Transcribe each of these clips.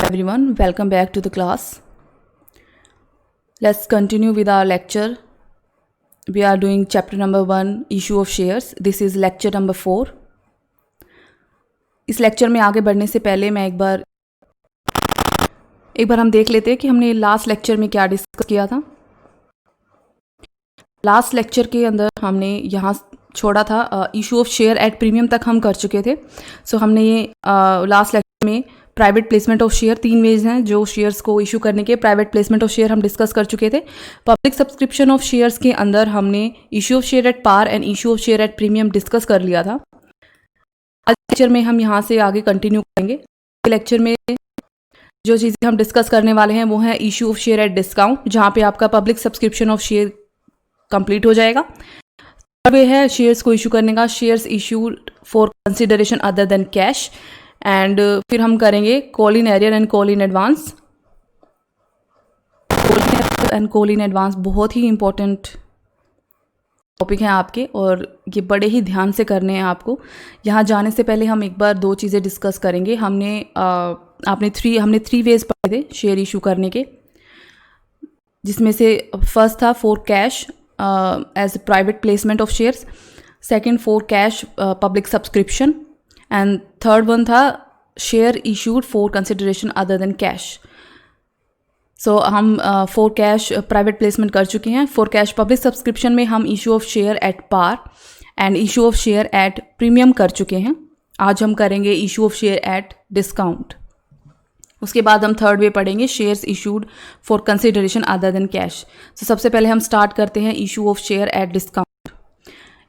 everyone, welcome back to the class. Let's continue with our lecture. We are doing chapter number 1, issue of shares. This is lecture number 4. इस lecture में आगे बढ़ने से पहले मैं एक बार हम देख लेते हैं कि हमने लास्ट लेक्चर में क्या डिस्कस किया था। लास्ट लेक्चर के अंदर हमने यहाँ छोड़ा था issue of share at premium तक हम कर चुके थे। सो हमने ये लास्ट लेक्चर में private placement of share 3 ways हैं जो शेयर्स को इशू करने के। प्राइवेट प्लेसमेंट ऑफ शेयर हम डिस्कस कर चुके थे। पब्लिक सब्सक्रिप्शन ऑफ शेयर्स के अंदर हमने issue of share at par and issue of share at premium discuss कर लिया था। आज लेक्चर में हम यहाँ से आगे कंटिन्यू करेंगे। लेक्चर में जो चीज़ें हम डिस्कस करने वाले हैं वो है issue of share at discount, जहाँ पे आपका public subscription of share complete हो जाएगा। वे है शेयर्स को इशू करने का, shares issued for consideration other than cash. And फिर हम करेंगे call in arrear and call in advance. Call in advance बहुत ही इंपॉर्टेंट टॉपिक हैं आपके और ये बड़े ही ध्यान से करने हैं आपको। यहाँ जाने से पहले हम एक बार 2 चीज़ें डिस्कस करेंगे। हमने 3 वेज पढ़े थे शेयर इशू करने के, जिसमें से फर्स्ट था for cash as private placement of shares, second for cash public subscription, and third one था share issued for consideration other than cash. So हम फॉर कैश प्राइवेट प्लेसमेंट कर चुके हैं। फॉर कैश पब्लिक सब्सक्रिप्शन में हम issue of share at par and issue of share at premium कर चुके हैं। आज हम करेंगे issue of share at discount. उसके बाद हम थर्ड वे पढ़ेंगे shares issued for consideration other than cash. तो सबसे पहले हम स्टार्ट करते हैं issue of share at discount.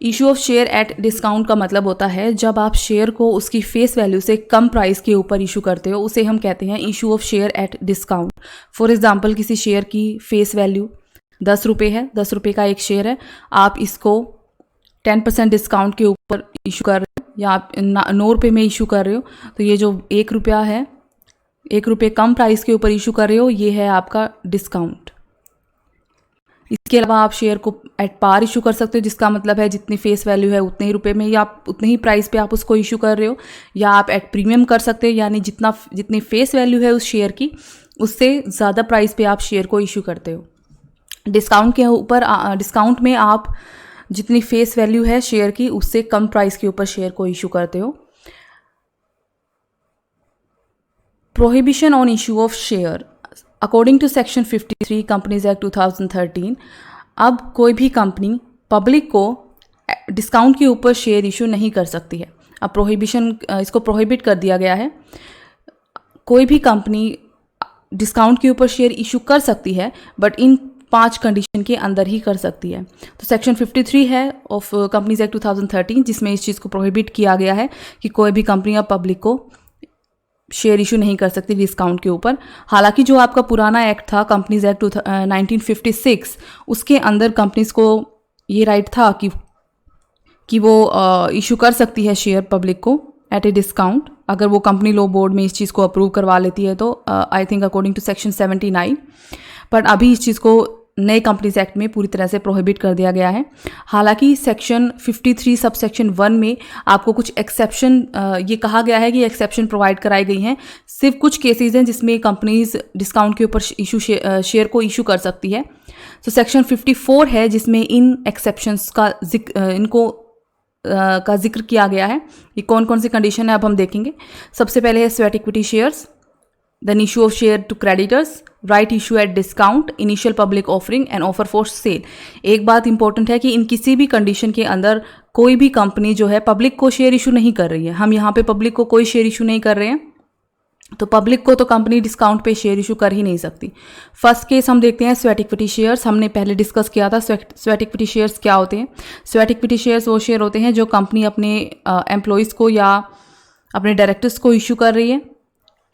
Issue of share at discount का मतलब होता है जब आप शेयर को उसकी फेस वैल्यू से कम प्राइस के ऊपर इशू करते हो, उसे हम कहते हैं issue of share at discount. For example किसी शेयर की फेस वैल्यू 10 रुपये है, 10 रुपये का एक शेयर है, आप इसको 10% डिस्काउंट के ऊपर इशू कर रहे हो या आप 9 रुपये में इशू कर रहे हो, तो ये जो 1 रुपया है, 1 रुपये कम प्राइस के ऊपर इशू कर रहे हो, ये है आपका डिस्काउंट। इसके अलावा आप शेयर को एट पार इशू कर सकते हो, जिसका मतलब है जितनी फेस वैल्यू है उतने ही रुपए में या आप उतने ही प्राइस पे आप उसको इशू कर रहे हो, या आप एट प्रीमियम कर सकते हो, यानी जितनी फेस वैल्यू है उस शेयर की उससे ज़्यादा प्राइस पे आप शेयर को इशू करते हो। डिस्काउंट के ऊपर डिस्काउंट में आप जितनी फेस वैल्यू है शेयर की उससे कम प्राइस के ऊपर शेयर को इशू करते हो। Prohibition on issue of share according to section 53 companies act 2013, अब कोई भी कंपनी पब्लिक को डिस्काउंट के ऊपर शेयर इशू नहीं कर सकती है। अब प्रोहिबिशन, इसको प्रोहिबिट कर दिया गया है। कोई भी कंपनी डिस्काउंट के ऊपर शेयर इशू कर सकती है, बट इन 5 कंडीशन के अंदर ही कर सकती है। तो सेक्शन 53 है ऑफ कंपनीज एक्ट 2013, जिसमें इस चीज़ को प्रोहिबिट किया गया है कि कोई भी कंपनी अब पब्लिक को शेयर इशू नहीं कर सकती डिस्काउंट के ऊपर। हालांकि जो आपका पुराना एक्ट था कंपनीज एक्ट 1956, उसके अंदर कंपनीज को ये राइट था कि वो इशू कर सकती है शेयर पब्लिक को एट ए डिस्काउंट, अगर वो कंपनी लॉ बोर्ड में इस चीज़ को अप्रूव करवा लेती है तो, I think according to section 79। But अभी इस चीज़ को नए कंपनीज एक्ट में पूरी तरह से प्रोहिबिट कर दिया गया है। हालांकि सेक्शन 53 सब सेक्शन 1 में आपको कुछ एक्सेप्शन, ये कहा गया है कि एक्सेप्शन प्रोवाइड कराई गई हैं। सिर्फ कुछ केसेस हैं जिसमें कंपनीज डिस्काउंट के ऊपर शेयर को इशू कर सकती है। तो सेक्शन 54 है जिसमें इन एक्सेप्शंस का जिक्र किया गया है। ये कौन कौन सी कंडीशन है अब हम देखेंगे। सबसे पहले है sweat equity shares, then issue of share to creditors, right issue at discount, initial public offering and offer for sale. एक बात इंपॉर्टेंट है कि इन किसी भी कंडीशन के अंदर कोई भी कंपनी जो है पब्लिक को शेयर इशू नहीं कर रही है। हम यहाँ पे पब्लिक को कोई शेयर इशू नहीं कर रहे हैं, तो पब्लिक को तो कंपनी डिस्काउंट पे शेयर इशू कर ही नहीं सकती। फर्स्ट केस हम देखते हैं स्वेट इक्विटी शेयर्स। हमने पहले डिस्कस किया था स्वेट इक्विटी शेयर्स क्या होते हैं। स्वेट इक्विटी शेयर्स वो शेयर होते हैं जो कंपनी अपने एम्प्लॉयज़ को या अपने डायरेक्टर्स को इशू कर रही है।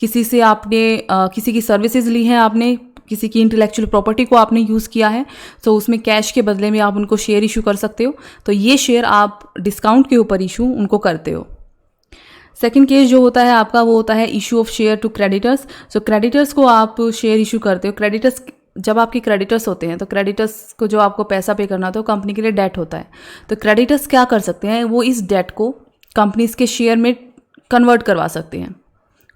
किसी से आपने किसी की सर्विसेज ली हैं, आपने किसी की इंटेलेक्चुअल प्रॉपर्टी को आपने यूज़ किया है, तो उसमें कैश के बदले में आप उनको शेयर इशू कर सकते हो। तो ये शेयर आप डिस्काउंट के ऊपर इशू उनको करते हो। सेकंड केस जो होता है आपका वो होता है issue of share to creditors. So creditors को आप शेयर इशू करते हो। क्रेडिटर्स, जब आपके क्रेडिटर्स होते हैं तो क्रेडिटर्स को जो आपको पैसा पे करना होता है कंपनी के लिए डेट होता है। तो क्रेडिटर्स क्या कर सकते हैं, वो इस डेट को कंपनीज के शेयर में कन्वर्ट करवा सकते हैं।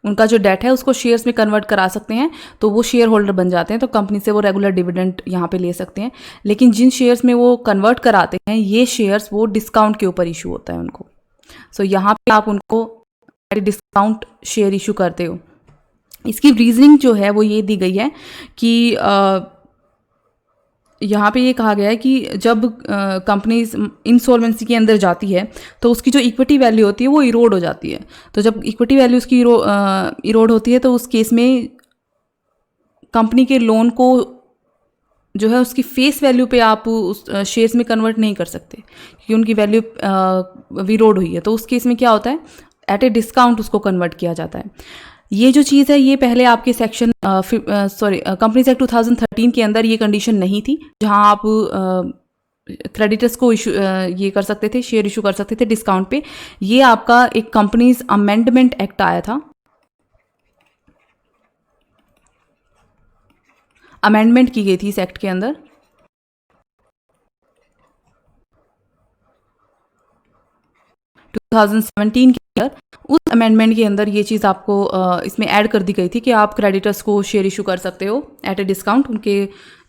उनका जो डेट है उसको शेयर्स में कन्वर्ट करा सकते हैं, तो वो शेयर होल्डर बन जाते हैं, तो कंपनी से वो रेगुलर डिविडेंड यहाँ पे ले सकते हैं। लेकिन जिन शेयर्स में वो कन्वर्ट कराते हैं ये शेयर्स वो डिस्काउंट के ऊपर इशू होता है उनको। सो यहाँ पे आप उनको डिस्काउंट शेयर इशू करते हो। इसकी रीजनिंग जो है वो ये दी गई है कि यहाँ पे ये कहा गया है कि जब कंपनी इंसॉल्वेंसी के अंदर जाती है तो उसकी जो इक्विटी वैल्यू होती है वो इरोड हो जाती है। तो जब इक्विटी वैल्यू उसकी इरोड होती है तो उस केस में कंपनी के लोन को जो है उसकी फेस वैल्यू पे आप उस शेयर्स में कन्वर्ट नहीं कर सकते क्योंकि उनकी वैल्यू इरोड हुई है। तो उस केस में क्या होता है, एट ए डिस्काउंट उसको कन्वर्ट किया जाता है। ये जो चीज़ है ये पहले आपके सेक्शन कंपनीज एक्ट 2013 के अंदर ये कंडीशन नहीं थी, जहां आप क्रेडिटर्स को इशू ये कर सकते थे, शेयर इशू कर सकते थे डिस्काउंट पे। ये आपका एक कंपनीज अमेंडमेंट एक्ट आया था, अमेंडमेंट की गई थी इस एक्ट के अंदर। टू 2017 के अंदर उस अमेंडमेंट के अंदर ये चीज़ आपको इसमें ऐड कर दी गई थी कि आप क्रेडिटर्स को शेयर इशू कर सकते हो एट ए डिस्काउंट। उनके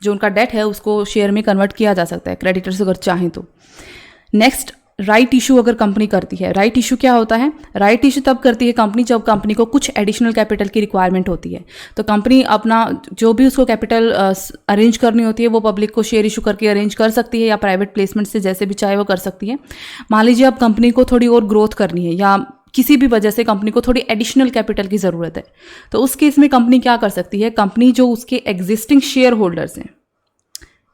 जो उनका डेट है उसको शेयर में कन्वर्ट किया जा सकता है क्रेडिटर्स अगर चाहें तो। नेक्स्ट, राइट इशू अगर कंपनी करती है। राइट इशू क्या होता है? राइट इशू तब करती है कंपनी जब कंपनी को कुछ एडिशनल कैपिटल की रिक्वायरमेंट होती है। तो कंपनी अपना जो भी उसको कैपिटल अरेंज करनी होती है वो पब्लिक को शेयर इशू करके अरेंज कर सकती है या प्राइवेट प्लेसमेंट से, जैसे भी चाहे वो कर सकती है। मान लीजिए अब कंपनी को थोड़ी और ग्रोथ करनी है या किसी भी वजह से कंपनी को थोड़ी एडिशनल कैपिटल की ज़रूरत है, तो उस केस में कंपनी क्या कर सकती है? कंपनी जो उसके एग्जिस्टिंग शेयर होल्डर्स हैं,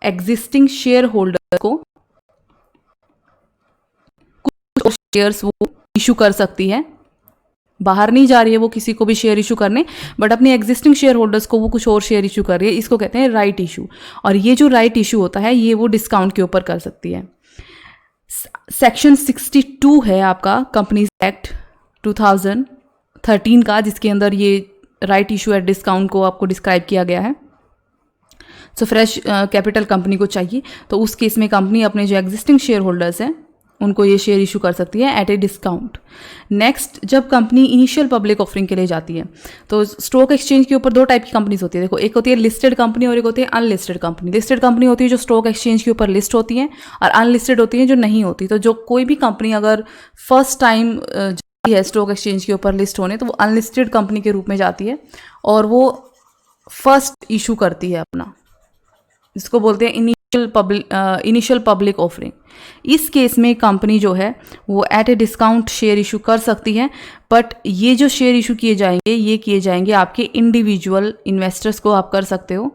एग्जिस्टिंग शेयर होल्डर को कुछ शेयर्स वो इशू कर सकती है। बाहर नहीं जा रही है वो किसी को भी शेयर इशू करने, बट अपने एग्जिस्टिंग शेयर होल्डर्स को वो कुछ और शेयर इशू कर रही है। इसको कहते हैं राइट इशू। और ये जो राइट इशू होता है ये वो डिस्काउंट के ऊपर कर सकती है। सेक्शन 62 है आपका कंपनीज एक्ट 2013 का, जिसके अंदर ये राइट इशू एट डिस्काउंट को आपको डिस्क्राइब किया गया है। सो फ्रेश कैपिटल कंपनी को चाहिए तो उस केस में कंपनी अपने जो एग्जिस्टिंग शेयर होल्डर्स हैं उनको ये शेयर इशू कर सकती है एट ए डिस्काउंट। नेक्स्ट, जब कंपनी इनिशियल पब्लिक ऑफरिंग के लिए जाती है तो स्टॉक एक्सचेंज के ऊपर दो टाइप की कंपनीज होती है। देखो, एक होती है लिस्टेड कंपनी और एक होती है अनलिस्टेड कंपनी। लिस्टेड कंपनी होती है जो स्टॉक एक्सचेंज के ऊपर लिस्ट होती है, और अनलिस्टेड होती है जो नहीं होती। तो जो कोई भी कंपनी अगर फर्स्ट टाइम जाती है स्टॉक एक्सचेंज के ऊपर लिस्ट होने तो वो अनलिस्टेड कंपनी के रूप में जाती है और वो फर्स्ट इशू करती है अपना, जिसको बोलते हैं इनिशियल पब्लिक ऑफरिंग। इस केस में कंपनी जो है वो at a discount share issue कर सकती है, बट ये जो शेयर इशू किए जाएंगे ये किए जाएंगे आपके इंडिविजुअल इन्वेस्टर्स को आप कर सकते हो।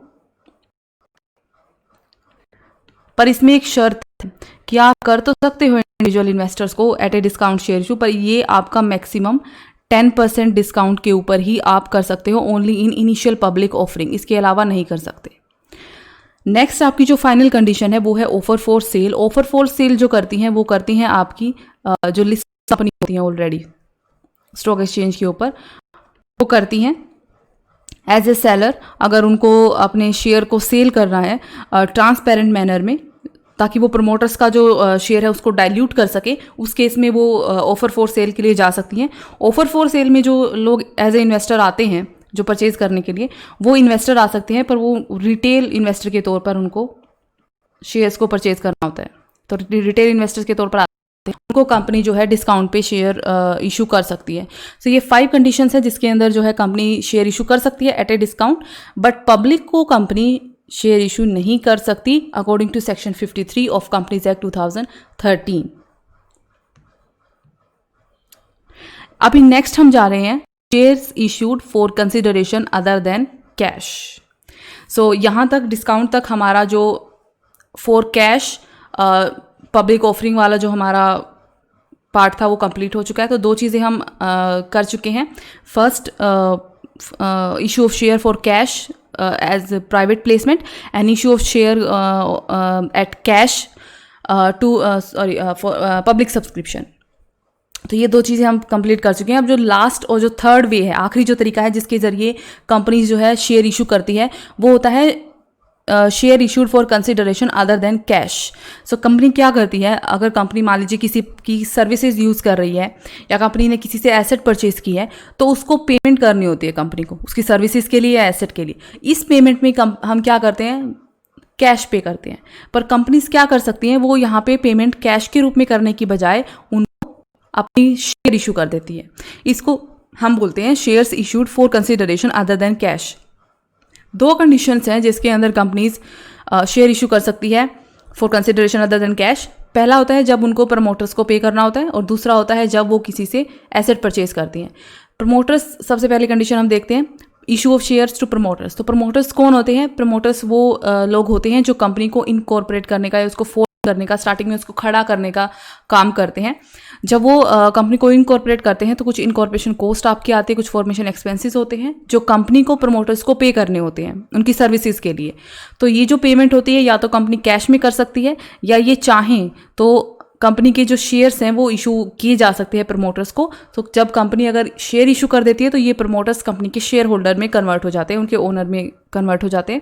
पर इसमें एक शर्त है कि आप कर तो सकते हो इंडिविजुअल इन्वेस्टर्स को at a discount share issue, पर ये आपका मैक्सिमम 10% डिस्काउंट के ऊपर ही आप कर सकते हो, only in initial public offering, इसके अलावा नहीं कर सकते। नेक्स्ट आपकी जो फाइनल कंडीशन है वो है offer for cell. Offer for cell जो करती हैं वो करती हैं आपकी जो लिस्ट कंपनी होती हैं ऑलरेडी स्टॉक एक्सचेंज के ऊपर, वो करती हैं एज ए सेलर। अगर उनको अपने शेयर को सेल करना है ट्रांसपेरेंट मैनर में, ताकि वो प्रमोटर्स का जो शेयर है उसको डाइल्यूट कर सके, उस केस में वो ऑफर फॉर सेल के लिए जा सकती हैं। ऑफर फॉर सेल में जो लोग एज ए इन्वेस्टर आते हैं जो परचेज करने के लिए, वो इन्वेस्टर आ सकते हैं, पर वो रिटेल इन्वेस्टर के तौर पर उनको शेयर्स को परचेज करना होता है। तो रिटेल इन्वेस्टर्स के तौर पर आते हैं, उनको कंपनी जो है डिस्काउंट पे शेयर इशू कर सकती है। सो ये 5 कंडीशंस है जिसके अंदर जो है कंपनी शेयर इशू कर सकती है at a discount, but public को कंपनी शेयर इशू नहीं कर सकती according to section 53 of companies act 2013। अभी नेक्स्ट हम जा रहे हैं shares issued for consideration other than cash. So यहाँ तक डिस्काउंट तक हमारा जो फॉर कैश पब्लिक ऑफरिंग वाला जो हमारा पार्ट था वो कंप्लीट हो चुका है। तो 2 चीज़ें हम कर चुके हैं। First, issue of share for cash as private placement and issue of share at cash to public subscription. तो ये 2 चीज़ें हम कंप्लीट कर चुके हैं। अब जो लास्ट और जो थर्ड वे है, आखिरी जो तरीका है जिसके ज़रिए कंपनी जो है शेयर इशू करती है, वो होता है share issued for consideration other than cash. So company क्या करती है, अगर कंपनी मान लीजिए किसी की सर्विसेज यूज़ कर रही है या कंपनी ने किसी से एसेट परचेज की है, तो उसको पेमेंट करनी होती है कंपनी को उसकी सर्विसेज के लिए या एसेट के लिए। इस पेमेंट में हम क्या करते हैं, कैश पे करते हैं। पर कंपनीज क्या कर सकती हैं, वो यहाँ पे पेमेंट कैश के रूप में करने की बजाय उनको अपनी शेयर इशू कर देती है। इसको हम बोलते हैं shares issued for consideration other than cash. दो कंडीशंस हैं जिसके अंदर कंपनीज शेयर इशू कर सकती है for consideration other than cash. पहला होता है जब उनको प्रमोटर्स को पे करना होता है, और दूसरा होता है जब वो किसी से एसेट परचेज करती हैं। प्रमोटर्स, सबसे पहली कंडीशन हम देखते हैं, issue of shares to promoters. तो प्रमोटर्स कौन होते हैं? प्रमोटर्स वो लोग होते हैं जो कंपनी को इनकॉर्पोरेट करने का या उसको फोर्म करने का, स्टार्टिंग में उसको खड़ा करने का काम करते हैं। जब वो कंपनी को इनकॉर्पोरेट करते हैं तो कुछ इनकॉर्पोरेशन कॉस्ट आपकी आती है, कुछ फॉर्मेशन एक्सपेंसेस होते हैं जो कंपनी को प्रमोटर्स को पे करने होते हैं उनकी सर्विसेज के लिए। तो ये जो पेमेंट होती है या तो कंपनी कैश में कर सकती है, या ये चाहें तो कंपनी के जो शेयर्स हैं वो इशू किए जा सकते हैं प्रमोटर्स को। तो जब कंपनी अगर शेयर इशू कर देती है तो ये प्रमोटर्स कंपनी के शेयर होल्डर में कन्वर्ट हो जाते हैं, उनके ओनर में कन्वर्ट हो जाते हैं।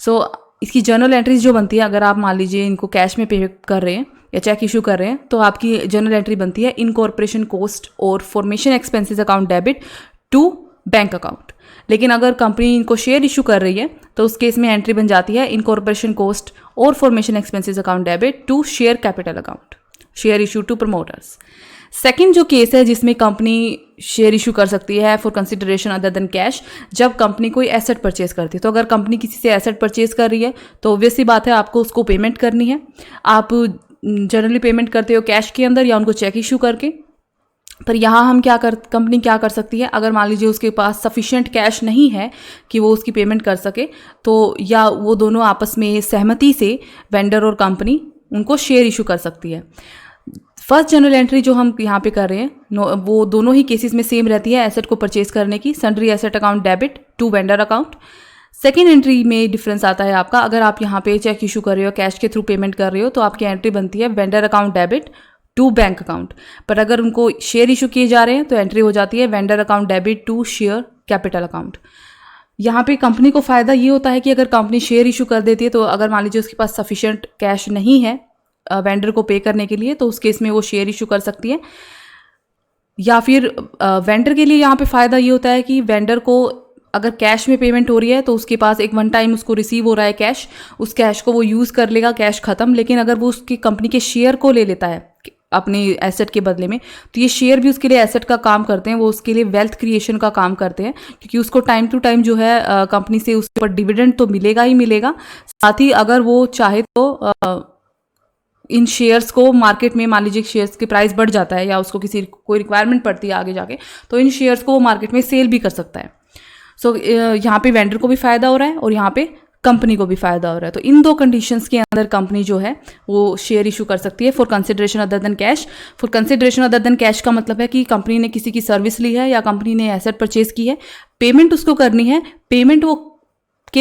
सो इसकी जर्नल एंट्रीज जो बनती है, अगर आप मान लीजिए इनको कैश में पे कर रहे हैं या चेक इशू कर रहे हैं, तो आपकी जर्नल एंट्री बनती है इनकॉर्पोरेशन कॉस्ट और formation expenses account debit to bank account. लेकिन अगर कंपनी इनको शेयर इशू कर रही है तो उस केस में एंट्री बन जाती है इनकॉर्पोरेशन कॉस्ट और formation expenses account debit to share capital account, share issue to promoters. Second जो केस है जिसमें कंपनी शेयर इशू कर सकती है for consideration other than cash, जब कंपनी कोई एसेट परचेज करती है। तो अगर कंपनी किसी से एसेट परचेज कर रही है तो ऑब्वियस सी बात है आपको उसको पेमेंट करनी है। आप जनरली पेमेंट करते हो कैश के अंदर या उनको चेक इशू करके। पर यहाँ हम कंपनी क्या कर सकती है, अगर मान लीजिए उसके पास सफिशिएंट कैश नहीं है कि वो उसकी पेमेंट कर सके, तो या वो दोनों आपस में सहमति से वेंडर और कंपनी उनको शेयर इशू कर सकती है। फर्स्ट जनरल एंट्री जो हम यहाँ पे कर रहे हैं वो दोनों ही केसेस में सेम रहती है, एसेट को परचेज करने की, sundry asset account debit to vendor account. Second entry में डिफरेंस आता है आपका, अगर आप यहाँ पे चेक इशू कर रहे हो, कैश के थ्रू पेमेंट कर रहे हो, तो आपकी एंट्री बनती है vendor account debit to bank account. पर अगर उनको शेयर इशू किए जा रहे हैं तो एंट्री हो जाती है vendor account debit to share capital account. यहाँ पे कंपनी को फ़ायदा ये होता है कि अगर कंपनी शेयर इशू कर देती है तो अगर मान लीजिए उसके पास सफिशिएंट कैश नहीं है वेंडर को पे करने के लिए, तो उस केस में वो शेयर इशू कर सकती है। या फिर वेंडर के लिए यहाँ पे फ़ायदा ये होता है कि वेंडर को अगर कैश में पेमेंट हो रही है तो उसके पास एक वन टाइम उसको रिसीव हो रहा है कैश, उस कैश को वो यूज़ कर लेगा, कैश ख़त्म। लेकिन अगर वो उसकी कंपनी के शेयर को ले लेता है अपने एसेट के बदले में, तो ये शेयर भी उसके लिए एसेट का काम करते हैं, वो उसके लिए वेल्थ क्रिएशन का काम करते हैं, क्योंकि उसको टाइम टू टाइम जो है कंपनी से उसके ऊपर डिविडेंड तो मिलेगा ही मिलेगा। साथ ही अगर वो चाहे तो इन शेयर्स को मार्केट में, मान लीजिए शेयर्स की प्राइस बढ़ जाता है या उसको कोई रिक्वायरमेंट पड़ती है आगे जाके, तो इन शेयर्स को वो मार्केट में सेल भी कर सकता है। सो यहाँ पे वेंडर को भी फ़ायदा हो रहा है और यहाँ पे कंपनी को भी फ़ायदा हो रहा है। तो इन दो कंडीशंस के अंदर कंपनी जो है वो शेयर इशू कर सकती है for consideration other than cash. For consideration other than cash का मतलब है कि कंपनी ने किसी की सर्विस ली है या कंपनी ने एसेट परचेज की है, पेमेंट उसको करनी है, पेमेंट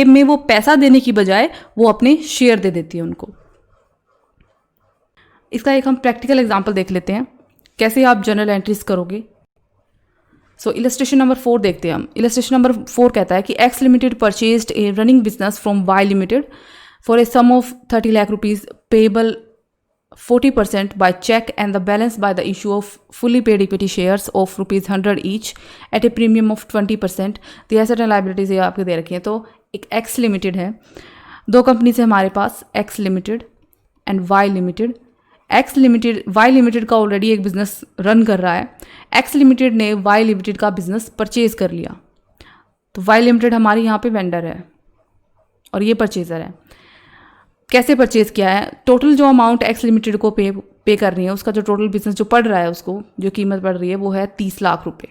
में वो पैसा देने की बजाय वो अपने शेयर दे देती है उनको। इसका एक हम प्रैक्टिकल एग्जांपल देख लेते हैं कैसे आप जर्नल एंट्रीज करोगे। सो इलस्ट्रेशन नंबर 4 देखते हैं हम। इलस्ट्रेशन नंबर 4 कहता है कि X limited purchased a running business from Y limited for a sum of 30 lakh rupees payable 40% by check and the balance by the issue of fully paid equity shares of rupees 100 each at a premium of 20%। the asset and liabilities ये आपके दे रखी हैं। तो एक x limited है, दो company से हमारे पास X limited and Y limited. Y limited का ऑलरेडी एक बिजनेस रन कर रहा है, एक्स लिमिटेड ने वाई लिमिटेड का बिजनेस परचेज कर लिया। तो वाई लिमिटेड हमारी यहाँ पे वेंडर है और ये परचेजर है। कैसे परचेज किया है, टोटल जो अमाउंट एक्स लिमिटेड को पे करनी है, उसका जो टोटल बिजनेस जो पड़ रहा है उसको जो कीमत पड़ रही है वो है 30 लाख रुपए।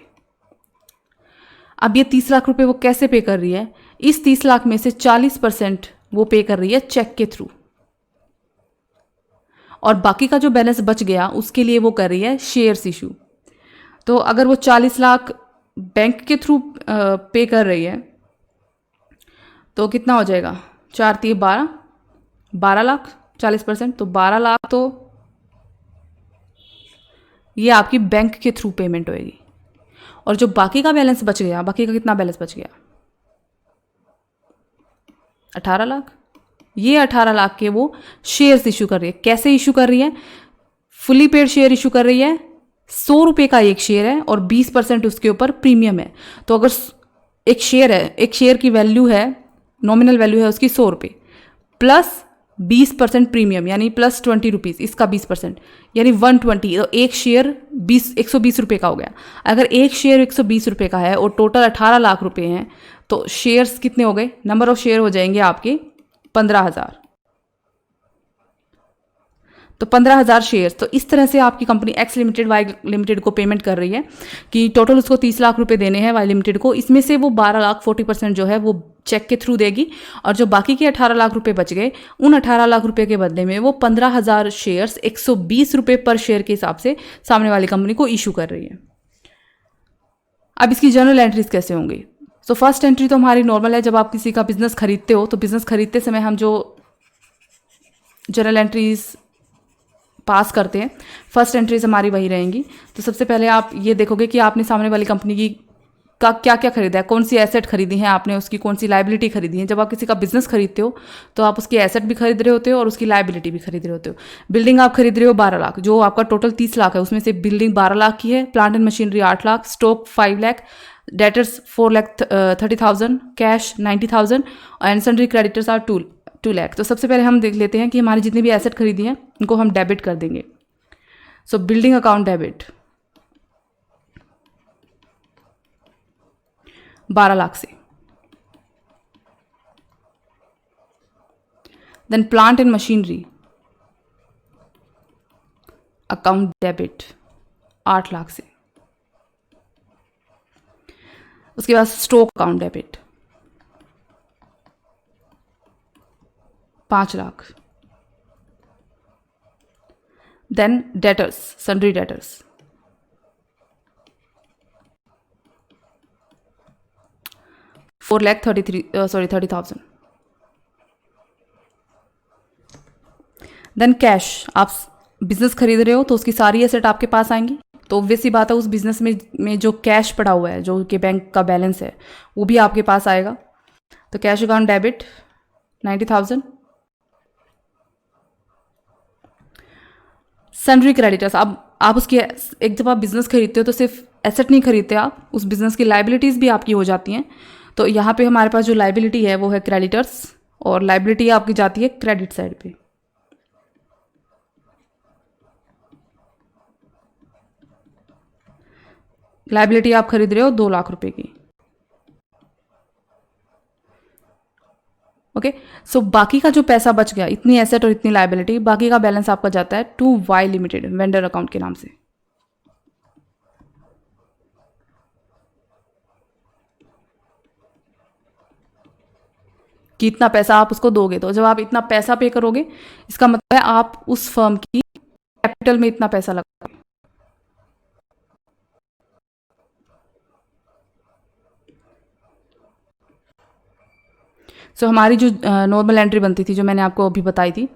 अब ये 30 लाख रुपए वो कैसे पे कर रही है, इस 30 लाख में से 40% वो पे कर रही है चेक के थ्रू, और बाकी का जो बैलेंस बच गया उसके लिए वो कर रही है शेयर्स इशू। तो अगर वो 40 लाख बैंक के थ्रू पे कर रही है तो कितना हो जाएगा, 4 3 12 लाख, 40%, तो 12 लाख तो ये आपकी बैंक के थ्रू पेमेंट होएगी। और जो बाकी का बैलेंस बच गया, बाकी का कितना बैलेंस बच गया, 18 लाख। ये 18 लाख के वो शेयर्स इशू कर रही है। कैसे इशू कर रही है? फुली पेड शेयर इशू कर रही है। 100 रुपये का एक शेयर है और 20% उसके ऊपर प्रीमियम है। तो अगर एक शेयर है, एक शेयर की वैल्यू है, नॉमिनल वैल्यू है उसकी 100 रुपये प्लस 20% प्रीमियम यानी प्लस 20 रुपीज़, इसका 20% यानी 120। तो एक शेयर 120 रुपये का हो गया। अगर एक शेयर 120 रुपये का है और टोटल 18 लाख रुपये हैं तो शेयर्स कितने हो गए? नंबर ऑफ शेयर हो जाएंगे आपके 15,000। तो 15,000 शेयर्स। तो इस तरह से आपकी company X limited Y limited को पेमेंट कर रही है कि टोटल उसको 30 लाख रुपए देने हैं वाई लिमिटेड को। इसमें से वो 12 लाख 40% जो है वो चेक के थ्रू देगी और जो बाकी के 18 लाख रुपए बच गए उन 18 लाख रुपए के बदले में वो 15,000 शेयर्स 120 रुपये पर शेयर के हिसाब से सामने वाली कंपनी को इशू कर रही है। अब इसकी जर्नल एंट्रीज कैसे होंगी? सो फर्स्ट एंट्री तो हमारी नॉर्मल है। जब आप किसी का बिजनेस खरीदते हो तो बिजनेस खरीदते समय हम जो जर्नल एंट्रीज पास करते हैं, फर्स्ट एंट्रीज हमारी वही रहेंगी। तो सबसे पहले आप ये देखोगे कि आपने सामने वाली कंपनी की का क्या क्या खरीदा है, कौन सी एसेट खरीदी है आपने, उसकी कौन सी लाइबिलिटी खरीदी है। जब आप किसी का बिजनेस खरीदते हो तो आप उसकी एसेट भी खरीद रहे होते हो और उसकी लाइबिलिटी भी खरीद रहे होते हो। बिल्डिंग आप खरीद रहे हो 12 लाख, जो आपका टोटल 30 लाख है उसमें से बिल्डिंग 12 लाख की है, plant and machinery 8 lakh, stock 5 lakh, debtors 4,30,000, cash 90,000 and sundry creditors are 2 lakh. तो सबसे पहले हम देख लेते हैं कि हमारी जितनी भी एसेट खरीदी हैं उनको हम डेबिट कर देंगे। So building account debit 12 lakh से। Then plant and machinery account debit 8 lakh से। उसके बाद stock account debit 5 lakh. Then debtors, sundry debtors 30,000। Then cash, आप बिजनेस खरीद रहे हो तो उसकी सारी एसेट आपके पास आएंगी। तो ऑब्वियस सी बात है उस बिजनेस में जो कैश पड़ा हुआ है, जो कि बैंक का बैलेंस है, वो भी आपके पास आएगा। तो cash account debit 90,000। Sundry creditors, अब आप उसकी एक जब आप बिजनेस खरीदते हो तो सिर्फ एसेट नहीं खरीदते, आप उस बिजनेस की लाइबिलिटीज़ भी आपकी हो जाती हैं। तो यहाँ पे हमारे पास जो लाइबिलिटी है वो है क्रेडिटर्स और लाइबिलिटी आपकी जाती है क्रेडिट साइड पे। लाइबिलिटी आप खरीद रहे हो 2 लाख रुपए की। ओके, सो बाकी का जो पैसा बच गया, इतनी एसेट और इतनी लाइबिलिटी, बाकी का बैलेंस आपका जाता है to Y limited vendor account के नाम से। कि इतना पैसा आप उसको दोगे। तो जब आप इतना पैसा पे करोगे इसका मतलब है आप उस फर्म की कैपिटल में इतना पैसा लगाओगे। सो हमारी जो नॉर्मल एंट्री बनती थी, जो मैंने आपको अभी बताई थी,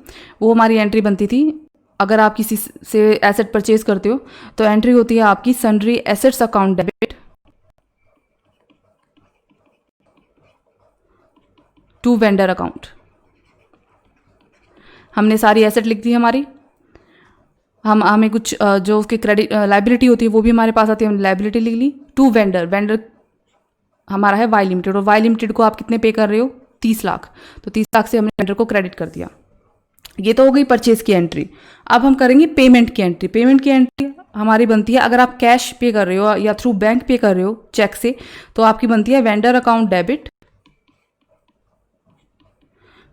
वो हमारी एंट्री बनती थी। अगर आप किसी से एसेट परचेज करते हो तो एंट्री होती है आपकी sundry assets account debit to vendor account. हमने सारी एसेट लिख दी हमारी, हमें कुछ जो उसके क्रेडिट लाइबिलिटी होती है वो भी हमारे पास आती है, हमने लाइबिलिटी लिख ली। टू वेंडर हमारा है वाई लिमिटेड और वाई लिमिटेड को आप कितने पे कर रहे हो? 30 लाख। तो 30 लाख से हमने वेंडर को क्रेडिट कर दिया। ये तो हो गई परचेज की एंट्री। अब हम करेंगे पेमेंट की एंट्री। पेमेंट की एंट्री हमारी बनती है, अगर आप कैश पे कर रहे हो या थ्रू बैंक पे कर रहे हो चेक से, तो आपकी बनती है vendor account debit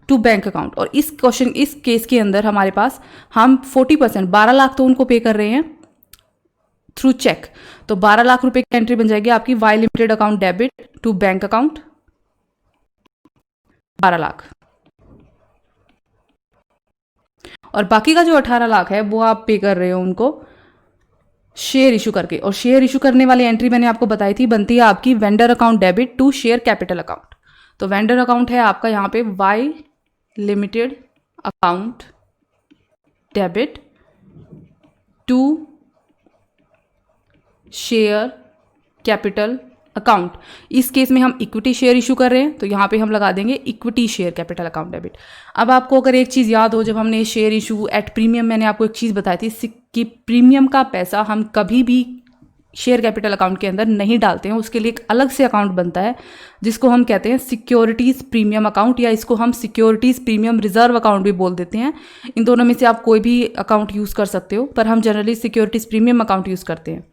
to bank account. और इस केस के अंदर हमारे पास हम 40% 12 लाख तो उनको पे कर रहे हैं थ्रू चेक। तो 12 लाख रुपए की एंट्री बन जाएगी आपकी Y limited account debit to bank account 12 lakh. और बाकी का जो 18 लाख है वो आप पे कर रहे हो उनको शेयर इशू करके। और शेयर इशू करने वाली एंट्री मैंने आपको बताई थी, बनती है आपकी vendor account debit to share capital account. तो वेंडर अकाउंट है आपका यहाँ पे Y limited account debit to share capital account, इस केस में हम इक्विटी शेयर इशू कर रहे हैं तो यहाँ पे हम लगा देंगे equity share capital account debit. अब आपको अगर एक चीज़ याद हो, जब हमने शेयर इशू एट प्रीमियम, मैंने आपको एक चीज़ बताई थी कि प्रीमियम का पैसा हम कभी भी शेयर कैपिटल अकाउंट के अंदर नहीं डालते हैं, उसके लिए एक अलग से अकाउंट बनता है जिसको हम कहते हैं सिक्योरिटीज़ प्रीमियम अकाउंट, या इसको हम सिक्योरिटीज़ प्रीमियम रिजर्व अकाउंट भी बोल देते हैं। इन दोनों में से आप कोई भी अकाउंट यूज़ कर सकते हो, पर हम generally securities premium account use करते हैं।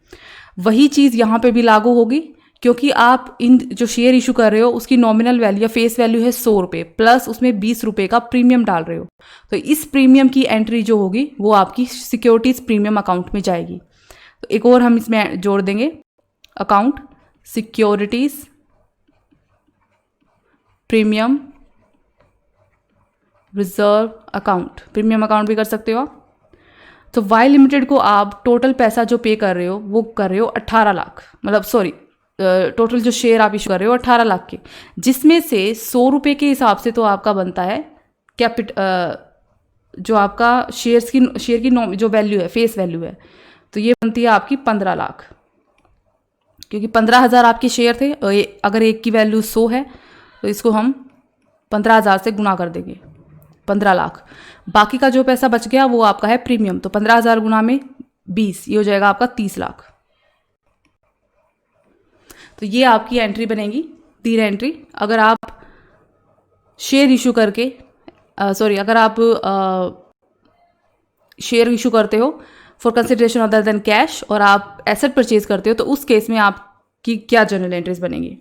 वही चीज़ यहाँ पे भी लागू होगी, क्योंकि आप इन जो शेयर इशू कर रहे हो उसकी नॉमिनल वैल्यू या फेस वैल्यू है 100 रुपये, प्लस उसमें 20 रुपये का प्रीमियम डाल रहे हो, तो इस प्रीमियम की एंट्री जो होगी वो आपकी सिक्योरिटीज़ प्रीमियम अकाउंट में जाएगी। तो एक और हम इसमें जोड़ देंगे account securities premium reserve account, premium account भी कर सकते हो आप। तो वाई लिमिटेड को आप टोटल पैसा जो पे कर रहे हो वो कर रहे हो 18 लाख, मतलब सॉरी टोटल जो शेयर आप इशू कर रहे हो 18 लाख के, जिसमें से 100 रुपये के हिसाब से तो आपका बनता है जो आपका शेयर की जो वैल्यू है, फेस वैल्यू है, तो ये बनती है आपकी 15 लाख, क्योंकि 15,000 आपके शेयर थे। अगर एक की वैल्यू 100 है तो इसको हम 15,000 से गुना कर देंगे, 15 लाख। बाकी का जो पैसा बच गया वो आपका है प्रीमियम, तो 15,000 गुना में 20, ये हो जाएगा आपका 30 लाख। तो ये आपकी एंट्री बनेगी, तीन एंट्री। अगर आप शेयर इशू करके अगर आप शेयर इशू करते हो for consideration other than cash और आप एसेट परचेज करते हो, तो उस केस में आपकी क्या जनरल एंट्रीज बनेंगी।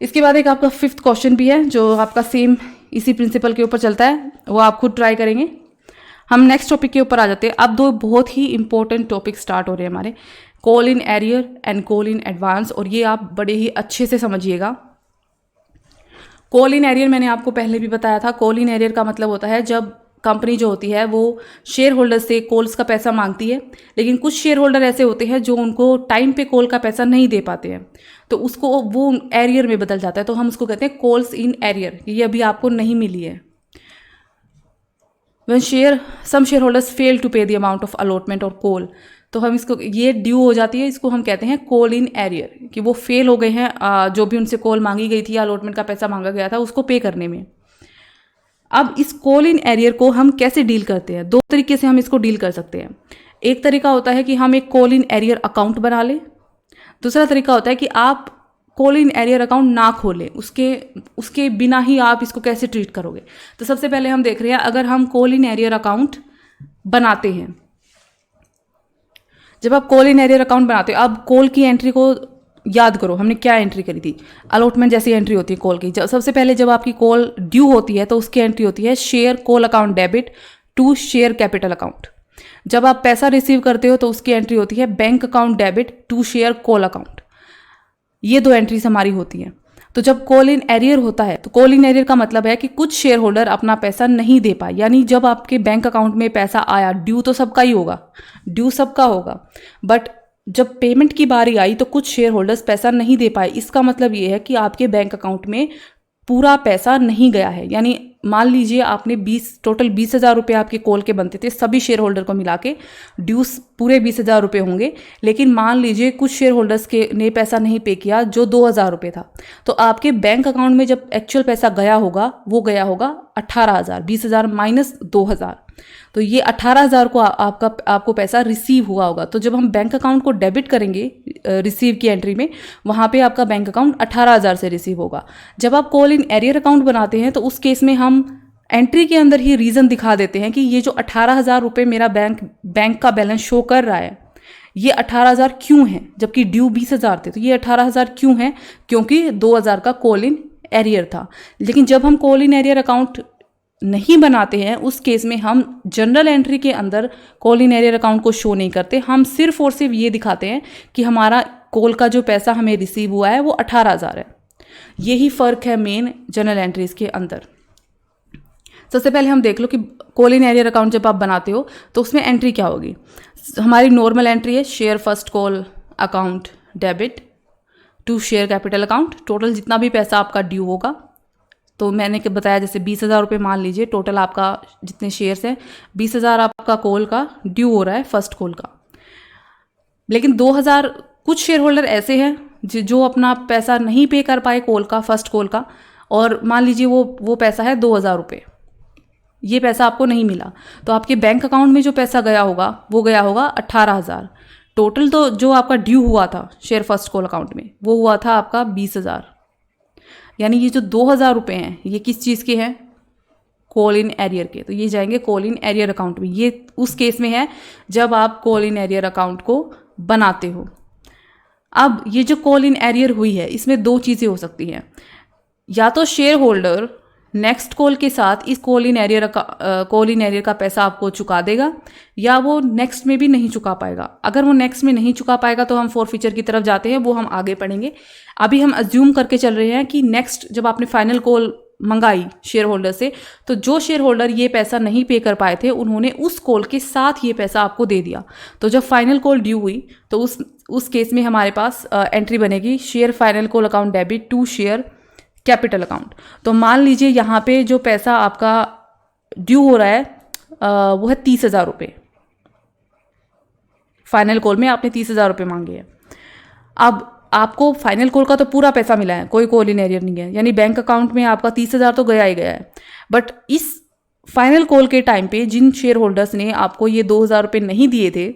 इसके बाद एक आपका 5th क्वेश्चन भी है जो आपका सेम इसी प्रिंसिपल के ऊपर चलता है, वो आप खुद ट्राई करेंगे। हम नेक्स्ट टॉपिक के ऊपर आ जाते हैं। अब दो बहुत ही इंपॉर्टेंट टॉपिक स्टार्ट हो रहे हैं हमारे, call in arrear and call in advance, और ये आप बड़े ही अच्छे से समझिएगा। कॉल इन एरियर मैंने आपको पहले भी बताया था। कॉल इन एरियर का मतलब होता है जब कंपनी जो होती है वो शेयर होल्डर से कॉल्स का पैसा मांगती है, लेकिन कुछ शेयर होल्डर ऐसे होते हैं जो उनको टाइम पे कॉल का पैसा नहीं दे पाते हैं, तो उसको वो एरियर में बदल जाता है, तो हम उसको कहते हैं कॉल्स इन एरियर। ये अभी आपको नहीं मिली है। When some shareholders fail to pay the amount of allotment और कॉल, तो हम इसको, ये ड्यू हो जाती है, इसको हम कहते हैं कॉल इन एरियर, कि वो फेल हो गए हैं जो भी उनसे कॉल मांगी गई थी या अलॉटमेंट का पैसा मांगा गया था उसको पे करने में। अब इस कॉल इन एरियर को हम कैसे डील करते हैं, दो तरीके से हम इसको डील कर सकते हैं। एक तरीका होता है कि हम एक कॉल इन एरियर अकाउंट बना लें, दूसरा तरीका होता है कि आप कॉल इन एरियर अकाउंट ना खोलें, उसके बिना ही आप इसको कैसे ट्रीट करोगे। तो सबसे पहले हम देख रहे हैं, अगर हम कॉल इन एरियर अकाउंट बनाते हैं, जब आप कॉल इन एरियर अकाउंट बनाते हो, अब कॉल की एंट्री को याद करो, हमने क्या एंट्री करी थी, अलॉटमेंट जैसी एंट्री होती है कॉल की। सबसे पहले जब आपकी कॉल ड्यू होती है तो उसकी एंट्री होती है share call account debit to share capital account. जब आप पैसा रिसीव करते हो तो उसकी एंट्री होती है bank account debit to share call account. ये दो एंट्रीज हमारी होती हैं। तो जब कॉल इन एरियर होता है, तो कॉल इन एरियर का मतलब है कि कुछ शेयर होल्डर अपना पैसा नहीं दे पाए, यानी जब आपके बैंक अकाउंट में पैसा आया, ड्यू तो सबका ही होगा, ड्यू सबका होगा, बट जब पेमेंट की बारी आई तो कुछ शेयर होल्डर्स पैसा नहीं दे पाए। इसका मतलब ये है कि आपके बैंक अकाउंट में पूरा पैसा नहीं गया है। यानी मान लीजिए आपने टोटल 20,000 रुपये आपके कॉल के बनते थे, सभी शेयर होल्डर को मिला के ड्यूस पूरे 20,000 रुपये होंगे, लेकिन मान लीजिए कुछ शेयर होल्डर्स ने पैसा नहीं पे किया जो 2,000 रुपये था, तो आपके बैंक अकाउंट में जब एक्चुअल पैसा गया होगा वो गया होगा 18,000, 20,000 माइनस 2,000, तो ये 18,000 को आपको पैसा रिसीव हुआ होगा। तो जब हम बैंक अकाउंट को डेबिट करेंगे रिसीव की एंट्री में, वहाँ पे आपका बैंक अकाउंट 18,000 से रिसीव होगा। जब आप कॉल इन एरियर अकाउंट बनाते हैं तो उस केस में हम एंट्री के अंदर ही रीज़न दिखा देते हैं कि ये जो 18,000 रुपये मेरा बैंक का बैलेंस शो कर रहा है, ये 18,000 क्यों है, जबकि ड्यू 20,000 थे, तो ये 18,000 क्यों है, क्योंकि 2,000 का कॉल इन एरियर था। लेकिन जब हम कॉल इन एरियर अकाउंट नहीं बनाते हैं, उस केस में हम जनरल एंट्री के अंदर कॉल इन एरियर अकाउंट को शो नहीं करते, हम सिर्फ और सिर्फ ये दिखाते हैं कि हमारा कॉल का जो पैसा हमें रिसीव हुआ है वो 18,000 है। यही फ़र्क है मेन जनरल एंट्रीज के अंदर। सबसे पहले हम देख लो कि कॉल इन एरियर अकाउंट जब आप बनाते हो तो उसमें एंट्री क्या होगी। हमारी नॉर्मल एंट्री है share first call account debit to share capital account, total जितना भी पैसा आपका ड्यू होगा। तो मैंने बताया जैसे 20,000 रुपये मान लीजिए टोटल आपका जितने शेयर्स हैं, 20,000 आपका कॉल का ड्यू हो रहा है फर्स्ट कॉल का। लेकिन 2,000 कुछ शेयर होल्डर ऐसे हैं जो अपना पैसा नहीं पे कर पाए कॉल का, फर्स्ट कॉल का, और मान लीजिए वो पैसा है 2,000 रुपये, ये पैसा आपको नहीं मिला, तो आपके बैंक अकाउंट में जो पैसा गया होगा वो गया होगा 18,000। टोटल तो जो आपका ड्यू हुआ था शेयर फर्स्ट कॉल अकाउंट में वो हुआ था आपका 20,000। यानी ये जो 2,000 रुपये हैं ये किस चीज़ के हैं? कॉल इन एरियर के। तो ये जाएंगे कॉल इन एरियर अकाउंट में। ये उस केस में है जब आप कॉल इन एरियर अकाउंट को बनाते हो। अब ये जो कॉल इन एरियर हुई है इसमें दो चीज़ें हो सकती हैं, या तो शेयर होल्डर नेक्स्ट कॉल के साथ इस कॉल इन एरियर का पैसा आपको चुका देगा, या वो नेक्स्ट में भी नहीं चुका पाएगा। अगर वो नेक्स्ट में नहीं चुका पाएगा तो हम फॉरफीचर की तरफ जाते हैं, वो हम आगे पढ़ेंगे। अभी हम अज्यूम करके चल रहे हैं कि नेक्स्ट जब आपने फाइनल कॉल मंगाई शेयर होल्डर से, तो जो शेयर होल्डर ये पैसा नहीं पे कर पाए थे उन्होंने उस कॉल के साथ ये पैसा आपको दे दिया। तो जब फाइनल कॉल ड्यू हुई तो उस केस में हमारे पास एंट्री बनेगी share final call account debit to share capital account. तो मान लीजिए यहाँ पे जो पैसा आपका ड्यू हो रहा है वो है 30,000 रुपये। फाइनल कॉल में आपने 30,000 रुपये मांगे हैं। अब आपको फाइनल कॉल का तो पूरा पैसा मिला है, कोई कॉल इन एरियर नहीं है, यानी बैंक अकाउंट में आपका 30,000 तो गया ही गया है। बट इस फाइनल कॉल के टाइम पे जिन शेयर होल्डर्स ने आपको ये 2,000 रुपये नहीं दिए थे,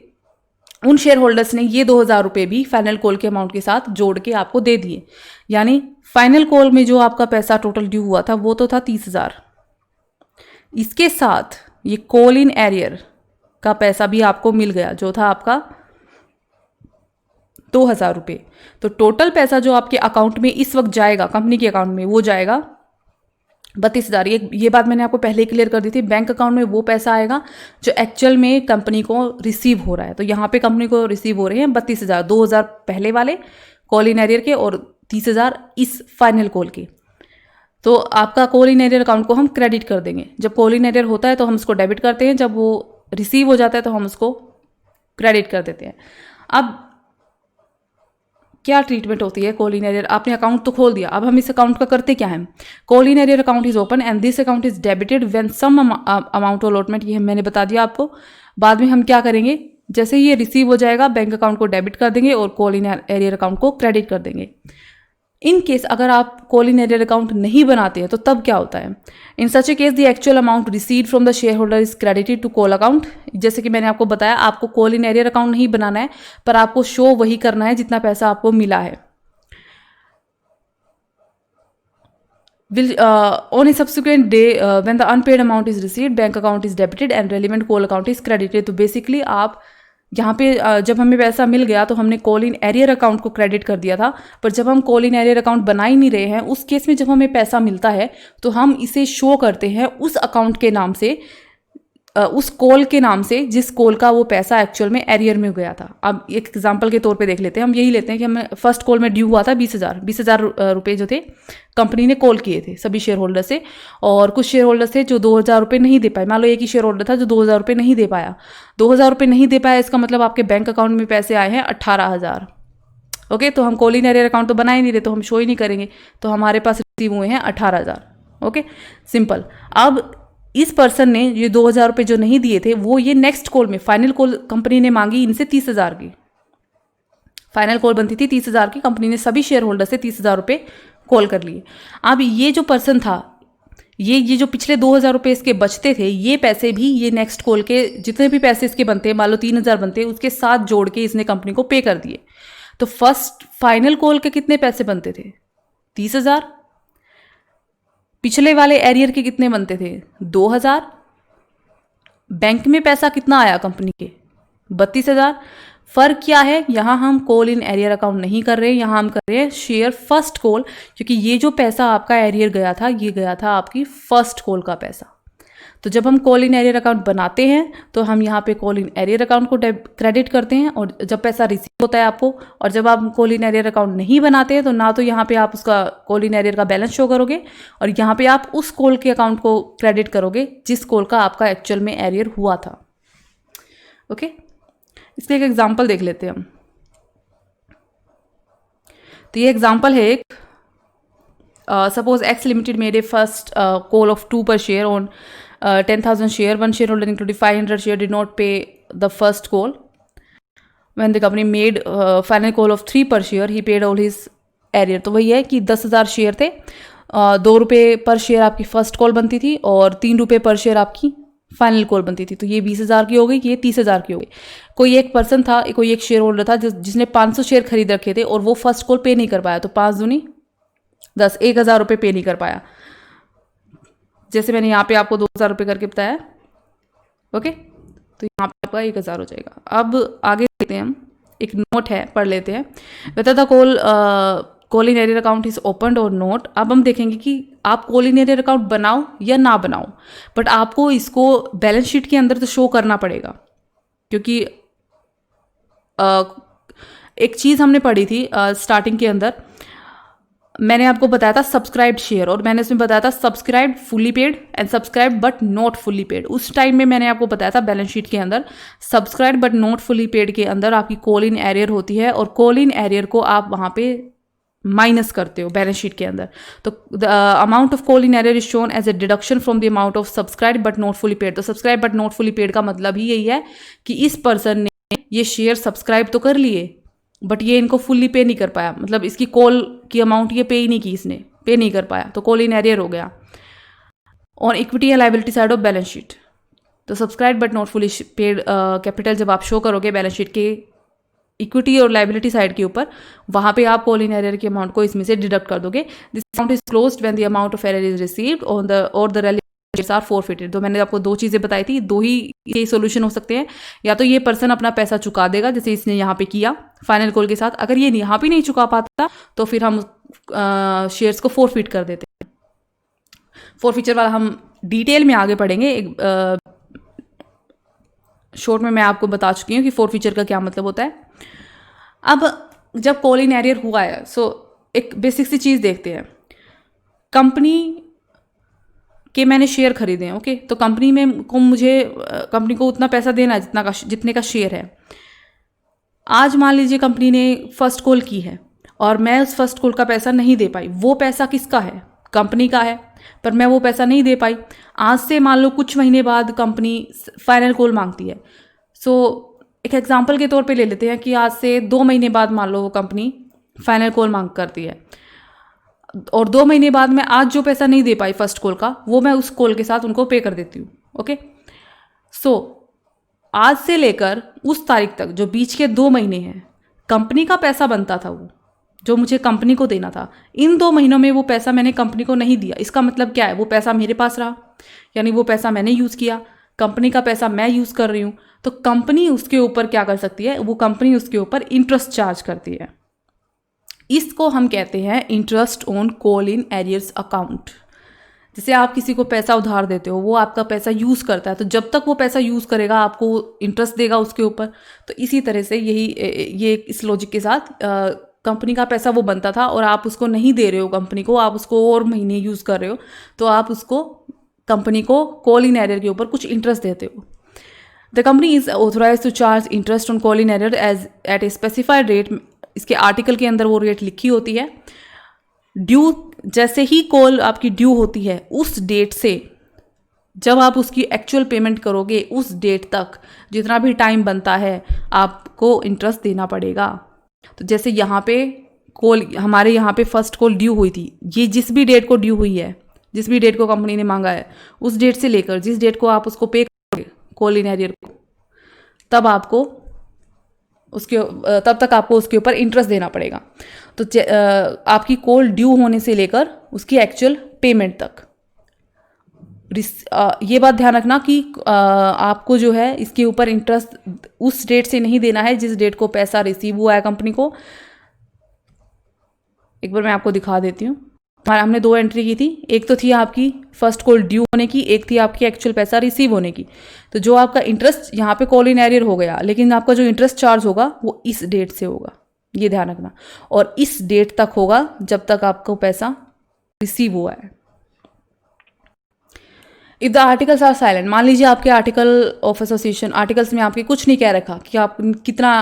उन शेयर होल्डर्स ने ये 2,000 रुपये भी फाइनल कॉल के अमाउंट के साथ जोड़ के आपको दे दिए। यानी फाइनल कॉल में जो आपका पैसा टोटल ड्यू हुआ था वो तो था 30,000। इसके साथ ये कॉल इन एरियर का पैसा भी आपको मिल गया जो था आपका 2,000 रुपये। तो टोटल पैसा जो आपके अकाउंट में इस वक्त जाएगा, कंपनी के अकाउंट में, वो जाएगा 32,000। ये बात मैंने आपको पहले क्लियर कर दी थी। बैंक अकाउंट में वो पैसा आएगा जो एक्चुअल में कंपनी को रिसीव हो रहा है। तो यहाँ पे कंपनी को रिसीव हो रहे हैं 32,000, 2,000 पहले वाले कॉल इन एरियर के और 30,000 इस फाइनल कॉल के। तो आपका कॉल इन एरियर अकाउंट को हम क्रेडिट कर देंगे। जब कॉल इन एरियर होता है तो हम उसको डेबिट करते हैं, जब वो रिसीव हो जाता है तो हम उसको क्रेडिट कर देते हैं। अब क्या ट्रीटमेंट होती है कॉल इन एरियर? आपने अकाउंट तो खोल दिया, अब हम इस अकाउंट का करते क्या है? Call in arrear account is open and this account is debited when some amount allotment, ये मैंने बता दिया आपको। बाद में हम क्या करेंगे, जैसे ये रिसीव हो जाएगा बैंक अकाउंट को डेबिट कर देंगे और कॉल इन एरियर अकाउंट को क्रेडिट कर देंगे। इन केस अगर आप कॉल इन एरियर अकाउंट नहीं बनाते हैं तो तब क्या होता है? In such a case the actual amount received from the share holder is credited to call account. जैसे कि मैंने आपको बताया, आपको कॉल इन एरियर अकाउंट नहीं बनाना है, पर आपको शो वही करना है जितना पैसा आपको मिला है। On a subsequent day when the unpaid amount is received, bank account is debited and relevant call account is credited। तो बेसिकली आप यहाँ पे जब हमें पैसा मिल गया तो हमने कॉल इन एरियर अकाउंट को क्रेडिट कर दिया था, पर जब हम कॉल इन एरियर अकाउंट बना ही नहीं रहे हैं, उस केस में जब हमें पैसा मिलता है तो हम इसे शो करते हैं उस अकाउंट के नाम से, उस कॉल के नाम से जिस कॉल का वो पैसा एक्चुअल में एरियर में गया था। अब एक एग्जांपल के तौर पे देख लेते हैं। हम यही लेते हैं कि हमें फर्स्ट कॉल में ड्यू हुआ था 20,000 रुपये जो थे कंपनी ने कॉल किए थे सभी शेयर होल्डर से, और कुछ शेयर होल्डर थे जो 2,000 रुपये नहीं दे पाए। मान लो एक ही शेयर होल्डर था जो 2,000 रुपये नहीं दे पाया। 2,000 रुपये नहीं दे पाया, इसका मतलब आपके बैंक अकाउंट में पैसे आए हैं 18,000। ओके, तो हम कॉल इन एरियर अकाउंट तो बना ही नहीं रहे, तो हम शो ही नहीं करेंगे, तो हमारे पास रिसीव हुए हैं 18,000। Okay, simple. अब इस पर्सन ने ये 2,000 रुपये जो नहीं दिए थे वो ये नेक्स्ट कॉल में, फाइनल कॉल कंपनी ने मांगी इनसे 30,000 की। फाइनल कॉल बनती थी 30,000 की, कंपनी ने सभी शेयर होल्डर से 30,000 रुपये कॉल कर लिए। अब ये जो पर्सन था, ये जो पिछले 2,000 रुपये इसके बचते थे, ये पैसे भी ये नेक्स्ट कॉल के जितने भी पैसे इसके बनते हैं, मान लो 3,000 बनते हैं, उसके साथ जोड़ के इसने कंपनी को पे कर दिए। तो फर्स्ट फाइनल कॉल के कितने पैसे बनते थे? 30,000। पिछले वाले एरियर के कितने बनते थे? 2,000। बैंक में पैसा कितना आया कंपनी के? 32,000। फर्क क्या है? यहाँ हम कॉल इन एरियर अकाउंट नहीं कर रहे हैं, यहाँ हम कर रहे हैं शेयर फर्स्ट कॉल, क्योंकि ये जो पैसा आपका एरियर गया था ये गया था आपकी फर्स्ट कॉल का पैसा। तो जब हम कॉल इन एरियर अकाउंट बनाते हैं तो हम यहाँ पे कॉल इन एरियर अकाउंट को क्रेडिट करते हैं, और जब पैसा रिसीव होता है आपको, और जब आप कॉल इन एरियर अकाउंट नहीं बनाते हैं तो ना तो यहाँ पे आप उसका कॉल इन एरियर का बैलेंस शो करोगे, और यहाँ पे आप उस कॉल के अकाउंट को क्रेडिट करोगे जिस कॉल का आपका एक्चुअल में एरियर हुआ था। ओके, इसलिए एक एग्जाम्पल देख लेते हैं हम। तो ये एग्जाम्पल है एक, suppose x limited made a first call of 2 per share on 10,000 share. One shareholder including 500 share did not pay the first call. When the company made final call of 3 per share he paid all his arrear. तो वही है कि 10,000 share थे, 2 रुपये पर share आपकी first call बनती थी और 3 रुपये पर शेयर आपकी फाइनल कॉल बनती थी। तो ये 20,000 की हो गई, ये 30,000 की हो गई। कोई एक पर्सन था, कोई एक शेयर होल्डर था जिसने 500 शेयर खरीद रखे थे और वो फर्स्ट कॉल पे नहीं कर पाया, तो 5 दूनी 10, 1,000 रुपये पे नहीं कर पाया। जैसे मैंने यहाँ पे आपको 2,000 रुपये करके बताया, ओके, तो यहाँ पे आपका 1,000 हो जाएगा। अब आगे देखते हैं हम, एक नोट है, पढ़ लेते हैं। Whether the call in arrear account is opened और नोट। अब हम देखेंगे कि आप कॉल इन एरियर अकाउंट बनाओ या ना बनाओ, बट आपको इसको बैलेंस शीट के अंदर तो शो करना पड़ेगा, क्योंकि एक चीज़ हमने पढ़ी थी स्टार्टिंग के अंदर, मैंने आपको बताया था सब्सक्राइब्ड शेयर, और मैंने इसमें बताया था subscribed fully paid and subscribed but not fully paid. उस टाइम में मैंने आपको बताया था बैलेंस शीट के अंदर subscribed but not fully paid के अंदर आपकी कॉल इन एरियर होती है, और कॉल इन एरियर को आप वहाँ पे माइनस करते हो बैलेंस शीट के अंदर। तो the amount of call in arrear is shown as a deduction from the amount of subscribe but not fully paid. तो subscribe but not fully paid का मतलब ही यही है कि इस पर्सन ने ये शेयर सब्सक्राइब तो कर लिए, बट ये इनको फुल्ली पे नहीं कर पाया, मतलब इसकी कॉल की अमाउंट ये पे ही नहीं की, इसने पे नहीं कर पाया, तो कॉल इन एरियर हो गया। On equity and liability side of balance sheet, तो subscribe but not fully paid capital जब आप शो करोगे बैलेंस शीट के इक्विटी और लाइबिलिटी साइड के ऊपर, वहाँ पे आप कॉल इन एरियर के अमाउंट को इसमें से डिडक्ट कर दोगे। This amount is closed when the amount of arrear is received on the or the relevant are forfeited. तो मैंने आपको 2 चीज़ें बताई थी, 2 ही ये सोल्यूशन हो सकते हैं, या तो ये पर्सन अपना पैसा चुका देगा जैसे इसने यहाँ पे किया फाइनल कॉल के साथ। अगर ये यहाँ पे नहीं चुका पाता तो फिर हम शेयर्स को फॉरफिट कर देते हैं। फॉरफीचर वाला हम डिटेल में आगे पढ़ेंगे, एक शॉर्ट में मैं आपको बता चुकी हूँ कि फॉरफीचर का क्या मतलब होता है। अब जब कॉल इन एरियर हुआ है, सो एक बेसिक सी चीज़ देखते हैं। कंपनी के मैंने शेयर खरीदे हैं, ओके, तो कंपनी में को मुझे कंपनी को उतना पैसा देना है जितने का शेयर है। आज मान लीजिए कंपनी ने फर्स्ट कॉल की है और मैं उस फर्स्ट कॉल का पैसा नहीं दे पाई। वो पैसा किसका है? कंपनी का है, पर मैं वो पैसा नहीं दे पाई। आज से मान लो कुछ महीने बाद कंपनी फाइनल कॉल मांगती है। सो एक एग्जांपल के तौर पे ले लेते हैं कि आज से 2 महीने बाद मान लो वो कंपनी फाइनल कॉल मांग करती है, और 2 महीने बाद मैं आज जो पैसा नहीं दे पाई फर्स्ट कॉल का, वो मैं उस कॉल के साथ उनको पे कर देती हूँ, ओके। सो आज से लेकर उस तारीख तक जो बीच के 2 महीने हैं, कंपनी का पैसा बनता था, वो जो मुझे कंपनी को देना था, इन 2 महीनों में वो पैसा मैंने कंपनी को नहीं दिया। इसका मतलब क्या है? वो पैसा मेरे पास रहा, यानी वो पैसा मैंने यूज़ किया, कंपनी का पैसा मैं यूज़ कर रही हूँ। तो कंपनी उसके ऊपर क्या कर सकती है? वो कंपनी उसके ऊपर इंटरेस्ट चार्ज करती है। इसको हम कहते हैं interest on call in arrears account. जैसे आप किसी को पैसा उधार देते हो, वो आपका पैसा यूज़ करता है, तो जब तक वो पैसा यूज़ करेगा आपको इंटरेस्ट देगा उसके ऊपर। तो इसी तरह से ये इस लॉजिक के साथ कंपनी का पैसा वो बनता था और आप उसको नहीं दे रहे हो कंपनी को, आप उसको और महीने यूज़ कर रहे हो, तो आप उसको कंपनी को कॉल इन एरियर के ऊपर कुछ इंटरेस्ट देते हो। The company is authorise to charge interest on call in arrear as at a specified rate. इसके आर्टिकल के अंदर वो रेट लिखी होती है। ड्यू, जैसे ही कॉल आपकी ड्यू होती है उस डेट से जब आप उसकी एक्चुअल पेमेंट करोगे उस डेट तक जितना भी टाइम बनता है आपको इंटरेस्ट देना पड़ेगा। तो जैसे यहाँ पे कॉल, हमारे यहाँ पे फर्स्ट कॉल ड्यू हुई थी, ये जिस भी डेट को ड्यू हुई है, जिस भी डेट को कंपनी ने मांगा है, उस डेट से लेकर जिस डेट को आप उसको पे करोगे कॉल इन एरियर को, तब तक आपको उसके ऊपर इंटरेस्ट देना पड़ेगा। तो आपकी कॉल ड्यू होने से लेकर उसकी एक्चुअल पेमेंट तक। ये बात ध्यान रखना कि आपको जो है इसके ऊपर इंटरेस्ट उस डेट से नहीं देना है जिस डेट को पैसा रिसीव हुआ है कंपनी को। एक बार मैं आपको दिखा देती हूँ। हमने 2 एंट्री की थी, एक तो थी आपकी फर्स्ट कॉल ड्यू होने की, एक थी आपकी एक्चुअल पैसा रिसीव होने की। तो जो आपका इंटरेस्ट यहाँ पे कॉल इन एरियर हो गया, लेकिन आपका जो इंटरेस्ट चार्ज होगा वो इस डेट से होगा, ये ध्यान रखना, और इस डेट तक होगा जब तक आपको पैसा रिसीव हुआ है। If the articles are silent, मान लीजिए आपके आर्टिकल ऑफ एसोसिएशन, आर्टिकल्स में आपके कुछ नहीं कह रखा कि आप कितना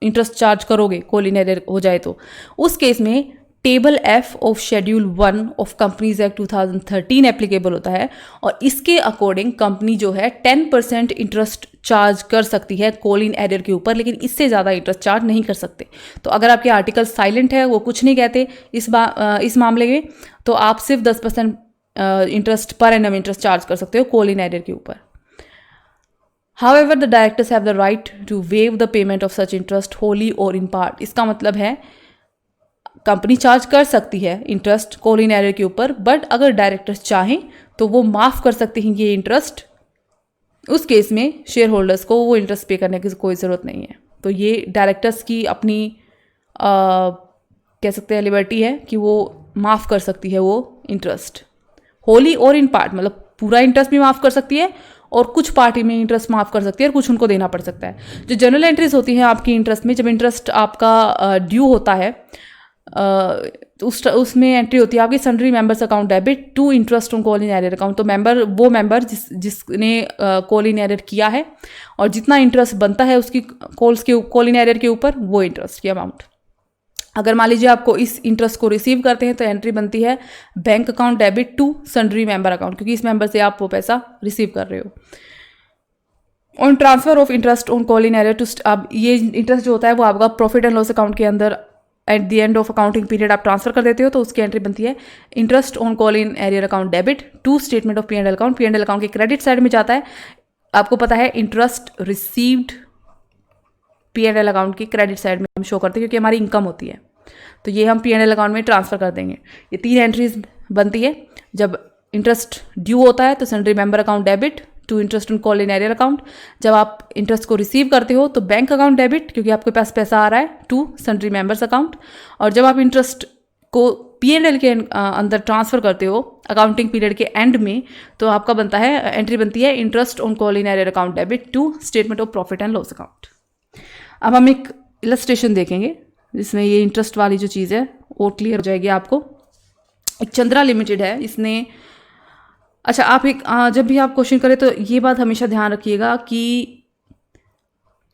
इंटरेस्ट चार्ज करोगे कॉल इन एरियर हो जाए, तो उस केस में table F of schedule 1 of companies act 2013 applicable होता है और इसके अकॉर्डिंग कंपनी जो है 10% इंटरेस्ट चार्ज कर सकती है कॉल इन एरियर के ऊपर, लेकिन इससे ज़्यादा इंटरेस्ट चार्ज नहीं कर सकते। तो अगर आपके आर्टिकल साइलेंट है, वो कुछ नहीं कहते इस मामले में, तो आप सिर्फ 10% interest per annum interest charge कर सकते हो कॉल इन एरियर के ऊपर। However, the directors have the right to waive the payment of such interest wholly or in part। इसका मतलब है कंपनी चार्ज कर सकती है इंटरेस्ट कॉल इन एरियर के ऊपर, बट अगर डायरेक्टर्स चाहें तो वो माफ़ कर सकते हैं ये इंटरेस्ट। उस केस में शेयर होल्डर्स को वो इंटरेस्ट पे करने की कोई ज़रूरत नहीं है। तो ये डायरेक्टर्स की अपनी कह सकते हैं लिबर्टी है कि वो माफ़ कर सकती है वो इंटरेस्ट होली और इन पार्ट, मतलब पूरा इंटरेस्ट भी माफ़ कर सकती है और कुछ पार्टी में इंटरेस्ट माफ़ कर सकती है और कुछ उनको देना पड़ सकता है। जो जनरल एंट्रीज होती हैं आपकी इंटरेस्ट में, जब इंटरेस्ट आपका ड्यू होता है उसमें एंट्री होती है आपकी sundry members account debit to interest on call in arrear account. तो वो मेंबर जिसने कॉल इन एरियर किया है और जितना इंटरेस्ट बनता है उसकी कॉल इन एरियर के ऊपर, वो इंटरेस्ट की अमाउंट। अगर मान लीजिए आपको इस इंटरेस्ट को रिसीव करते हैं तो एंट्री बनती है bank account debit to sundry member account, क्योंकि इस मेंबर से आप वो पैसा रिसीव कर रहे हो। On transfer of interest on call in arrear to, अब ये इंटरेस्ट जो होता है वो आपका प्रॉफिट एंड लॉस अकाउंट के अंदर at the end of accounting period आप ट्रांसफर कर देते हो, तो उसकी एंट्री बनती है interest on call in arrear account debit to statement of P&L account. P&L account के क्रेडिट साइड में जाता है। आपको पता है इंटरेस्ट रिसीव्ड P&L अकाउंट की क्रेडिट साइड में हम शो करते हैं क्योंकि हमारी इनकम होती है, तो ये हम P&L अकाउंट में ट्रांसफर कर देंगे। ये 3 एंट्रीज बनती है। जब इंटरेस्ट ड्यू होता है तो sundry member account debit to interest on call in arrear account. जब आप इंटरेस्ट को रिसीव करते हो तो बैंक अकाउंट डेबिट, क्योंकि आपके पास पैसा आ रहा है, टू सन्ड्री मेंबर्स अकाउंट। और जब आप इंटरेस्ट को P&L के अंदर ट्रांसफर करते हो अकाउंटिंग पीरियड के एंड में, तो आपका बनता है एंट्री बनती है interest on call in arrear account debit to statement of profit and loss account. अब हम एक इलस्ट्रेशन देखेंगे जिसमें ये इंटरेस्ट वाली जो चीज़ है वो क्लियर हो जाएगी आपको। एक चंद्रा लिमिटेड है, इसने, अच्छा आप एक जब भी आप क्वेश्चन करें तो ये बात हमेशा ध्यान रखिएगा कि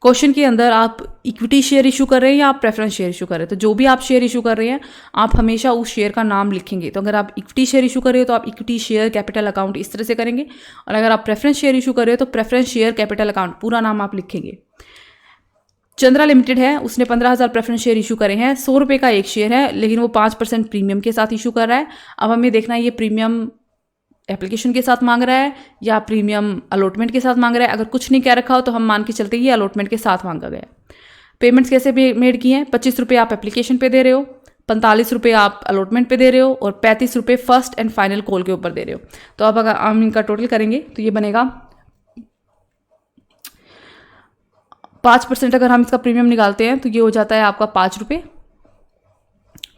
क्वेश्चन के अंदर आप इक्विटी शेयर इशू कर रहे हैं या आप प्रेफरेंस शेयर इशू कर रहे हैं, तो जो भी आप शेयर इशू कर रहे हैं आप हमेशा उस शेयर का नाम लिखेंगे। तो अगर आप इक्विटी शेयर इशू कर रहे हो तो आप इक्विटी शेयर कैपिटल अकाउंट इस तरह से करेंगे, और अगर आप प्रेफरेंस शेयर इशू कर रहे हो तो प्रेफरेंस शेयर कैपिटल अकाउंट पूरा नाम आप लिखेंगे। चंद्रा लिमिटेड है, उसने 15,000 प्रेफरेंस शेयर इशू करे हैं। 100 रुपये का एक शेयर है, लेकिन वो 5% प्रीमियम के साथ इशू कर रहा है। अब हमें देखना है ये प्रीमियम एप्लीकेशन के साथ मांग रहा है या प्रीमियम अलॉटमेंट के साथ मांग रहा है। अगर कुछ नहीं कह रखा हो तो हम मान के चलते ये अलॉटमेंट के साथ मांगा गया। पेमेंट्स कैसे मेड की हैं? 25 रुपये आप एप्लीकेशन पे दे रहे हो, 45 रुपये आप अलॉटमेंट पे दे रहे हो और 35 रुपये फर्स्ट एंड फाइनल कॉल के ऊपर दे रहे हो। तो अब अगर हम इनका टोटल करेंगे तो ये बनेगा 5%। अगर हम इसका प्रीमियम निकालते हैं तो ये हो जाता है आपका 5 रुपये,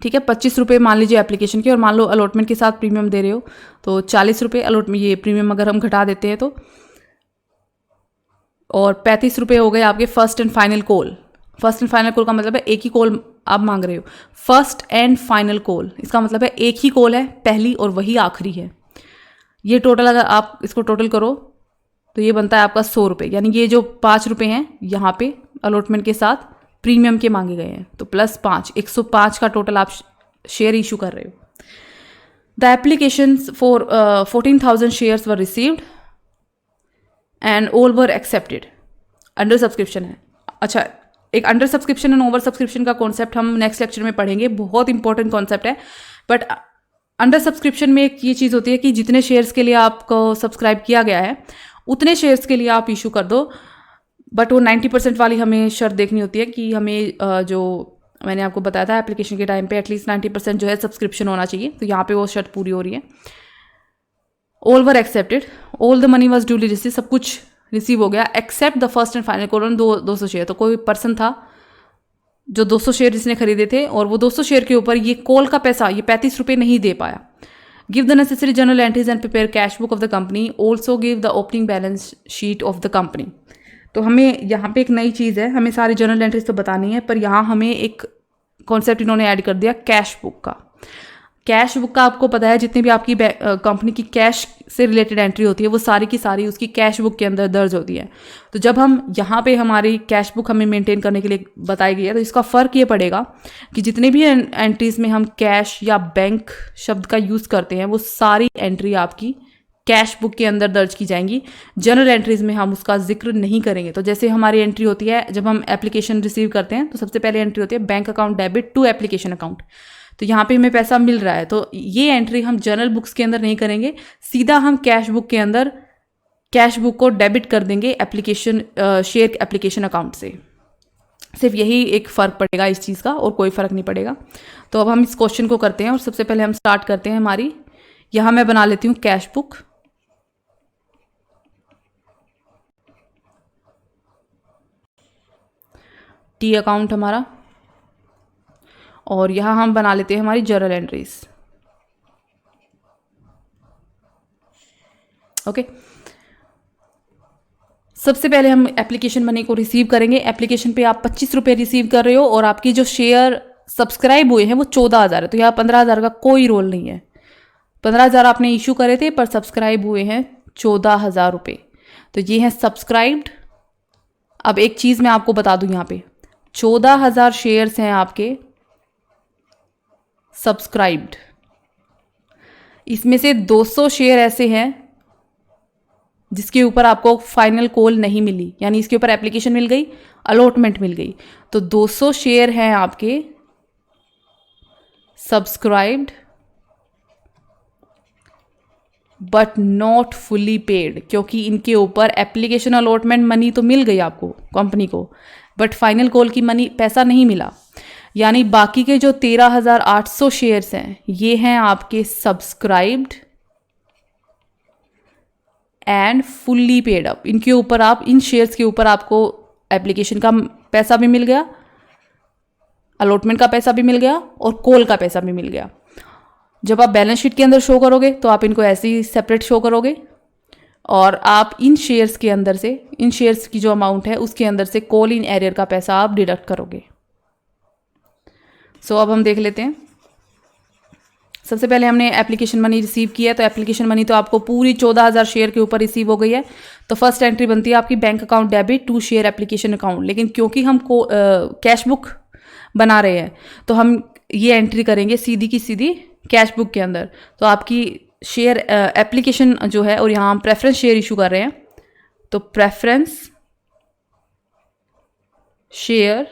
ठीक है। 25 रुपये मान लीजिए एप्लीकेशन के, और मान लो अलॉटमेंट के साथ प्रीमियम दे रहे हो तो 40 रुपये अलॉटमेंट, ये प्रीमियम अगर हम घटा देते हैं तो, और 35 रुपये हो गए आपके first and final call. First and final call का मतलब है एक ही कॉल आप मांग रहे हो, फर्स्ट एंड फाइनल कॉल, इसका मतलब है एक ही कॉल है, पहली और वही आखिरी है। ये टोटल अगर आप इसको टोटल करो तो ये बनता है आपका 100 रुपये, यानी ये जो 5 रुपये हैं यहाँ पे अलॉटमेंट के साथ प्रीमियम के मांगे गए हैं, तो प्लस 5, 105 का टोटल आप शेयर इशू कर रहे हो। The application for 14,000 shares were received and all were accepted. Under subscription है। अच्छा, एक under subscription and over subscription का कॉन्सेप्ट हम नेक्स्ट लेक्चर में पढ़ेंगे, बहुत इंपॉर्टेंट कॉन्सेप्ट है। बट अंडर सब्सक्रिप्शन में एक ये चीज़ होती है कि जितने शेयर्स के लिए आपको सब्सक्राइब किया गया है उतने शेयर्स के लिए आप इशू कर दो। बट वो 90% वाली हमें शर्त देखनी होती है कि हमें जो मैंने आपको बताया था एप्लीकेशन के टाइम पे एटलीस्ट 90% जो है सब्सक्रिप्शन होना चाहिए, तो यहाँ पे वो शर्त पूरी हो रही है। All were accepted, all the money was duly receive, सब कुछ रिसीव हो गया except the first and final call 200 share. तो कोई पर्सन था जो 200 शेयर जिसने खरीदे थे और वो 200 शेयर के ऊपर ये कॉल का पैसा, ये 35 रुपये नहीं दे पाया। Give the necessary general entries and prepare cash book of the company, also give the opening balance sheet of the company. तो हमें यहाँ पे एक नई चीज़ है, हमें सारी जनरल एंट्रीज तो बतानी है, पर यहाँ हमें एक कॉन्सेप्ट इन्होंने ऐड कर दिया कैश बुक का। कैश बुक का आपको पता है, जितनी भी आपकी कंपनी की कैश से रिलेटेड एंट्री होती है वो सारी की सारी उसकी कैश बुक के अंदर दर्ज होती है। तो जब हम यहाँ पे हमारी कैश बुक हमें मेंटेन करने के लिए बताई गई है, तो इसका फ़र्क ये पड़ेगा कि जितनी भी एंट्रीज में हम कैश या बैंक शब्द का यूज़ करते हैं वो सारी एंट्री आपकी कैश बुक के अंदर दर्ज की जाएंगी। जनरल एंट्रीज में हम उसका जिक्र नहीं करेंगे। तो जैसे हमारी एंट्री होती है जब हम एप्लीकेशन रिसीव करते हैं, तो सबसे पहले एंट्री होती है bank account debit to application account. तो यहाँ पे हमें पैसा मिल रहा है, तो ये एंट्री हम जनरल बुक्स के अंदर नहीं करेंगे, सीधा हम कैश बुक के अंदर कैश बुक को डेबिट कर देंगे एप्लीकेशन शेयर एप्लीकेशन अकाउंट से। सिर्फ यही एक फ़र्क पड़ेगा इस चीज़ का, और कोई फ़र्क नहीं पड़ेगा। तो अब हम इस क्वेश्चन को करते हैं, और सबसे पहले हम स्टार्ट करते हैं हमारी, यहाँ मैं बना लेती हूँ कैश बुक। टी अकाउंट हमारा, और यहाँ हम बना लेते हैं हमारी जर्नल एंट्रीज। ओके, सबसे पहले हम एप्लीकेशन मनी को रिसीव करेंगे। एप्लीकेशन पे आप 25 रुपये रिसीव कर रहे हो, और आपकी जो शेयर सब्सक्राइब हुए हैं वो 14,000 है। तो यहाँ 15,000 का कोई रोल नहीं है। 15,000 आपने इशू करे थे, पर सब्सक्राइब हुए हैं 14,000 रुपये। तो ये हैं सब्सक्राइब्ड। अब एक चीज़ मैं आपको बता दूं, यहाँ पे 14,000 शेयर्स हैं आपके सब्सक्राइब्ड। इसमें से 200 शेयर ऐसे हैं जिसके ऊपर आपको फाइनल कॉल नहीं मिली, यानी इसके ऊपर एप्लीकेशन मिल गई, अलॉटमेंट मिल गई। तो 200 शेयर हैं आपके subscribed but not fully paid, क्योंकि इनके ऊपर एप्लीकेशन अलॉटमेंट मनी तो मिल गई आपको कंपनी को, बट फाइनल कॉल की मनी पैसा नहीं मिला। यानी बाकी के जो 13,800 शेयर्स हैं ये हैं आपके subscribed and fully paid up. इनके ऊपर आप, इन शेयर्स के ऊपर आपको एप्लीकेशन का पैसा भी मिल गया, अलॉटमेंट का पैसा भी मिल गया, और कॉल का पैसा भी मिल गया। जब आप बैलेंस शीट के अंदर शो करोगे तो आप इनको ऐसे ही सेपरेट शो करोगे, और आप इन शेयर्स के अंदर से, इन शेयर्स की जो अमाउंट है उसके अंदर से कॉल इन एरियर का पैसा आप डिडक्ट करोगे। सो अब हम देख लेते हैं। सबसे पहले हमने एप्लीकेशन मनी रिसीव किया है, तो एप्लीकेशन मनी तो आपको पूरी 14,000 शेयर के ऊपर रिसीव हो गई है। तो फर्स्ट एंट्री बनती है आपकी bank account debit to share application account. लेकिन क्योंकि हम कैश बुक बना रहे हैं, तो हम ये एंट्री करेंगे सीधी की सीधी कैश बुक के अंदर। तो आपकी शेयर एप्लीकेशन जो है, और यहाँ हम प्रेफरेंस शेयर इशू कर रहे हैं, तो प्रेफरेंस शेयर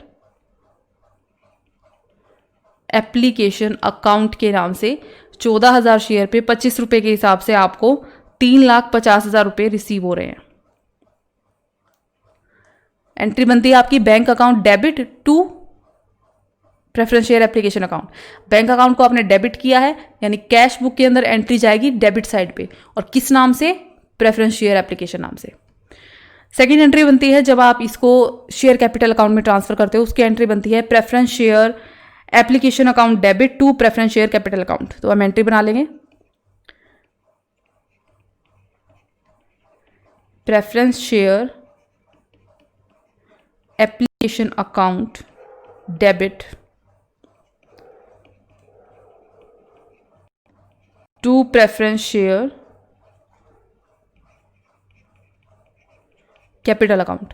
एप्लीकेशन अकाउंट के नाम से 14,000 शेयर पे 25 रुपये के हिसाब से आपको 3,50,000 रुपये रिसीव हो रहे हैं। एंट्री बनती है आपकी bank account debit to preference share application account. Bank account को आपने डेबिट किया है, यानी कैश बुक के अंदर एंट्री जाएगी डेबिट साइड पे, और किस नाम से? प्रेफरेंस शेयर एप्लीकेशन नाम से। सेकेंड एंट्री बनती है जब आप इसको शेयर कैपिटल अकाउंट में ट्रांसफर करते हो, उसकी एंट्री बनती है preference share application account debit to preference share capital account. तो हम एंट्री बना लेंगे, preference share application account debit to preference share capital account.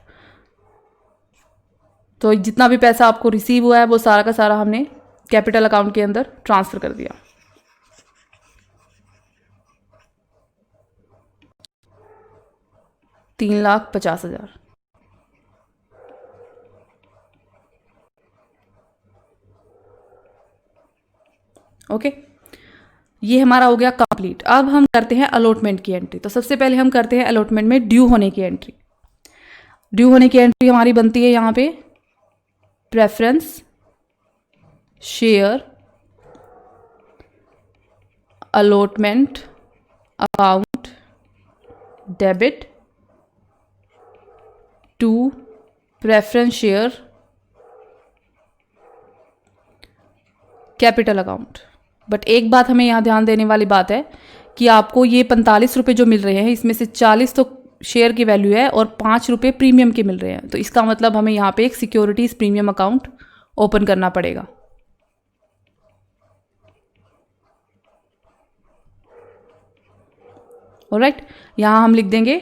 तो जितना भी पैसा आपको रिसीव हुआ है वो सारा का सारा हमने कैपिटल अकाउंट के अंदर ट्रांसफर कर दिया। $3,50,000। ओके, ये हमारा हो गया कंप्लीट। अब हम करते हैं अलॉटमेंट की एंट्री। तो सबसे पहले हम करते हैं अलॉटमेंट में ड्यू होने की एंट्री। ड्यू होने की एंट्री हमारी बनती है यहाँ पे preference share allotment account debit to preference share capital account. But एक बात हमें यहाँ ध्यान देने वाली बात है कि आपको ये 45 रुपये जो मिल रहे हैं, इसमें से 40 तो शेयर की वैल्यू है और 5 रुपये प्रीमियम के मिल रहे हैं। तो इसका मतलब हमें यहाँ पे एक सिक्योरिटीज प्रीमियम अकाउंट ओपन करना पड़ेगा। ऑलराइट, यहाँ हम लिख देंगे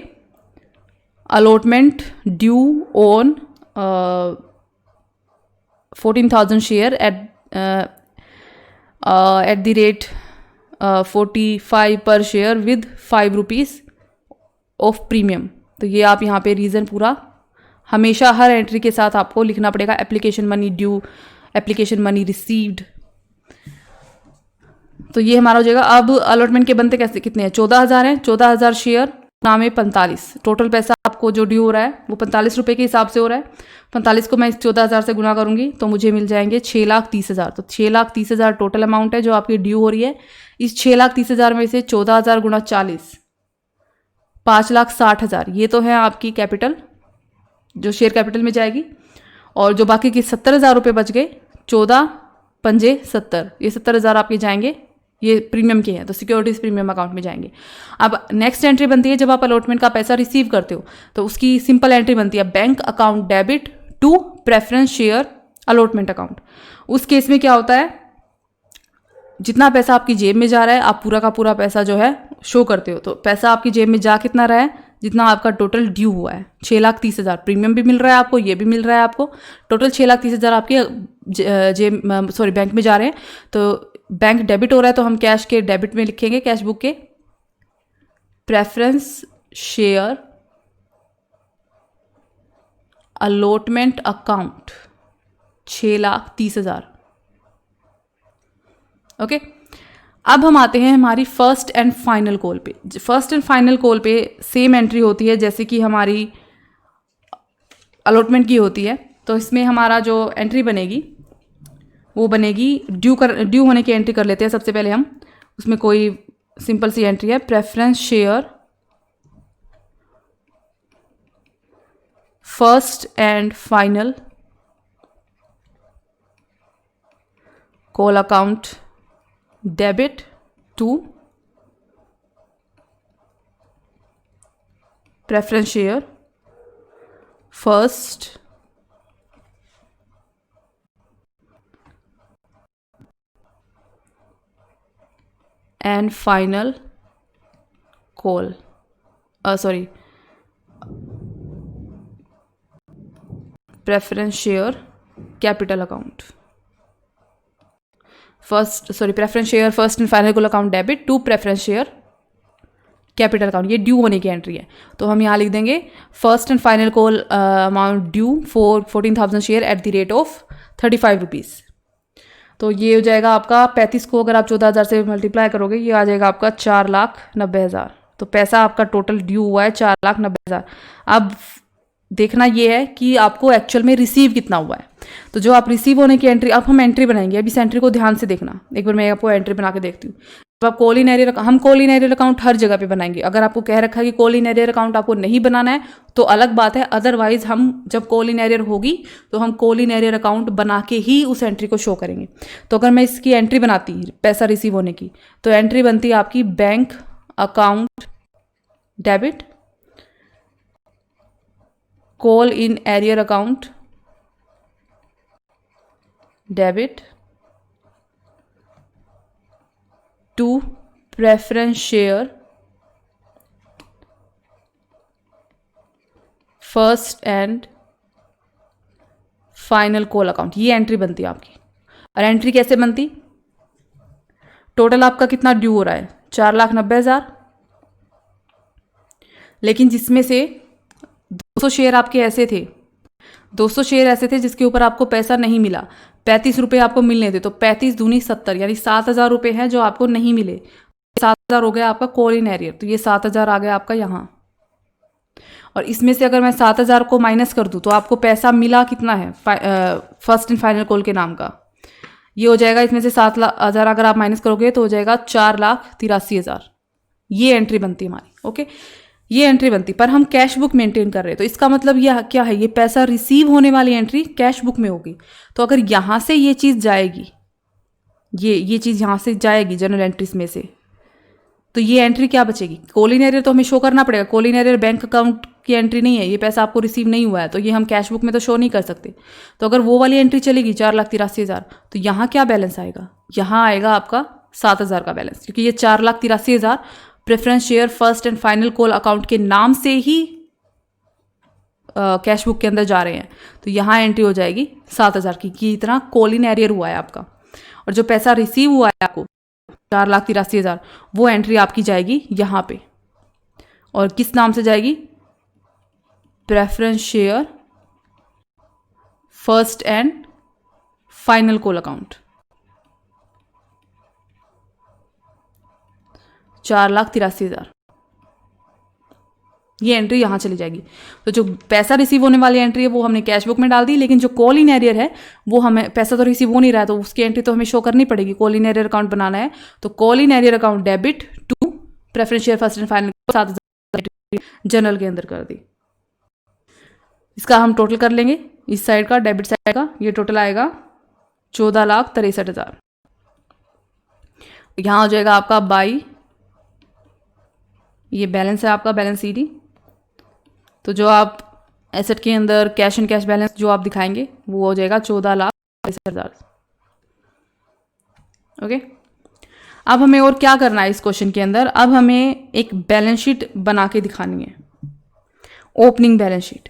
allotment due on 14,000 share at the rate 45 पर share with 5 rupees of premium. तो ये आप यहाँ पे रीज़न पूरा हमेशा हर एंट्री के साथ आपको लिखना पड़ेगा। Application money due, application money received. तो ये हमारा हो जाएगा। अब अलॉटमेंट के बनते कैसे, कितने हैं, 14,000 हैं। 14,000 शेयर नाम है 45, टोटल पैसा आपको जो ड्यू हो रहा है वो 45 रुपये के हिसाब से हो रहा है। 45 को मैं इस 14,000 से गुना करूंगी तो मुझे मिल जाएंगे 6,30,000। तो 6,30,000 टोटल अमाउंट है जो आपकी ड्यू हो रही है। इस 6,30,000 में से 14,000 गुना 40, 5,60,000 ये तो है आपकी कैपिटल, जो शेयर कैपिटल में जाएगी। और जो बाकी के 70,000 रुपये बच गए, 14 पंजे 70, ये 70,000 आपके जाएंगे, ये प्रीमियम के हैं तो सिक्योरिटीज प्रीमियम अकाउंट में जाएंगे। अब नेक्स्ट एंट्री बनती है जब आप अलॉटमेंट का पैसा रिसीव करते हो तो उसकी सिंपल एंट्री बनती है bank account debit to preference share allotment account. उस केस में क्या होता है, जितना पैसा आपकी जेब में जा रहा है आप पूरा का पूरा पैसा जो है शो करते हो। तो पैसा आपकी जेब में जा कितना रहा है, जितना आपका टोटल ड्यू हुआ है 6,30,000, प्रीमियम भी मिल रहा है आपको, ये भी मिल रहा है आपको, टोटल 6,30,000 आपके बैंक में जा रहे हैं। तो बैंक डेबिट हो रहा है तो हम कैश के डेबिट में लिखेंगे, कैश बुक के preference share allotment account 6,30,000। Okay, अब हम आते हैं हमारी फर्स्ट एंड फाइनल कॉल पे। फर्स्ट एंड फाइनल कॉल पे सेम एंट्री होती है जैसे कि हमारी अलॉटमेंट की होती है। तो इसमें हमारा जो एंट्री बनेगी वो बनेगी ड्यू होने की एंट्री कर लेते हैं सबसे पहले हम। उसमें कोई सिंपल सी एंट्री है, preference share first and final call account debit to preference share first and final call preference share capital account preference share first and final call account debit to preference share capital account. ये due होने की entry है तो हम यहाँ लिख देंगे first and final call amount due for 14,000 share eight the rate of 35 rupees. तो ये हो जाएगा आपका 35 को अगर आप 14,000 से मल्टीप्लाई करोगे ये आ जाएगा आपका 4,90,000। तो पैसा आपका टोटल ड्यू हुआ है 4,90,000। अब देखना ये है कि आपको एक्चुअल में रिसीव कितना हुआ है। तो जो आप रिसीव होने की एंट्री, अब हम एंट्री बनाएंगे। अब इस एंट्री को ध्यान से देखना, एक बार मैं आपको एंट्री बना के देखती हूँ। तो आप कॉल इन एरियर, हम कॉल इन एरियर अकाउंट हर जगह पे बनाएंगे। अगर आपको कह रखा है कि कॉल इन एरियर अकाउंट आपको नहीं बनाना है तो अलग बात है, अदरवाइज हम जब कॉल इन एरियर होगी तो हम कॉल इन एरियर अकाउंट बना के ही उस एंट्री को शो करेंगे। तो अगर मैं इसकी एंट्री बनाती पैसा रिसीव होने की, तो एंट्री बनती है आपकी bank account debit call in arrear account debit to preference share first and final call account. ये एंट्री बनती है आपकी। और एंट्री कैसे बनती, टोटल आपका कितना ड्यू हो रहा है 4,90,000, लेकिन जिसमें से 200 शेयर आपके ऐसे थे, 200 शेयर ऐसे थे जिसके ऊपर आपको पैसा नहीं मिला। 35 रुपये आपको मिलने थे, तो 35 दूनी 70 यानी 7,000 रुपये हैं जो आपको नहीं मिले। 7,000 हो गया आपका कॉल इन एरियर, तो ये 7,000 आ गया आपका यहाँ। और इसमें से अगर मैं 7,000 को माइनस कर दूँ तो आपको पैसा मिला कितना है फर्स्ट एंड फाइनल कॉल के नाम का, ये हो जाएगा। इसमें से 7,000 अगर आप माइनस करोगे तो हो जाएगा 4,83,000। ये एंट्री बनती है हमारी। ओके, ये एंट्री बनती, पर हम कैश बुक मेंटेन कर रहे हैं। तो इसका मतलब यह क्या है, ये पैसा रिसीव होने वाली एंट्री कैश बुक में होगी। तो अगर यहाँ से ये चीज़ जाएगी, ये चीज़ यहाँ से जाएगी जनरल एंट्रीज में से, तो ये एंट्री क्या बचेगी, कॉल इन एरियर तो हमें शो करना पड़ेगा। Call in arrear bank account की एंट्री नहीं है, ये पैसा आपको रिसीव नहीं हुआ है, तो ये हम कैश बुक में तो शो नहीं कर सकते। तो अगर वो वाली एंट्री चलेगी 4,83,000, तो यहाँ क्या बैलेंस आएगा, यहाँ आएगा आपका 7,000 का बैलेंस, क्योंकि ये 4,83,000 preference share first and final call account के नाम से ही कैश बुक के अंदर जा रहे हैं, तो यहाँ एंट्री हो जाएगी 7,000 की इतना कॉल इन एरियर हुआ है आपका। और जो पैसा रिसीव हुआ है आपको 4,83,000, वो एंट्री आपकी जाएगी यहाँ पे। और किस नाम से जाएगी? Preference share first and final call account, 4,83,000, ये एंट्री यहाँ चली जाएगी। तो जो पैसा रिसीव होने वाली एंट्री है वो हमने कैश बुक में डाल दी, लेकिन जो कॉल इन एरियर है वो हमें, पैसा तो रिसीव हो नहीं रहा है तो उसकी एंट्री तो हमें शो करनी पड़ेगी। कॉल इन एरियर अकाउंट बनाना है तो call in arrear account debit to preference share first and final 7,000 journal के अंदर कर दी। इसका हम टोटल कर लेंगे, इस साइड का डेबिट साइड का, ये टोटल आएगा 14,63,000। यहाँ हो जाएगा आपका बाई, ये बैलेंस है आपका, बैलेंस सीडी। तो जो आप एसेट के अंदर कैश एंड कैश बैलेंस जो आप दिखाएंगे वो हो जाएगा 14,63,000। ओके, अब हमें और क्या करना है इस क्वेश्चन के अंदर? अब हमें एक बैलेंस शीट बना के दिखानी है, ओपनिंग बैलेंस शीट।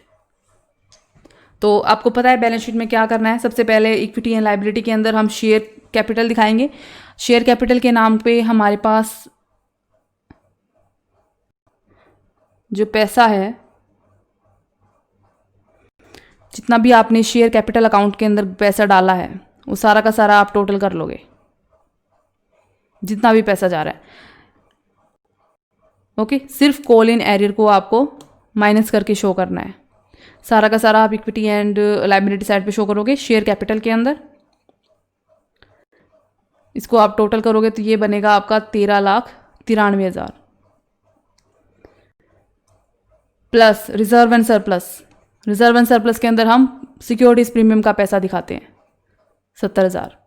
तो आपको पता है बैलेंस शीट में क्या करना है। सबसे पहले इक्विटी एंड लायबिलिटी के अंदर हम शेयर कैपिटल दिखाएंगे। शेयर कैपिटल के नाम पे हमारे पास जो पैसा है, जितना भी आपने शेयर कैपिटल अकाउंट के अंदर पैसा डाला है वो सारा का सारा आप टोटल कर लोगे, जितना भी पैसा जा रहा है। ओके, सिर्फ कॉल इन एरियर को आपको माइनस करके शो करना है। सारा का सारा आप इक्विटी एंड लायबिलिटी साइड पे शो करोगे शेयर कैपिटल के अंदर। इसको आप टोटल करोगे तो ये बनेगा आपका 13,93,000 plus reserve and surplus. Reserve and surplus के अंदर हम सिक्योरिटीज प्रीमियम का पैसा दिखाते हैं 70,000।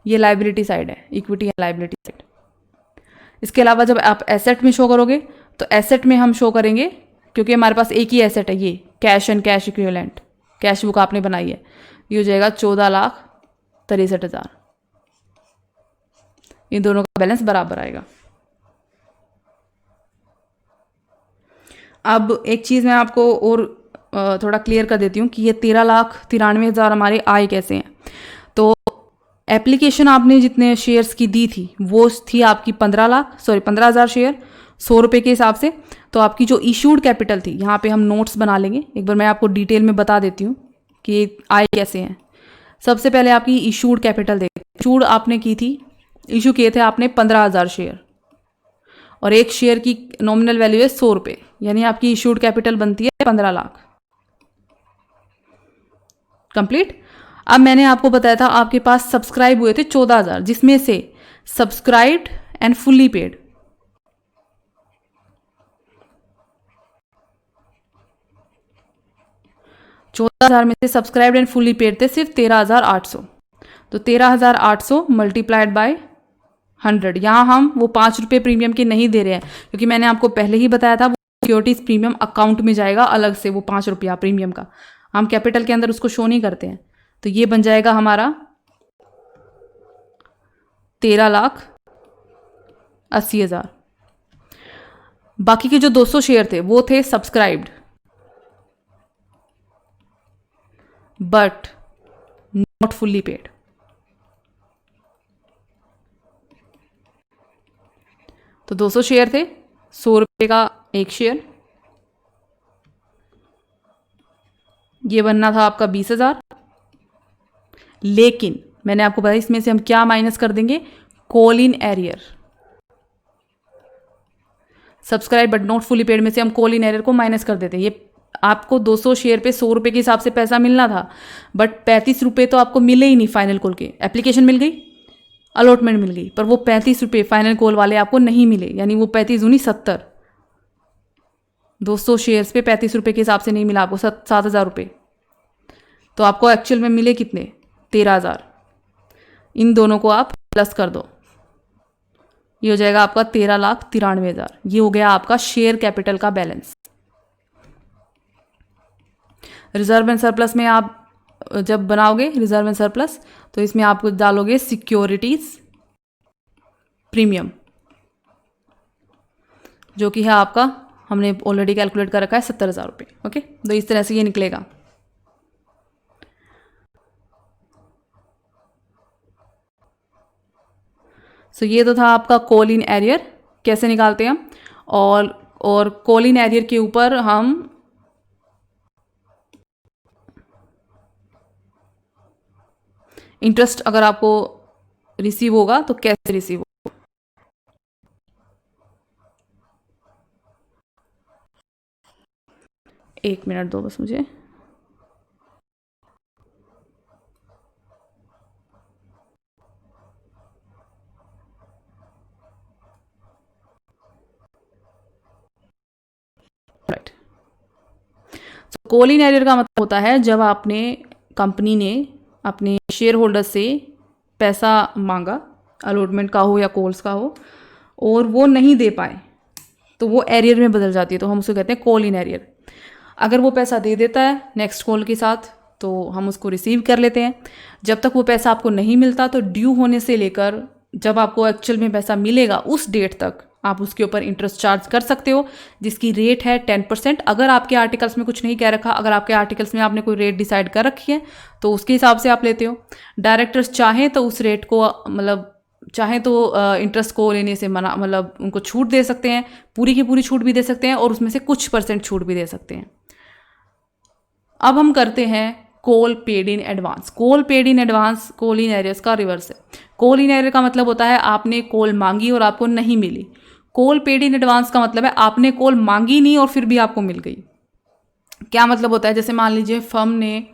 ये लायबिलिटी साइड है, इक्विटी एंड लायबिलिटी साइड। इसके अलावा जब आप एसेट में शो करोगे तो एसेट में हम शो करेंगे, क्योंकि हमारे पास एक ही एसेट है, ये cash and cash equivalent, cash book आपने बनाई है, ये हो जाएगा 14,63,000। इन दोनों का बैलेंस बराबर आएगा। अब एक चीज़ मैं आपको और थोड़ा क्लियर कर देती हूँ कि ये 13,93,000 हमारे आए कैसे हैं। तो एप्लीकेशन आपने जितने शेयर्स की दी थी वो थी आपकी 15,000 शेयर 100 रुपये के हिसाब से। तो आपकी जो इशूड कैपिटल थी, यहाँ पे हम नोट्स बना लेंगे, एक बार मैं आपको डिटेल में बता देती हूँ कि आए कैसे हैं। सबसे पहले आपकी इशूड कैपिटल देखिए, इशूड आपने की थी, इशू किए थे आपने 15,000 शेयर और एक शेयर की नॉमिनल वैल्यू है 100 रुपये, यानी आपकी इशूड कैपिटल बनती है 15 लाख। कंप्लीट। अब मैंने आपको बताया था आपके पास सब्सक्राइब हुए थे 14,000, जिसमें से सब्सक्राइब्ड एंड फुल्ली पेड 14,000 में से सब्सक्राइब्ड एंड फुल्ली पेड थे सिर्फ 13,800। तो 13,800 मल्टीप्लाइड बाय 100। यहाँ हम वो 5 रुपये प्रीमियम के नहीं दे रहे हैं, क्योंकि मैंने आपको पहले ही बताया था वो सिक्योरिटीज प्रीमियम अकाउंट में जाएगा अलग से, वो 5 रुपया प्रीमियम का हम कैपिटल के अंदर उसको शो नहीं करते हैं। तो ये बन जाएगा हमारा 13,80,000। बाकी के जो 200 शेयर थे वो थे subscribed but not fully paid. तो 200 शेयर थे, 100 रुपये का एक शेयर, ये बनना था आपका 20,000। लेकिन मैंने आपको बताया इसमें से हम क्या माइनस कर देंगे, call in arrear. Subscribe but not fully paid में से हम कॉल इन एरियर को माइनस कर देते हैं। ये आपको 200 शेयर पे 100 रुपये के हिसाब से पैसा मिलना था, बट 35 रुपये तो आपको मिले ही नहीं फाइनल कॉल के। एप्लीकेशन मिल गई, अलॉटमेंट मिल गई, पर वो 35 रुपये फाइनल कॉल वाले आपको नहीं मिले, यानी वो 35 दूनी 70। 200 शेयर्स पे 35 रुपये के हिसाब से नहीं मिला आपको 7,000 रुपये। तो आपको एक्चुअल में मिले कितने, 13,000। इन दोनों को आप प्लस कर दो, ये हो जाएगा आपका 13,93,000। ये हो गया आपका शेयर कैपिटल का बैलेंस। रिजर्व एंड सरप्लस में आप जब बनाओगे रिजर्व एंड सरप्लस, तो इसमें आप डालोगे सिक्योरिटीज प्रीमियम जो कि है आपका, हमने ऑलरेडी कैलकुलेट कर रखा है 70,000 रुपये। ओके, तो इस तरह से ये निकलेगा। सो ये तो था आपका कॉल इन एरियर कैसे निकालते हैं हम, और कॉल इन एरियर के ऊपर हम इंटरेस्ट अगर आपको रिसीव होगा तो कैसे रिसीव होगा। एक मिनट दो बस मुझे। राइट, तो कॉल इन एरियर का मतलब होता है जब आपने, कंपनी ने अपने शेयर होल्डर से पैसा मांगा, अलॉटमेंट का हो या कॉल्स का हो, और वो नहीं दे पाए, तो वो एरियर में बदल जाती है, तो हम उसको कहते हैं कॉल इन एरियर। अगर वो पैसा दे देता है नेक्स्ट कॉल के साथ तो हम उसको रिसीव कर लेते हैं। जब तक वो पैसा आपको नहीं मिलता तो ड्यू होने से लेकर जब आपको एक्चुअल में पैसा मिलेगा उस डेट तक आप उसके ऊपर इंटरेस्ट चार्ज कर सकते हो, जिसकी रेट है 10%। अगर आपके आर्टिकल्स में कुछ नहीं कह रखा, अगर आपके आर्टिकल्स में आपने कोई रेट डिसाइड कर रखी है तो उसके हिसाब से आप लेते हो। डायरेक्टर्स चाहें तो उस रेट को, मतलब चाहें तो इंटरेस्ट को लेने से मना, मतलब उनको छूट दे सकते हैं, पूरी की पूरी छूट भी दे सकते हैं और उसमें से कुछ % छूट भी दे सकते हैं। अब हम करते हैं call paid in advance. Call paid in advance call in arrears का रिवर्स है। कॉल इन एरियर का मतलब होता है आपने कॉल मांगी और आपको नहीं मिली। कॉल पेड इन एडवांस का मतलब है आपने कॉल मांगी नहीं और फिर भी आपको मिल गई। क्या मतलब होता है, जैसे मान लीजिए फर्म ने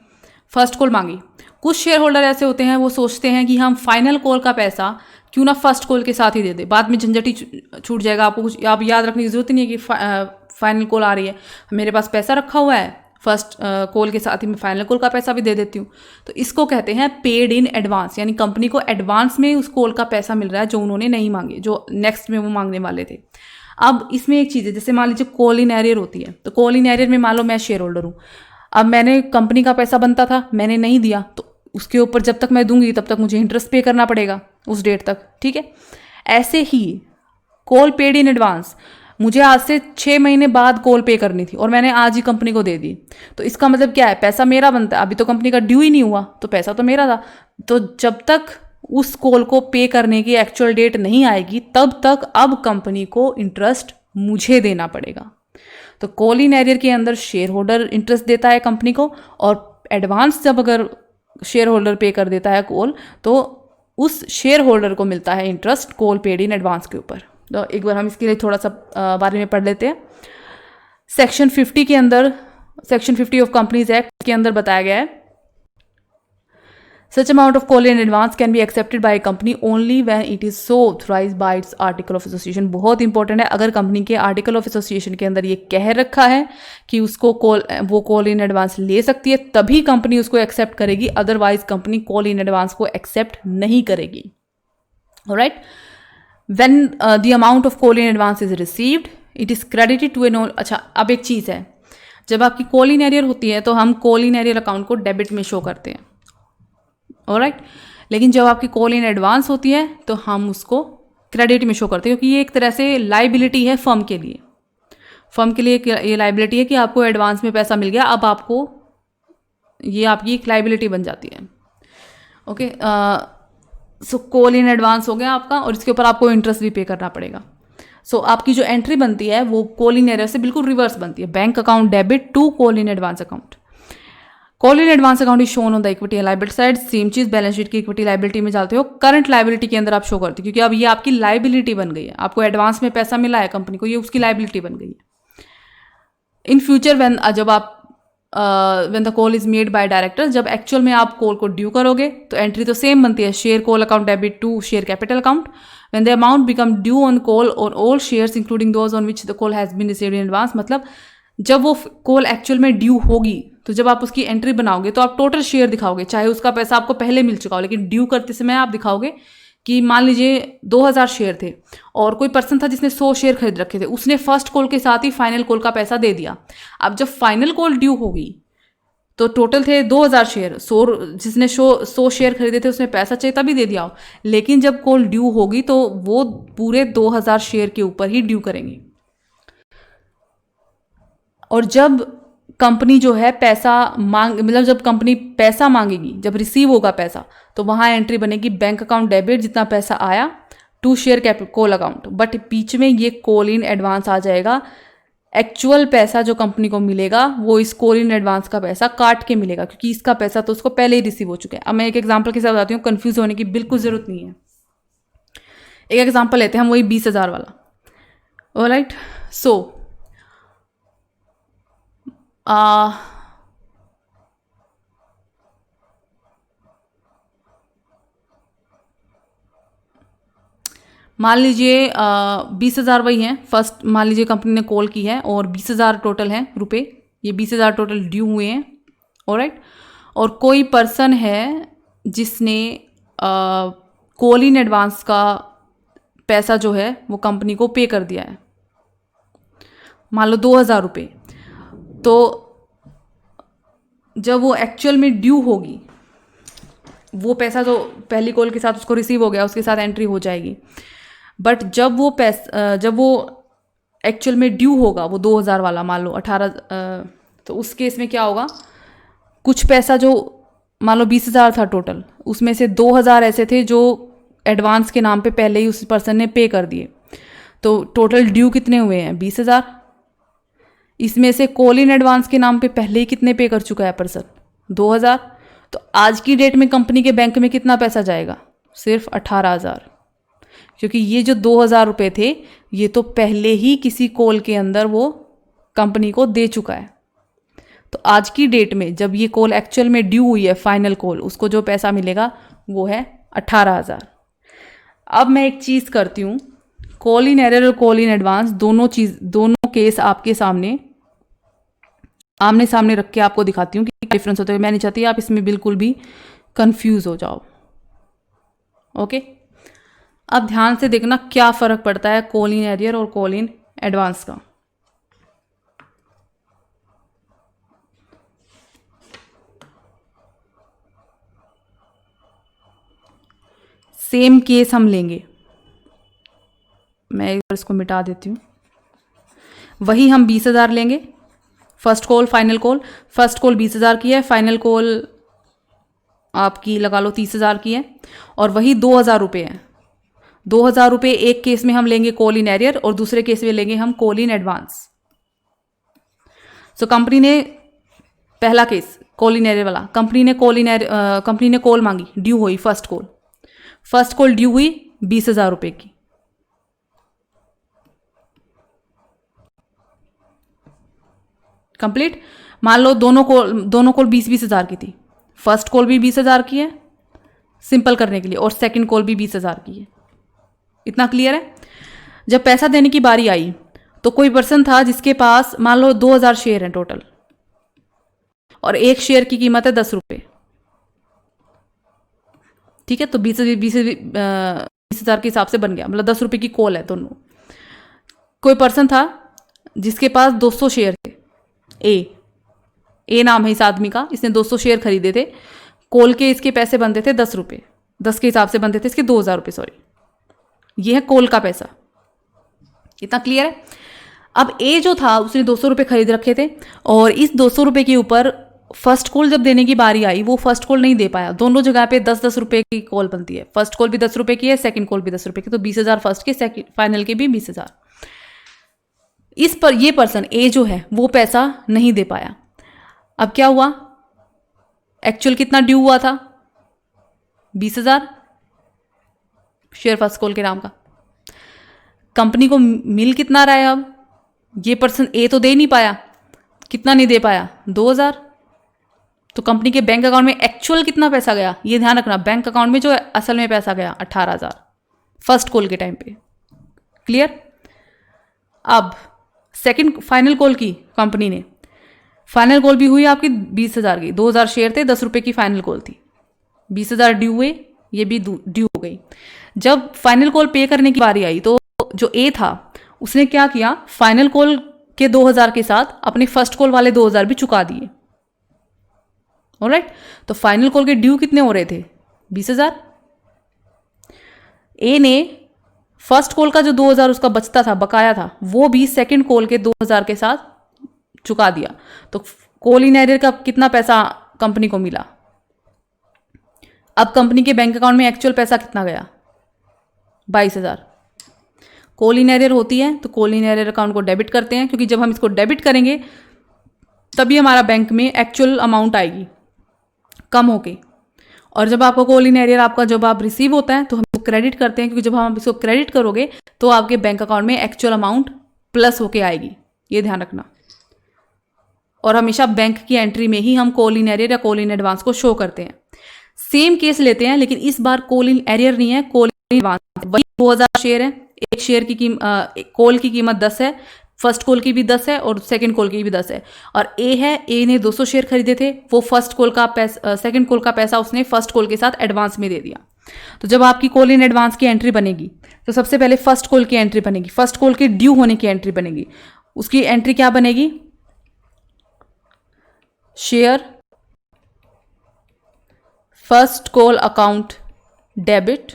फर्स्ट कॉल मांगी, कुछ शेयर होल्डर ऐसे होते हैं वो सोचते हैं कि हम फाइनल कॉल का पैसा क्यों ना फर्स्ट कॉल के साथ ही दे दे, बाद में झंझट ही छूट जाएगा। आपको कुछ आप याद रखने की जरूरत ही नहीं है कि फाइनल कॉल आ रही है, मेरे पास पैसा रखा हुआ है, फर्स्ट कॉल के साथ ही मैं फाइनल कॉल का पैसा भी दे देती हूँ। तो इसको कहते हैं पेड इन एडवांस, यानी कंपनी को एडवांस में उस कॉल का पैसा मिल रहा है जो उन्होंने नहीं मांगे, जो नेक्स्ट में वो मांगने वाले थे। अब इसमें एक चीज़ है, जैसे मान लीजिए कॉल इन एरियर होती है, तो कॉल इन एरियर में मान लो मैं शेयर होल्डर हूँ, अब मैंने कंपनी का पैसा बनता था, मैंने नहीं दिया, तो उसके ऊपर जब तक मैं दूंगी तब तक मुझे इंटरेस्ट पे करना पड़ेगा उस डेट तक। ठीक है, ऐसे ही कॉल पेड इन एडवांस, मुझे आज से 6 महीने बाद कॉल पे करनी थी और मैंने आज ही कंपनी को दे दी, तो इसका मतलब क्या है, पैसा मेरा बनता है, अभी तो कंपनी का ड्यू ही नहीं हुआ तो पैसा तो मेरा था। तो जब तक उस कॉल को पे करने की एक्चुअल डेट नहीं आएगी तब तक अब कंपनी को इंटरेस्ट मुझे देना पड़ेगा। तो कॉल इन एरियर के अंदर शेयर होल्डर इंटरेस्ट देता है कंपनी को, और एडवांस जब अगर शेयर होल्डर पे कर देता है कॉल तो उस शेयर होल्डर को मिलता है interest call paid in advance के ऊपर। तो एक बार हम इसके लिए थोड़ा सा बारे में पढ़ लेते हैं। सेक्शन 50 के अंदर, सेक्शन 50 ऑफ कंपनीज एक्ट के अंदर बताया गया है, such amount of call in advance can be accepted by company only when it is so authorised bye it's article of association. बहुत इंपॉर्टेंट है, अगर कंपनी के आर्टिकल ऑफ एसोसिएशन के अंदर ये कह रखा है कि उसको वो कॉल इन एडवांस ले सकती है तभी कंपनी उसको एक्सेप्ट करेगी, otherwise company call in advance को एक्सेप्ट नहीं करेगी। Alright, when the amount of call in advance is received it is credited to a non। अच्छा, अब एक चीज़ है, जब आपकी कॉल इन एरियर होती है तो हम कॉल इन एरियर अकाउंट को डेबिट में शो करते हैं, ऑलराइट, लेकिन जब आपकी कॉल इन एडवांस होती है तो हम उसको क्रेडिट में शो करते हैं, क्योंकि ये एक तरह से लाइबिलिटी है फर्म के लिए। फर्म के लिए ये लाइबिलिटी है कि आपको एडवांस में पैसा मिल गया, अब आपको ये आपकी एक लाइबिलिटी बन जाती है। Okay, so call in advance हो गया आपका, और इसके ऊपर आपको इंटरेस्ट भी पे करना पड़ेगा। सो आपकी जो एंट्री बनती है वो कॉल इन एरियर से बिल्कुल रिवर्स बनती है, bank account debit to call in advance account. Call in advance account is shown on the equity and liability side. Same चीज बैलेंस शीट की इक्विटी लायबिलिटी में जाते हो, करंट लायबिलिटी के अंदर आप शो करते हो, क्योंकि अब ये आपकी लायबिलिटी बन गई है, आपको एडवांस में पैसा मिला है कंपनी को, ये उसकी लायबिलिटी बन गई है। इन फ्यूचर व्हेन जब आप when the call is made by director, जब एक्चुअल में आप कॉल को ड्यू करोगे तो एंट्री तो सेम बनती है, share call account debit to share capital account. When the amount become due on call on all shares including those on which the call has been received in advance, मतलब जब वो call actual में due होगी तो जब आप उसकी entry बनाओगे तो आप टोटल शेयर दिखाओगे, चाहे उसका पैसा आपको पहले मिल चुका हो, लेकिन ड्यू करते समय आप दिखाओगे कि मान लीजिए 2000 शेयर थे और कोई पर्सन था जिसने 100 शेयर खरीद रखे थे, उसने फर्स्ट कॉल के साथ ही फाइनल कॉल का पैसा दे दिया। अब जब फाइनल कॉल ड्यू होगी तो टोटल थे 2000 शेयर, 100 जिसने 100 शेयर खरीदे थे उसने पैसा चाहिए तभी दे दिया हो, लेकिन जब कॉल ड्यू होगी तो वो पूरे 2000 शेयर के ऊपर ही ड्यू करेंगे। और जब कंपनी जो है पैसा मतलब जब कंपनी पैसा मांगेगी, जब रिसीव होगा पैसा, तो वहाँ एंट्री बनेगी बैंक अकाउंट डेबिट, जितना पैसा आया, to share capital call account. But बीच में ये कॉल इन एडवांस आ जाएगा। एक्चुअल पैसा जो कंपनी को मिलेगा वो इस कॉल इन एडवांस का पैसा काट के मिलेगा, क्योंकि इसका पैसा तो उसको पहले ही रिसीव हो चुका है। अब मैं एक एग्जांपल के साथ बताती हूँ, कंफ्यूज होने की बिल्कुल ज़रूरत नहीं है। एक एग्जांपल लेते हैं हम, वही 20,000 वाला। ऑलराइट, सो मान लीजिए 20,000 वही हैं फर्स्ट, मान लीजिए कंपनी ने कॉल की है और 20,000 टोटल हैं रुपए, ये 20,000 टोटल ड्यू हुए हैं। ऑलराइट, और कोई पर्सन है जिसने कॉल इन एडवांस का पैसा जो है वो कंपनी को पे कर दिया है, मान लो 2,000 रुपये। तो जब वो एक्चुअल में ड्यू होगी, वो पैसा तो पहली कॉल के साथ उसको रिसीव हो गया, उसके साथ एंट्री हो जाएगी। बट जब वो एक्चुअल में ड्यू होगा, वो 2,000 वाला मान लो 18, तो उस केस में क्या होगा, कुछ पैसा जो मान लो 20,000 था टोटल, उसमें से 2,000 ऐसे थे जो एडवांस के नाम पे पहले ही उस पर्सन ने पे कर दिए। तो टोटल ड्यू कितने हुए हैं, 20,000। इसमें से कॉल इन एडवांस के नाम पे पहले ही कितने पे कर चुका है पर्सन, 2,000। तो आज की डेट में कंपनी के बैंक में कितना पैसा जाएगा, सिर्फ 18,000, क्योंकि ये जो 2,000 रुपये थे ये तो पहले ही किसी कॉल के अंदर वो कंपनी को दे चुका है। तो आज की डेट में जब ये कॉल एक्चुअल में ड्यू हुई है, फाइनल कॉल, उसको जो पैसा मिलेगा वो है 18,000। अब मैं एक चीज़ करती हूँ, कॉल इन एरर और कॉल इन एडवांस दोनों केस आपके सामने आमने सामने रख के आपको दिखाती हूँ कि डिफरेंस होता है। मैं नहीं चाहती आप इसमें बिल्कुल भी कंफ्यूज हो जाओ। ओके, अब ध्यान से देखना क्या फ़र्क पड़ता है कॉल इन एरियर और कॉल इन एडवांस का। सेम केस हम लेंगे, मैं इसको मिटा देती हूँ। वही हम 20,000 लेंगे, first call final call. First call 20,000 की है, फाइनल कॉल आपकी लगा लो 30,000 की है, और वही 2,000 रुपये हैं। 2,000 रुपये एक केस में हम लेंगे कॉल इन एरियर और दूसरे केस में लेंगे हम call in advance. So company ने, पहला केस कॉल इन एरियर वाला, कंपनी ने कॉल मांगी, ड्यू हुई फर्स्ट कॉल ड्यू हुई 20,000 रुपये की। कंप्लीट, मान लो दोनों कॉल 20,000 की थी। फर्स्ट कॉल भी 20,000 की है सिंपल करने के लिए, और सेकंड कॉल भी 20,000 की है। इतना क्लियर है। जब पैसा देने की बारी आई तो कोई पर्सन था जिसके पास मान लो 2,000 शेयर हैं टोटल, और एक शेयर की कीमत है 10 रुपये। ठीक है, तो 20,000 के हिसाब से बन गया, मतलब 10 रुपये की कॉल है दोनों। कोई पर्सन था जिसके पास 200 शेयर थे, ए नाम है इस आदमी का, इसने 200 शेयर खरीदे थे। कॉल के इसके पैसे बनते थे 10 रुपये, 10 के हिसाब से बनते थे इसके 2,000 रुपये, सॉरी, ये है कॉल का पैसा। इतना क्लियर है। अब ए जो था उसने 200 रुपये खरीद रखे थे, और इस 200 रुपये के ऊपर फर्स्ट कॉल जब देने की बारी आई वो फर्स्ट कॉल नहीं दे पाया। दोनों जगह पे 10-10 रुपये की कॉल बनती है, फर्स्ट कॉल भी 10 रुपये की है, सेकंड कॉल भी 10 रुपये की, तो 20,000 फर्स्ट के, सेकंड फाइनल के भी 20,000। इस पर ये पर्सन ए जो है वो पैसा नहीं दे पाया। अब क्या हुआ, एक्चुअल कितना ड्यू हुआ था, 20,000 शेयर फर्स्ट कॉल के नाम का। कंपनी को मिल कितना रहा है, अब ये पर्सन ए तो दे नहीं पाया, कितना नहीं दे पाया, 2,000। तो कंपनी के बैंक अकाउंट में एक्चुअल कितना पैसा गया, ये ध्यान रखना, बैंक अकाउंट में जो असल में पैसा गया 18,000 फर्स्ट कॉल के टाइम पे। क्लियर। अब सेकंड फाइनल कॉल की कंपनी ने, फाइनल कॉल भी हुई आपकी 20,000 की, 2,000 शेयर थे, 10 रुपये की फाइनल कॉल थी, 20,000 ड्यू हुए, ये भी ड्यू हो गई। जब फाइनल कॉल पे करने की बारी आई तो जो ए था उसने क्या किया, फाइनल कॉल के 2,000 के साथ अपने फर्स्ट कॉल वाले 2,000 भी चुका दिए। ऑलराइट, तो फाइनल कॉल के ड्यू कितने हो रहे थे, 20,000। ए ने फर्स्ट कॉल का जो 2,000 उसका बचता था, बकाया था, वो भी सेकंड कॉल के 2,000 के साथ चुका दिया, तो कॉल इन एरियर का कितना पैसा कंपनी को मिला। अब कंपनी के बैंक अकाउंट में एक्चुअल पैसा कितना गया, 22,000। कॉल इन एरियर होती है तो कॉल इन एरियर अकाउंट को डेबिट करते हैं, क्योंकि जब हम इसको डेबिट करेंगे तभी हमारा बैंक में एक्चुअल अमाउंट आएगी कम होके। और जब आपका कॉल इन एरियर आपका जब आप रिसीव होता है तो हम इसको क्रेडिट करते हैं, क्योंकि जब हम इसको क्रेडिट करोगे तो आपके बैंक अकाउंट में एक्चुअल अमाउंट प्लस होके आएगी, ये ध्यान रखना। और हमेशा बैंक की एंट्री में ही हम कॉल इन एरियर या कॉल इन एडवांस को शो करते हैं। सेम केस लेते हैं, लेकिन इस बार कॉल इन एरियर नहीं है, कॉल इन एडवांस। वही 2000 शेयर है, एक शेयर की कॉल की कीमत 10 है, फर्स्ट कॉल की भी 10 है और सेकंड कॉल की भी 10 है। और ए है, ए ने 200 शेयर खरीदे थे, वो फर्स्ट कॉल का पैसा सेकंड कॉल का पैसा उसने फर्स्ट कॉल के साथ एडवांस में दे दिया। तो जब आपकी कॉल इन एडवांस की एंट्री बनेगी तो सबसे पहले फर्स्ट कॉल की एंट्री बनेगी, फर्स्ट कॉल के ड्यू होने की एंट्री बनेगी। उसकी एंट्री क्या बनेगी, share first call account debit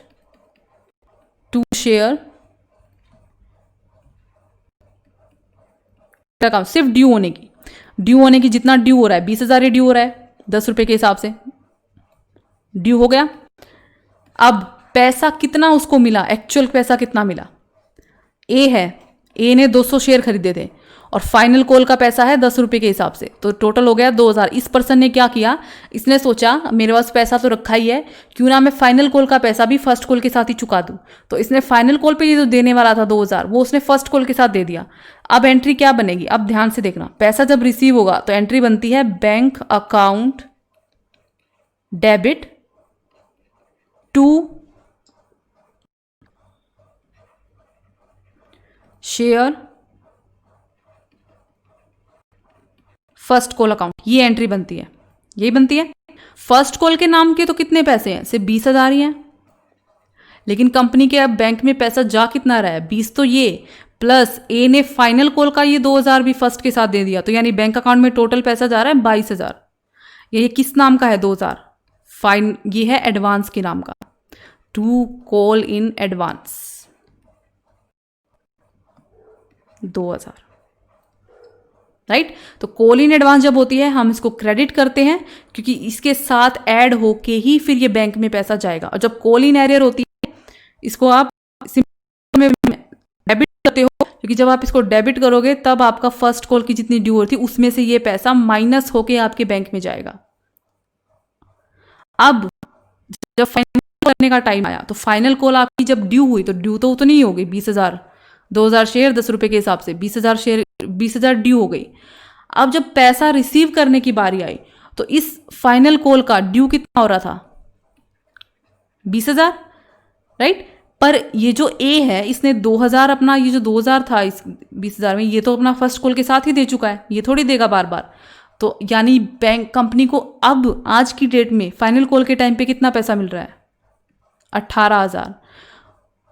to share account, सिर्फ ड्यू होने की जितना ड्यू हो रहा है, 20,000 ही ड्यू हो रहा है 10 रुपए के हिसाब से ड्यू हो गया। अब पैसा कितना उसको मिला, एक्चुअल पैसा कितना मिला, ए है, ए ने 200 शेयर खरीदे थे और फाइनल कॉल का पैसा है 10 रुपए के हिसाब से, तो टोटल हो गया 2,000। इस पर्सन ने क्या किया, इसने सोचा मेरे पास पैसा तो रखा ही है, क्यों ना मैं फाइनल कॉल का पैसा भी फर्स्ट कॉल के साथ ही चुका दूं। तो इसने फाइनल कॉल पे ये जो देने वाला था 2,000 वो उसने फर्स्ट कॉल के साथ दे दिया। अब एंट्री क्या बनेगी, अब ध्यान से देखना, पैसा जब रिसीव होगा तो एंट्री बनती है bank account debit to share first call account, ये एंट्री बनती है, यही बनती है। फर्स्ट कॉल के नाम के तो कितने पैसे हैं, सिर्फ 20,000 ही हैं, लेकिन कंपनी के अब बैंक में पैसा जा कितना रहा है, 20 तो ये प्लस ए ने फाइनल कॉल का ये 2,000 भी फर्स्ट के साथ दे दिया, तो यानी बैंक अकाउंट में टोटल पैसा जा रहा है 22,000। ये किस नाम का है, 2,000 फाइन, ये है एडवांस के नाम का, to call in advance 2,000, right. तो कॉल इन एडवांस जब होती है हम इसको क्रेडिट करते हैं, क्योंकि इसके साथ ऐड होके ही फिर ये बैंक में पैसा जाएगा। और जब कॉल इन एरियर होती है इसको आप सिंपल में डेबिट करते हो, क्योंकि जब आप इसको डेबिट करोगे तब आपका फर्स्ट कॉल की जितनी ड्यू होती है उसमें से ये पैसा माइनस होके आपके बैंक में जाएगा। अब जब फाइनल करने का टाइम आया तो फाइनल कॉल आपकी जब ड्यू हुई तो ड्यू तो उतनी ही हो गई, 20,000, 2,000 शेयर 10 रुपए के हिसाब से 20,000 शेयर 20,000 ड्यू हो गई। अब जब पैसा रिसीव करने की बारी आई तो इस फाइनल कॉल का ड्यू कितना हो रहा था, 20,000, राइट। पर ये जो ए है इसने 2,000 अपना, ये जो 2,000 था इस 20,000 में, ये तो अपना फर्स्ट कॉल के साथ ही दे चुका है, ये थोड़ी देगा बार बार। तो यानी बैंक कंपनी को अब आज की डेट में फाइनल कॉल के टाइम पे कितना पैसा मिल रहा है, 18,000।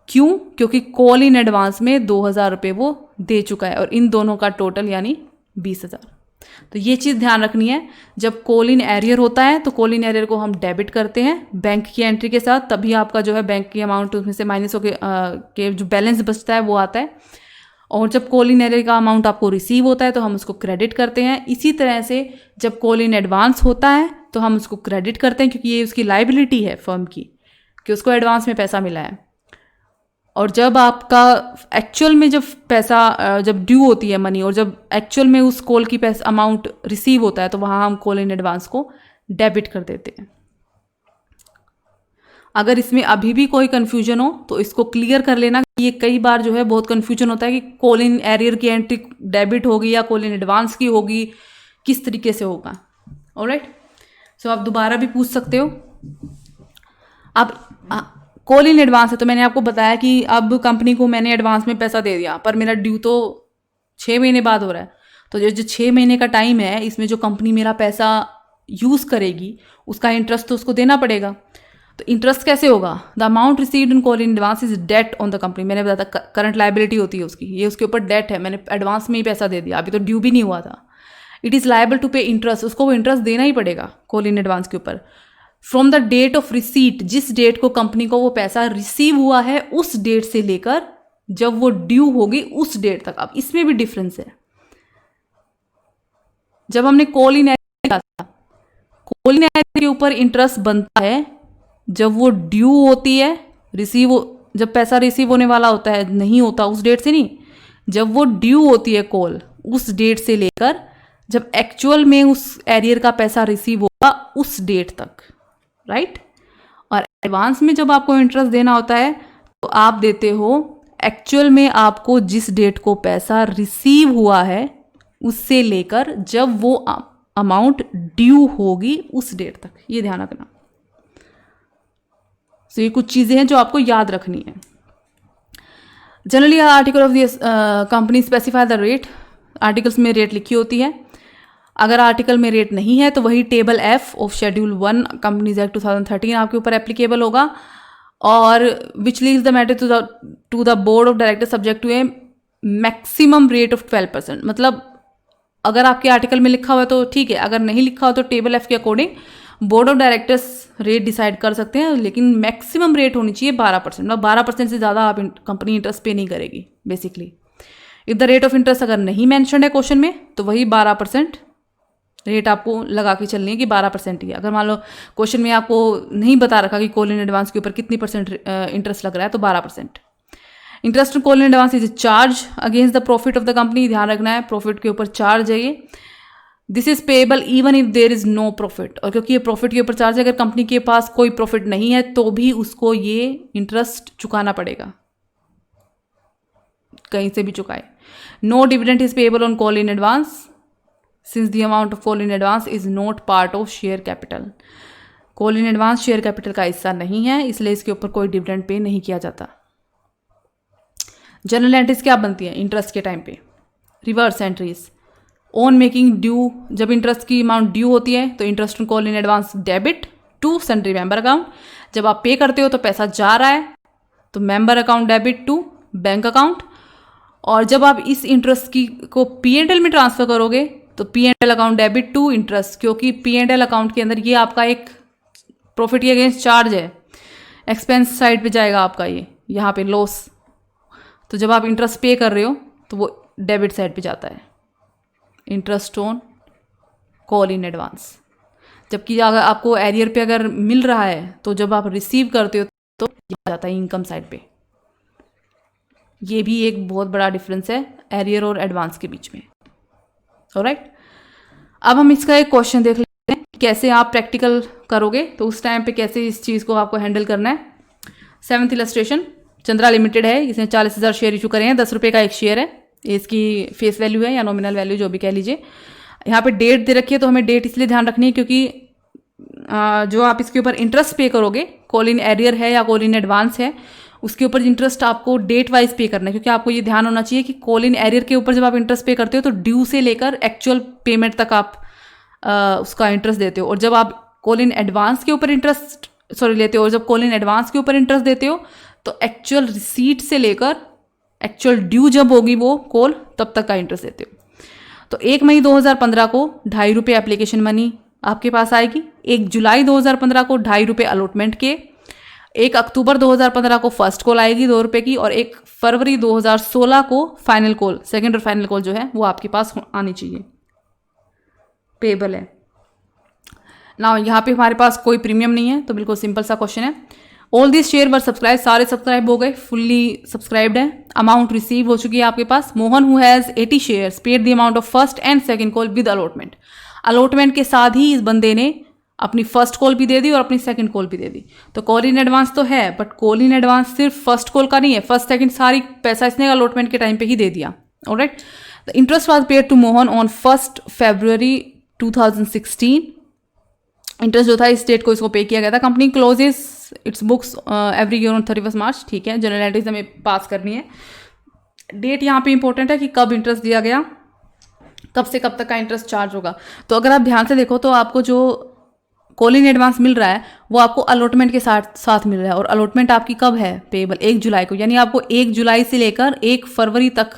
क्यों, क्योंकि कॉल इन एडवांस में 2,000 रुपये वो दे चुका है और इन दोनों का टोटल यानी 20,000। तो ये चीज़ ध्यान रखनी है, जब कॉल इन एरियर होता है तो कॉल इन एरियर को हम डेबिट करते हैं बैंक की एंट्री के साथ, तभी आपका जो है बैंक की अमाउंट उसमें से माइनस होकर के जो बैलेंस बचता है वो आता है। और जब कॉल इन एरियर का अमाउंट आपको रिसीव होता है तो हम उसको क्रेडिट करते हैं। इसी तरह से जब कॉल इन एडवांस होता है तो हम उसको क्रेडिट करते हैं, क्योंकि ये उसकी लाइबिलिटी है फर्म की कि उसको एडवांस में पैसा मिला है। और जब आपका एक्चुअल में जब पैसा जब ड्यू होती है मनी, और जब एक्चुअल में उस कॉल की पैसा अमाउंट रिसीव होता है तो वहाँ हम कॉल इन एडवांस को डेबिट कर देते हैं। अगर इसमें अभी भी कोई कन्फ्यूजन हो तो इसको क्लियर कर लेना। ये कई बार जो है बहुत कन्फ्यूजन होता है कि कॉल इन एरियर की एंट्री डेबिट होगी या कॉल इन एडवांस की होगी, किस तरीके से होगा। ऑलराइट, सो आप दोबारा भी पूछ सकते हो। अब कॉल इन एडवांस है तो मैंने आपको बताया कि अब कंपनी को मैंने एडवांस में पैसा दे दिया, पर मेरा ड्यू तो 6 महीने बाद हो रहा है। तो जो 6 महीने का टाइम है इसमें जो कंपनी मेरा पैसा यूज़ करेगी उसका इंटरेस्ट तो उसको देना पड़ेगा। तो इंटरेस्ट कैसे होगा, the amount received in call in advance is debt on the company. मैंने बताया था करंट लाइबिलिटी होती है उसकी, ये उसके ऊपर डेट है, मैंने एडवांस में ही पैसा दे दिया, अभी तो ड्यू भी नहीं हुआ था। इट इज़ लायबल टू पे इंटरेस्ट, उसको वो इंटरेस्ट देना ही पड़ेगा कॉल इन एडवांस के ऊपर। From the date of receipt, जिस डेट को कंपनी को वो पैसा रिसीव हुआ है उस डेट से लेकर जब वो ड्यू होगी उस डेट तक। अब इसमें भी डिफरेंस है, जब हमने कॉल इन एरियर था, कॉल इन एरियर के ऊपर इंटरेस्ट बनता है जब वो ड्यू होती है, जब पैसा रिसीव होने वाला होता है, नहीं होता उस डेट से नहीं, जब वो ड्यू होती है कॉल उस डेट से लेकर जब एक्चुअल में उस एरियर का पैसा रिसीव होगा उस डेट तक, राइट। और एडवांस में जब आपको इंटरेस्ट देना होता है तो आप देते हो एक्चुअल में आपको जिस डेट को पैसा रिसीव हुआ है उससे लेकर जब वो अमाउंट ड्यू होगी उस डेट तक, ये ध्यान रखना। तो ये कुछ चीज़ें हैं जो आपको याद रखनी है। Generally article of this company specify the rate, articles में रेट लिखी होती है। अगर आर्टिकल में रेट नहीं है तो वही table F of schedule 1 companies act 2013 आपके ऊपर एप्लीकेबल होगा, और which leaves the matter to the board of director subject to a maximum rate of 12%। मतलब अगर आपके आर्टिकल में लिखा हुआ है तो ठीक है, अगर नहीं लिखा हो तो टेबल एफ के according board of directors rate decide कर सकते हैं, लेकिन मैक्सिमम रेट होनी चाहिए 12%। मतलब 12% से ज़्यादा आप कंपनी इंटरेस्ट पे नहीं करेगी basically. If the rate of interest अगर नहीं मैंशन है क्वेश्चन में तो वही 12% रेट आपको लगा के चलनी है कि 12% ही है। अगर मान लो क्वेश्चन में आपको नहीं बता रखा कि कॉल इन एडवांस के ऊपर कितनी % इंटरेस्ट लग रहा है तो 12%। Interest call in advance is charge against the profit of the company, ध्यान रखना है प्रॉफिट के ऊपर चार्ज है ये। This is payable even if there is no profit, और क्योंकि ये प्रॉफिट के ऊपर चार्ज है, अगर कंपनी के पास कोई प्रॉफिट नहीं है तो भी उसको ये इंटरेस्ट चुकाना पड़ेगा, कहीं से भी चुकाए। No dividend is payable on call in advance since the amount of call in advance is not part of share capital. Call in advance share capital का हिस्सा नहीं है, इसलिए इसके ऊपर कोई डिविडेंड पे नहीं किया जाता। जनरल एंट्रीज क्या बनती है इंटरेस्ट के टाइम पे? Reverse entries on making due, जब इंटरेस्ट की अमाउंट ड्यू होती है तो interest on call in advance debit to sundry member account. जब आप पे करते हो तो पैसा जा रहा है तो member account debit to bank account. और जब आप इस इंटरेस्ट की को P&L में ट्रांसफर करोगे तो P&L account debit to interest, क्योंकि P&L अकाउंट के अंदर ये आपका एक प्रॉफिट के अगेंस्ट चार्ज है, एक्सपेंस साइड पे जाएगा आपका ये, यहाँ पे लॉस। तो जब आप इंटरेस्ट पे कर रहे हो तो वो डेबिट साइड पे जाता है, interest on call in advance. जबकि अगर आपको एरियर पे अगर मिल रहा है तो जब आप रिसीव करते हो तो ये जाता है इनकम साइड पे। ये भी एक बहुत बड़ा डिफरेंस है एरियर और एडवांस के बीच में। ऑलराइट, अब हम इसका एक क्वेश्चन देख लेते हैं कैसे आप प्रैक्टिकल करोगे, तो उस टाइम पे कैसे इस चीज़ को आपको हैंडल करना है। 7th इलस्ट्रेशन, चंद्रा लिमिटेड है, इसने 40,000 शेयर इशू करे हैं, 10 रुपये का एक शेयर है, इसकी फेस वैल्यू है या नॉमिनल वैल्यू जो भी कह लीजिए। यहाँ पे डेट दे रखी है तो हमें डेट इसलिए ध्यान रखनी है क्योंकि जो आप इसके ऊपर इंटरेस्ट पे करोगे, कॉल इन एरियर है या कॉल इन एडवांस है, उसके ऊपर इंटरेस्ट आपको डेट वाइज पे करना है। क्योंकि आपको ये ध्यान होना चाहिए कि कॉल इन एरियर के ऊपर जब आप इंटरेस्ट पे करते हो तो ड्यू से लेकर एक्चुअल पेमेंट तक आप उसका इंटरेस्ट देते हो, और जब आप कॉल इन एडवांस के ऊपर इंटरेस्ट लेते हो, और जब कॉल इन एडवांस के ऊपर इंटरेस्ट देते हो तो एक्चुअल रिसीट से लेकर एक्चुअल ड्यू जब होगी वो कॉल तब तक का इंटरेस्ट देते हो। तो 1 मई 2015 को 2.5 रुपये एप्लीकेशन मनी आपके पास आएगी, 1 जुलाई 2015 को 2.5 रुपये अलॉटमेंट के, 1 अक्टूबर 2015 को फर्स्ट कॉल आएगी 2 रुपये की, और 1 फरवरी 2016 को फाइनल कॉल, सेकेंड और फाइनल कॉल जो है वो आपके पास आनी चाहिए, पेबल है ना। यहाँ पे हमारे पास कोई प्रीमियम नहीं है तो बिल्कुल सिंपल सा क्वेश्चन है। All this share were subscribe, सारे सब्सक्राइब हो गए, फुल्ली सब्सक्राइब्ड है। अमाउंट रिसीव हो चुकी है आपके पास। Mohan who has 80 shares paid the amount of first and second call with allotment. Allotment के साथ ही इस बंदे ने अपनी फर्स्ट कॉल भी दे दी और अपनी सेकंड कॉल भी दे दी। तो कॉल इन एडवांस तो है, बट कॉल इन एडवांस सिर्फ फर्स्ट कॉल का नहीं है, फर्स्ट सेकंड सारी पैसा इसने अलॉटमेंट के टाइम पे ही दे दिया। Alright, the interest was paid to Mohan on 1 February 2016। Interest जो था इस डेट को इसको पे किया गया था। Company closes its books every year on 31 March. ठीक है, जनरल एंट्रीज हमें पास करनी है। डेट यहाँ पे इंपॉर्टेंट है कि कब इंटरेस्ट दिया गया, कब से कब तक का इंटरेस्ट चार्ज होगा। तो अगर आप ध्यान से देखो तो आपको जो कॉल इन एडवांस मिल रहा है वो आपको अलॉटमेंट के साथ मिल रहा है, और अलॉटमेंट आपकी कब है पेबल 1 जुलाई को, यानी आपको 1 जुलाई से लेकर 1 फरवरी तक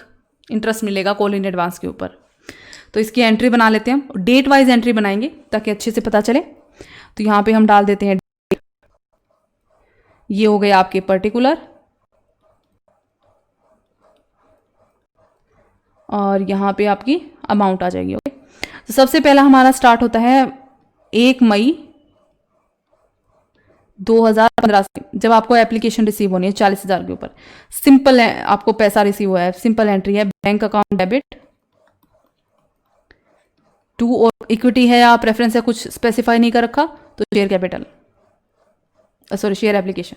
इंटरेस्ट मिलेगा कॉल इन एडवांस के ऊपर। तो इसकी एंट्री बना लेते हैं हम, डेट वाइज एंट्री बनाएंगे ताकि अच्छे से पता चले। तो यहाँ पे हम डाल देते हैं, ये हो गए आपके पर्टिकुलर, और यहाँ पे आपकी अमाउंट आ जाएगी। ओके, तो सबसे पहला हमारा स्टार्ट होता है 1 मई 2015 से, जब आपको एप्लीकेशन रिसीव होनी है 40,000 के ऊपर। सिंपल है, आपको पैसा रिसीव हुआ है, सिंपल एंट्री है, बैंक अकाउंट डेबिट टू, और इक्विटी है या प्रेफरेंस है, कुछ स्पेसिफाई नहीं कर रखा, तो share capital, sorry share application.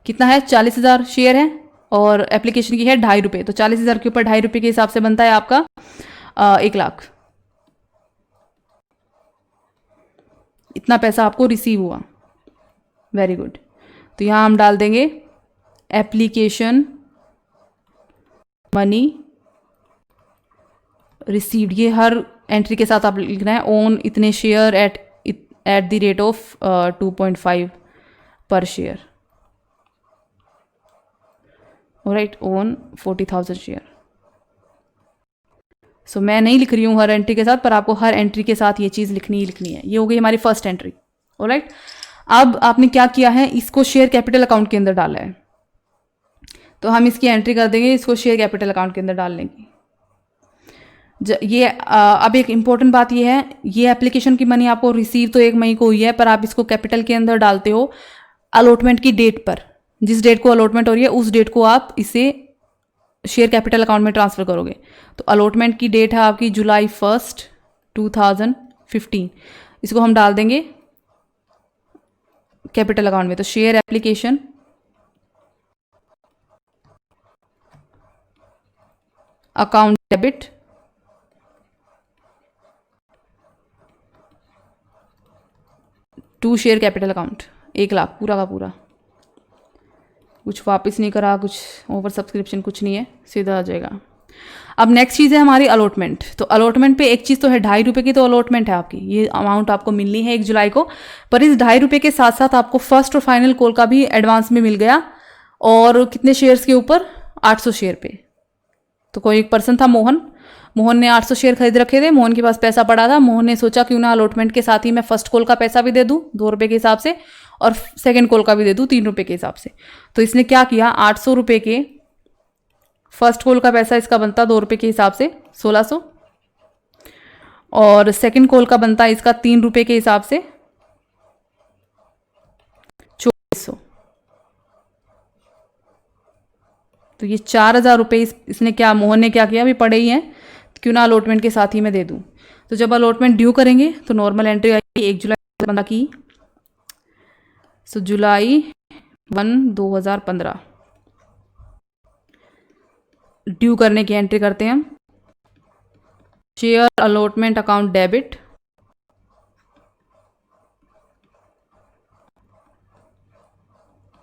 कितना है? 40,000 शेयर है और एप्लीकेशन की है 2.5 रुपये, तो 40,000 के ऊपर 2.5 रुपये के हिसाब से बनता है आपका 1 लाख। इतना पैसा आपको रिसीव हुआ, वेरी गुड। तो यहाँ हम डाल देंगे एप्लीकेशन मनी रिसीव्ड, ये हर एंट्री के साथ आप लिखना है। ओन इतने share eight the rate of 2.5 पर शेयर, राइट, ओन 40,000 शेयर। सो मैं नहीं लिख रही हूँ हर एंट्री के साथ, पर आपको हर एंट्री के साथ ये चीज़ लिखनी ही लिखनी है। ये हो गई हमारी फर्स्ट एंट्री, ऑलराइट। अब आपने क्या किया है, इसको शेयर कैपिटल अकाउंट के अंदर डाला है, तो हम इसकी एंट्री कर देंगे, इसको शेयर कैपिटल अकाउंट के अंदर डालने की। ये अब एक इम्पॉर्टेंट बात ये है, ये एप्लीकेशन की मनी आपको रिसीव तो 1 मई को हुई है, पर आप इसको कैपिटल के अंदर डालते हो अलॉटमेंट की डेट पर। जिस डेट को अलॉटमेंट हो रही है उस डेट को आप इसे शेयर कैपिटल अकाउंट में ट्रांसफर करोगे। तो अलॉटमेंट की डेट है आपकी जुलाई 1, 2015, इसको हम डाल देंगे कैपिटल अकाउंट में। तो share application account debit to share capital account, 1 lakh पूरा का पूरा, कुछ वापस नहीं करा, कुछ ओवर सब्सक्रिप्शन कुछ नहीं है, सीधा आ जाएगा। अब नेक्स्ट चीज़ है हमारी अलॉटमेंट। तो अलॉटमेंट पे एक चीज़ तो है, 2.5 रुपये की तो अलॉटमेंट है आपकी, ये अमाउंट आपको मिलनी है 1 जुलाई को। पर इस 2.5 रुपये के साथ साथ आपको फर्स्ट और फाइनल कॉल का भी एडवांस में मिल गया, और कितने शेयर्स के ऊपर? 800 शेयर पे। तो कोई एक पर्सन था मोहन ने 800 शेयर खरीद रखे थे, मोहन के पास पैसा पड़ा था, मोहन ने सोचा क्यों ना अलॉटमेंट के साथ ही मैं फर्स्ट कॉल का पैसा भी दे दूं 2 रुपये के हिसाब से, और सेकंड कॉल का भी दे दूं 3 रुपये के हिसाब से। तो इसने क्या किया, 800 रुपये के फर्स्ट कॉल का पैसा इसका बनता 2 रुपये के हिसाब से 1600, और सेकंड कॉल का बनता इसका 3 रुपये के हिसाब से 2400। तो ये 4,000 रुपये इसने क्या, मोहन ने क्या किया, अभी पड़े ही हैं, क्यों ना अलॉटमेंट के साथ ही मैं दे दूं। तो जब अलॉटमेंट ड्यू करेंगे तो नॉर्मल एंट्री आएगी 1 जुलाई बंदा की। सो जुलाई 1, 2015 ड्यू करने की एंट्री करते हैं हम। Share allotment account debit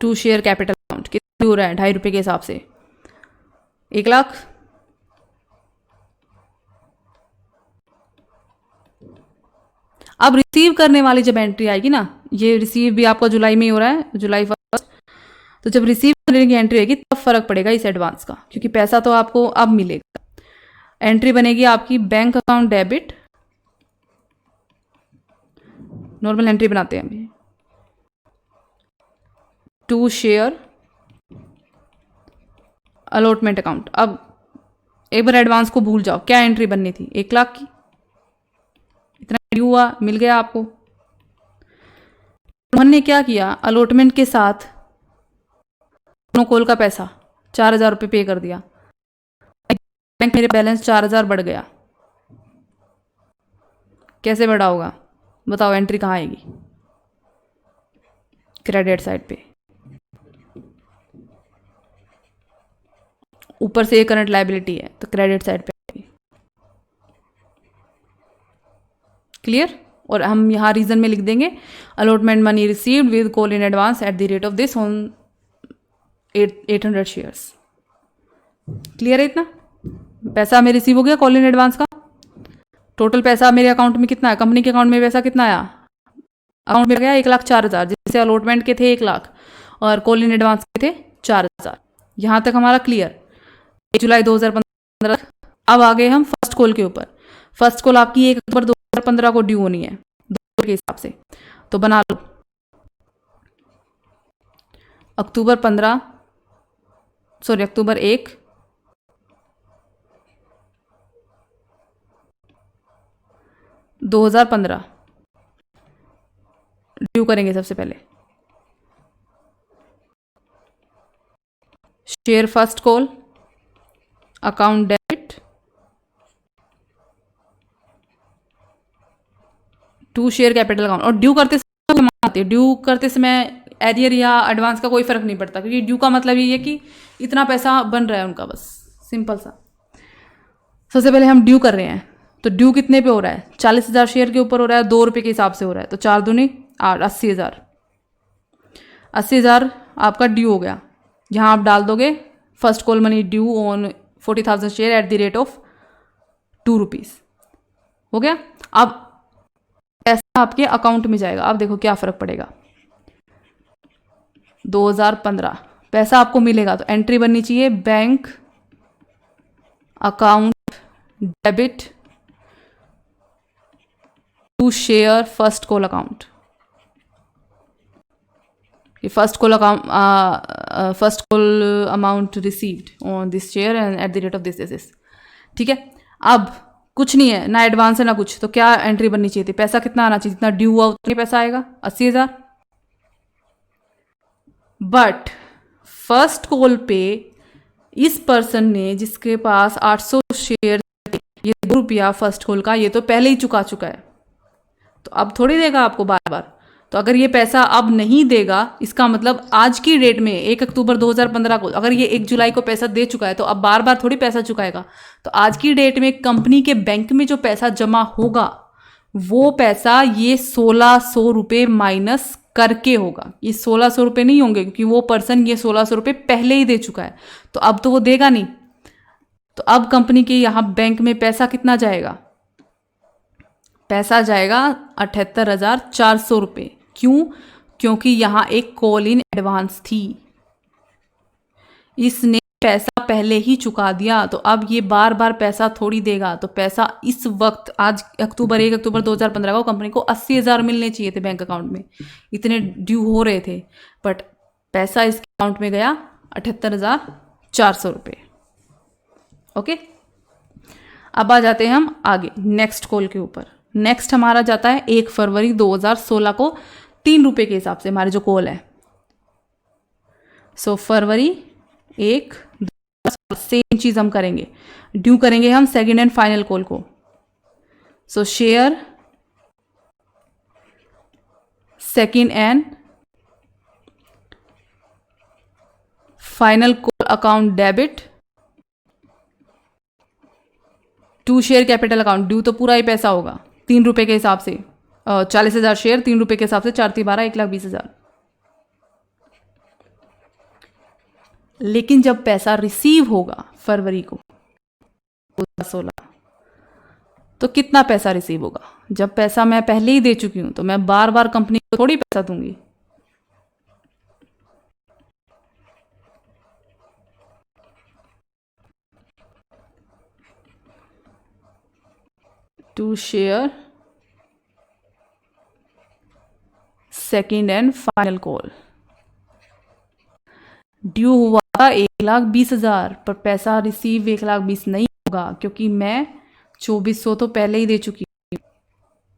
to share capital account, कितना हो रहा है? 2.5 रुपये के हिसाब से 1 लाख। अब रिसीव करने वाली जब एंट्री आएगी ना, ये रिसीव भी आपका जुलाई में ही हो रहा है, जुलाई 1, तो जब रिसीव करने की एंट्री आएगी तब फर्क पड़ेगा इस एडवांस का, क्योंकि पैसा तो आपको अब मिलेगा। एंट्री बनेगी आपकी bank account debit, normal entry बनाते हैं अभी, टू शेयर अलॉटमेंट अकाउंट। अब एक बार एडवांस को भूल जाओ, क्या एंट्री बननी थी? 1 लाख की, इतना ड्यू हुआ, मिल गया आपको। उन्होंने क्या किया, अलॉटमेंट के साथ दोनों कॉल का पैसा 4,000 रुपये पे कर दिया। बैंक मेरे बैलेंस 4,000 बढ़ गया। कैसे बढ़ा होगा बताओ, एंट्री कहाँ आएगी? क्रेडिट साइड पे, ऊपर से एक करंट लायबिलिटी है तो क्रेडिट साइड पे आएगी। क्लियर? और हम यहाँ रीजन में लिख देंगे allotment money received with call in advance at the rate of this on 800 shares. Clear है? इतना पैसा हमें रिसीव हो गया कॉल इन एडवांस का। टोटल पैसा मेरे अकाउंट में कितना है, कंपनी के अकाउंट में पैसा कितना आया, अकाउंट में गया 1,04,000, जिससे अलॉटमेंट के थे 1 लाख और कॉल इन एडवांस के थे 4,000। यहाँ तक हमारा क्लियर। 1 जुलाई 2015। अब आ गए हम फर्स्ट कॉल के ऊपर। फर्स्ट कॉल आपकी 1 अक्टूबर 2015 को ड्यू होनी है 2 के हिसाब से, तो बना लो अक्टूबर 1, 2015 ड्यू करेंगे सबसे पहले। Share first call account debit to share capital account. और ड्यू करते समय ड्यू करते समय एरियर या एडवांस का कोई फर्क नहीं पड़ता, क्योंकि ड्यू का मतलब ये है कि इतना पैसा बन रहा है उनका, बस सिंपल सा। सबसे पहले हम ड्यू कर रहे हैं, तो ड्यू कितने पे हो रहा है? 40,000 शेयर के ऊपर हो रहा है, 2 रुपये के हिसाब से हो रहा है, तो 4 दूनी 8, 80,000। 80,000 आपका ड्यू हो गया। यहाँ आप डाल दोगे first call money due on 40,000 share eight the rate of 2 rupees. हो गया। अब पैसा आपके अकाउंट में जाएगा। अब देखो क्या फ़र्क पड़ेगा। 2015 पैसा आपको मिलेगा, तो एंट्री बननी चाहिए bank account debit to share first call account. First call account first call amount received on this share and at the rate of this. ठीक है। अब कुछ नहीं है, ना एडवांस है ना कुछ, तो क्या एंट्री बननी चाहिए थी? पैसा कितना आना चाहिए? जितना ड्यू हुआ उतना पैसा आएगा, 80,000। बट फर्स्ट कॉल पे इस पर्सन ने, जिसके पास 800 शेयर, ये 2 रुपया फर्स्ट कॉल का, ये तो पहले ही चुका चुका है, तो अब थोड़ी देगा आपको बार बार। तो अगर ये पैसा अब नहीं देगा, इसका मतलब आज की डेट में 1 अक्टूबर 2015 को अगर ये 1 जुलाई को पैसा दे चुका है, तो अब बार बार थोड़ी पैसा चुकाएगा। तो आज की डेट में कंपनी के बैंक में जो पैसा जमा होगा, वो पैसा ये 1,600 रुपये माइनस करके होगा। ये 1,600 रुपये नहीं होंगे, क्योंकि वो पर्सन ये 1,600 रुपये पहले ही दे चुका है, तो अब तो वो देगा नहीं। तो अब कंपनी के यहाँ बैंक में पैसा कितना जाएगा? पैसा जाएगा 78,400 रुपये। क्यों? क्योंकि यहाँ एक कॉल इन एडवांस थी, इसने पैसा पहले ही चुका दिया, तो अब ये बार बार पैसा थोड़ी देगा। तो पैसा इस वक्त, आज 1 अक्टूबर 2015 को कंपनी को 80,000 मिलने चाहिए थे बैंक अकाउंट में, इतने ड्यू हो रहे थे, बट पैसा इसके अकाउंट में गया 78,400 रुपये। ओके। अब आ जाते हैं हम आगे नेक्स्ट कॉल के ऊपर। नेक्स्ट हमारा जाता है 1 फरवरी 2016 को 3 रुपये के हिसाब से हमारे जो कॉल है। सो फरवरी 1 सेम चीज़ हम करेंगे, ड्यू करेंगे हम सेकेंड एंड फाइनल कॉल को। So share second and final call account debit to share capital account. Due तो पूरा ही पैसा होगा 3 रुपये के हिसाब से, 40,000 शेयर 3 रुपये के हिसाब से 4 × 12 1,20,000। लेकिन जब पैसा रिसीव होगा फरवरी को 2016, तो कितना पैसा रिसीव होगा? जब पैसा मैं पहले ही दे चुकी हूं, तो मैं बार बार कंपनी को थोड़ी पैसा दूंगी। To share second and final call. Due हुआ था 1,20,000, पर पैसा रिसीव 1,20,000 नहीं होगा, क्योंकि मैं 2,400 तो पहले ही दे चुकी हूँ।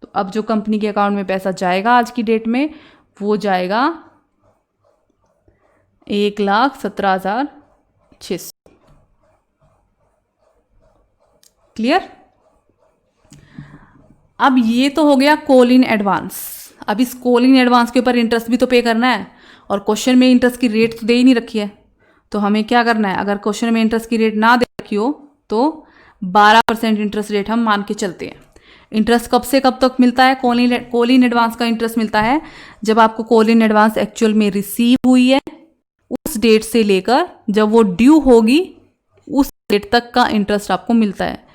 तो अब जो कंपनी के अकाउंट में पैसा जाएगा आज की डेट में, वो जाएगा 1,17,600। क्लियर? अब ये तो हो गया कॉल इन एडवांस। अब इस कॉल इन एडवांस के ऊपर इंटरेस्ट भी तो पे करना है, और क्वेश्चन में इंटरेस्ट की रेट तो दे ही नहीं रखी है। तो हमें क्या करना है? अगर क्वेश्चन में इंटरेस्ट की रेट ना दे रखी हो, तो 12% इंटरेस्ट रेट हम मान के चलते हैं। इंटरेस्ट कब से कब तक मिलता है? कॉल इन एडवांस का इंटरेस्ट मिलता है जब आपको कॉल इन एडवांस एक्चुअल में रिसीव हुई है, उस डेट से लेकर जब वो ड्यू होगी उस डेट तक का इंटरेस्ट आपको मिलता है।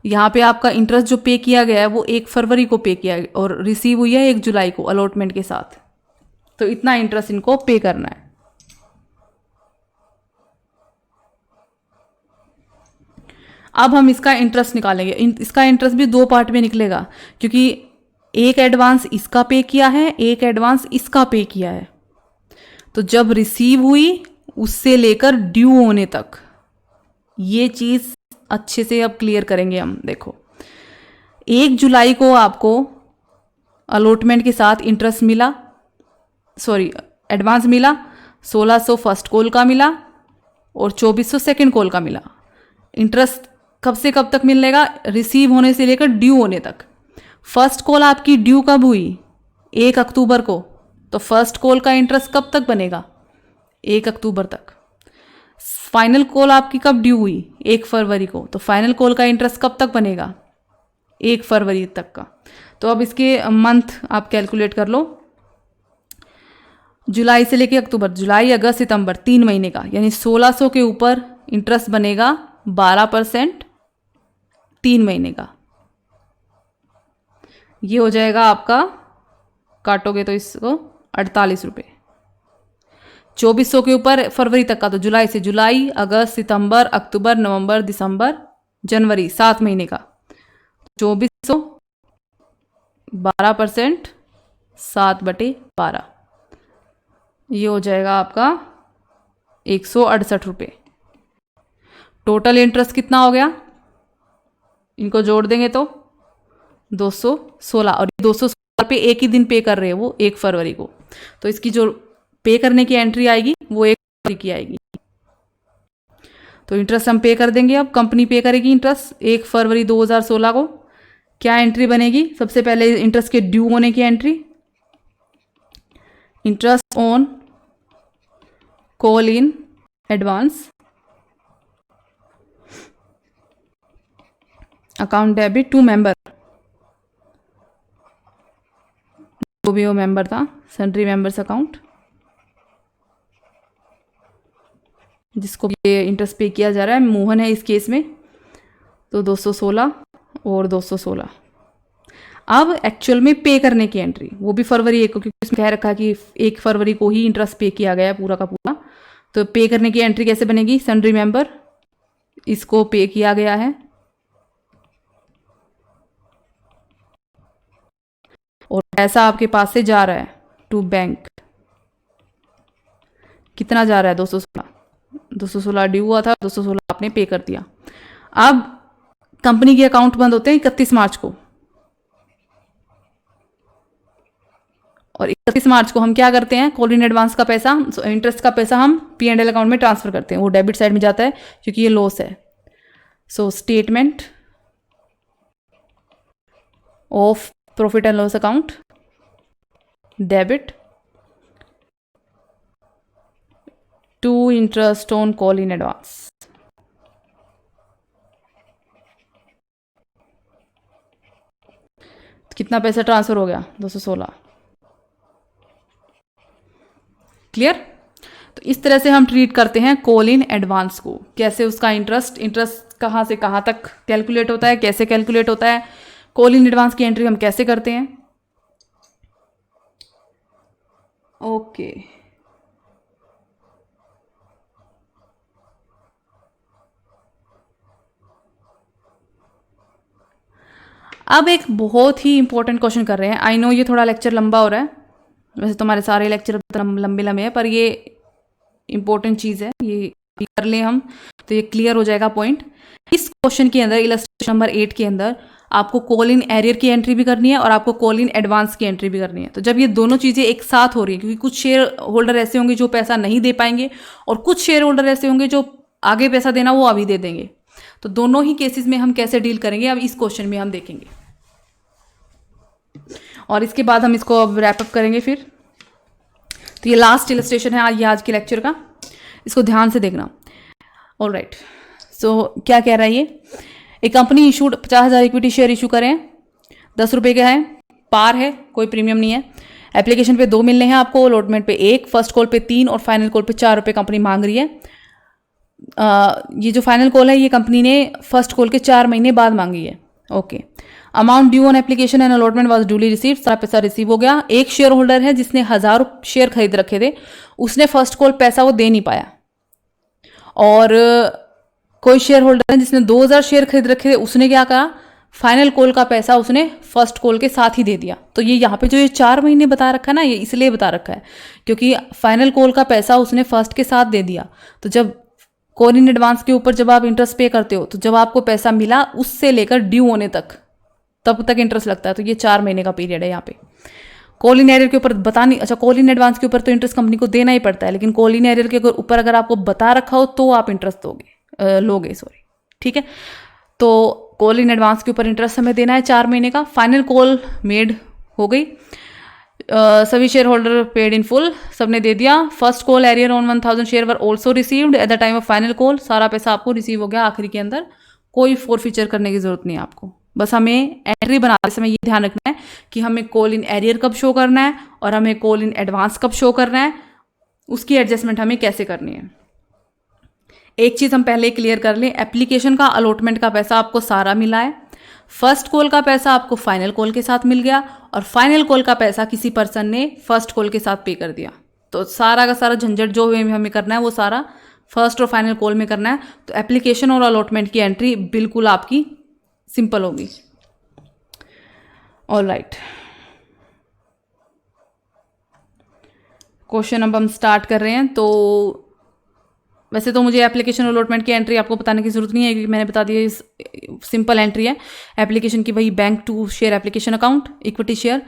यहाँ पे आपका इंटरेस्ट जो पे किया गया है वो 1 फरवरी को पे किया गया और रिसीव हुई है 1 जुलाई को अलॉटमेंट के साथ। तो इतना इंटरेस्ट इनको पे करना है। अब हम इसका इंटरेस्ट निकालेंगे। इसका इंटरेस्ट भी 2 पार्ट में निकलेगा, क्योंकि एक एडवांस इसका पे किया है, एक एडवांस इसका पे किया है। तो जब रिसीव हुई उससे लेकर ड्यू होने तक, ये चीज़ अच्छे से अब क्लियर करेंगे हम। देखो, 1 जुलाई को आपको अलॉटमेंट के साथ इंटरेस्ट मिला, सॉरी एडवांस मिला, 1600 फर्स्ट कॉल का मिला और 2400 सेकेंड कॉल का मिला। इंटरेस्ट कब से कब तक मिलेगा? रिसीव होने से लेकर ड्यू होने तक। फर्स्ट कॉल आपकी ड्यू कब हुई? 1 अक्टूबर को, तो फर्स्ट कॉल का इंटरेस्ट कब तक बनेगा? 1 अक्टूबर तक। फाइनल कॉल आपकी कब ड्यू हुई? 1 फरवरी को, तो फाइनल कॉल का इंटरेस्ट कब तक बनेगा? 1 फरवरी तक का। तो अब इसके मंथ आप कैलकुलेट कर लो, जुलाई से लेके अक्टूबर, जुलाई अगस्त सितंबर 3 महीने का, यानी 1600 के ऊपर इंटरेस्ट बनेगा 12% 3 महीने का। ये हो जाएगा आपका, काटोगे तो इसको 48 रुपये। 2400 के ऊपर फरवरी तक का, तो जुलाई से, जुलाई अगस्त सितंबर अक्टूबर नवंबर दिसंबर जनवरी 7 महीने का, 2400 12% 7/12, ये हो जाएगा आपका 168 रुपये। टोटल इंटरेस्ट कितना हो गया? इनको जोड़ देंगे तो 216, और 216 पे एक ही दिन पे कर रहे हैं वो 1 फरवरी को, तो इसकी जो पे करने की एंट्री आएगी वो 1 फरवरी की आएगी। तो इंटरेस्ट हम पे कर देंगे। अब कंपनी पे करेगी इंटरेस्ट 1 फरवरी 2016 को। क्या एंट्री बनेगी? सबसे पहले इंटरेस्ट के ड्यू होने की entry, interest on call in advance account debit to member, जो भी वो मेंबर था, सन्ड्री मेंबर्स अकाउंट, जिसको ये इंटरेस्ट पे किया जा रहा है, मोहन है इस केस में, तो 216 और 216। अब एक्चुअल में पे करने की एंट्री, वो भी फरवरी 1 को, क्योंकि उसमें कह रखा है कि 1 फरवरी को ही इंटरेस्ट पे किया गया है पूरा का पूरा। तो पे करने की एंट्री कैसे बनेगी? सन्ड्री मेंबर, इसको पे किया गया है और पैसा आपके पास से जा रहा है टू बैंक। कितना जा रहा है? 216 ड्यू हुआ था, 216 आपने पे कर दिया। अब कंपनी के अकाउंट बंद होते हैं 31 मार्च को, और 31 मार्च को हम क्या करते हैं? कॉल इन एडवांस का पैसा, इंटरेस्ट का पैसा हम P&L अकाउंट में ट्रांसफर करते हैं, वो डेबिट साइड में जाता है क्योंकि ये लॉस है। So statement of profit and loss account, debit to interest on call in advance. कितना पैसा ट्रांसफर हो गया? 216। क्लियर? तो इस तरह से हम ट्रीट करते हैं कॉल इन एडवांस को। कैसे उसका इंटरेस्ट कहाँ से कहाँ तक कैलकुलेट होता है, कैसे कैलकुलेट होता है, कॉल इन एडवांस की एंट्री हम कैसे करते हैं। ओके, अब एक बहुत ही इंपॉर्टेंट क्वेश्चन कर रहे हैं। आई नो ये थोड़ा लेक्चर लंबा हो रहा है, वैसे तुम्हारे सारे लेक्चर लंबे लंबे हैं, पर ये इंपॉर्टेंट चीज़ है, ये कर लें हम तो ये क्लियर हो जाएगा पॉइंट। इस क्वेश्चन के अंदर, इलस्ट्रेशन नंबर 8 के अंदर, आपको कॉल इन एरियर की एंट्री भी करनी है और आपको कॉल इन एडवांस की एंट्री भी करनी है। तो जब ये दोनों चीज़ें एक साथ हो रही हैं, क्योंकि कुछ शेयर होल्डर ऐसे होंगे जो पैसा नहीं दे पाएंगे और कुछ शेयर होल्डर ऐसे होंगे जो आगे पैसा देना वो अभी दे देंगे, तो दोनों ही केसेस में हम कैसे डील करेंगे अब इस क्वेश्चन में हम देखेंगे, और इसके बाद हम इसको अब रैप अप करेंगे फिर। तो ये लास्ट इलस्ट्रेशन है आज के लेक्चर का, इसको ध्यान से देखना। ऑलराइट, सो क्या कह रहा है ये? एक company issued 50,000 equity share issue करें, 10 रुपये का है, पार है, कोई प्रीमियम नहीं है। एप्लीकेशन पे 2 मिलने हैं आपको, अलॉटमेंट पे 1, फर्स्ट कॉल पे 3 और फाइनल कॉल पे 4 रुपये कंपनी मांग रही है। ये जो फाइनल कॉल है ये कंपनी ने फर्स्ट कॉल के 4 महीने बाद मांगी है। Okay, amount due on application and allotment was duly received, सारा पैसा रिसीव हो गया। एक शेयर होल्डर है जिसने 1000 शेयर खरीद रखे थे, उसने फर्स्ट कॉल पैसा वो दे नहीं पाया, और कोई शेयर होल्डर है जिसने 2000 शेयर खरीद रखे थे, उसने क्या कहा? फाइनल कॉल का पैसा उसने फर्स्ट कॉल के साथ ही दे दिया। तो ये यहाँ पे जो ये 4 महीने बता रखा है ना, ये इसलिए बता रखा है क्योंकि फाइनल कॉल का पैसा उसने फर्स्ट के साथ दे दिया। तो जब कॉल इन एडवांस के ऊपर जब आप इंटरेस्ट पे करते हो, तो जब आपको पैसा मिला उससे लेकर ड्यू होने तक, तब तक इंटरेस्ट लगता है। तो ये 4 महीने का पीरियड है यहाँ पे। कॉल इन एरियर के ऊपर बता नहीं, अच्छा कॉल इन एडवांस के ऊपर तो इंटरेस्ट कंपनी को देना ही पड़ता है, लेकिन कॉल इन एरियर के ऊपर अगर आपको बता रखा हो तो आप इंटरेस्ट लोगे, सॉरी, ठीक है। तो कॉल इन एडवांस के ऊपर इंटरेस्ट हमें देना है 4 महीने का। फाइनल कॉल मेड हो गई, सभी share holder paid in full, सबने दे दिया। First call arrear on 1000 share were also received at the time of final call, सारा पैसा आपको रिसीव हो गया आखिरी के अंदर। कोई फॉरफीचर करने की जरूरत नहीं है आपको, बस हमें एंट्री बनाते समय ये ध्यान रखना है कि हमें कॉल इन एरियर कब शो करना है और हमें कॉल इन एडवांस कब शो करना है, उसकी एडजस्टमेंट हमें कैसे करनी है। एक चीज़ हम पहले क्लियर कर लें, एप्लीकेशन का अलॉटमेंट का पैसा आपको सारा मिला है, फर्स्ट कॉल का पैसा आपको फाइनल कॉल के साथ मिल गया, और फाइनल कॉल का पैसा किसी पर्सन ने फर्स्ट कॉल के साथ पे कर दिया। तो सारा का सारा झंझट जो हमें करना है वो सारा फर्स्ट और फाइनल कॉल में करना है। तो एप्लीकेशन और अलॉटमेंट की एंट्री बिल्कुल आपकी सिंपल होगी। ऑल राइट, क्वेश्चन अब हम स्टार्ट कर रहे हैं। तो वैसे तो मुझे एप्लीकेशन अलॉटमेंट की एंट्री आपको बताने की जरूरत नहीं है, क्योंकि मैंने बता दिया सिंपल एंट्री है एप्लीकेशन की, वही bank to share application account, equity share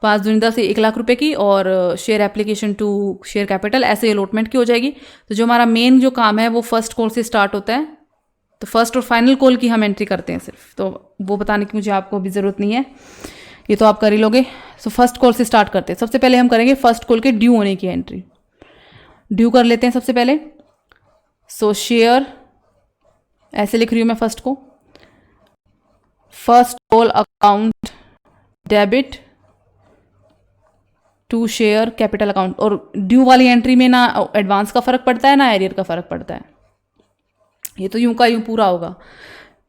5 दूनी 10 1 लाख रुपए की, और share application to share capital, ऐसे अलॉटमेंट की हो जाएगी। तो जो हमारा मेन जो काम है वो फर्स्ट कॉल से स्टार्ट होता है, तो फर्स्ट और फाइनल कॉल की हम एंट्री करते हैं सिर्फ, तो वो बताने की मुझे आपको भी ज़रूरत नहीं है, ये तो आप कर ही लोगे। सो फर्स्ट कॉल से स्टार्ट करते हैं। सबसे पहले हम करेंगे फर्स्ट कॉल के ड्यू होने की एंट्री। ड्यू कर लेते हैं सबसे पहले। सो शेयर, ऐसे लिख रही हूँ मैं फर्स्ट को, first call account debit to share capital account. और ड्यू वाली एंट्री में ना एडवांस का फर्क पड़ता है ना एरियर का फर्क पड़ता है, ये तो यूं का यूं पूरा होगा।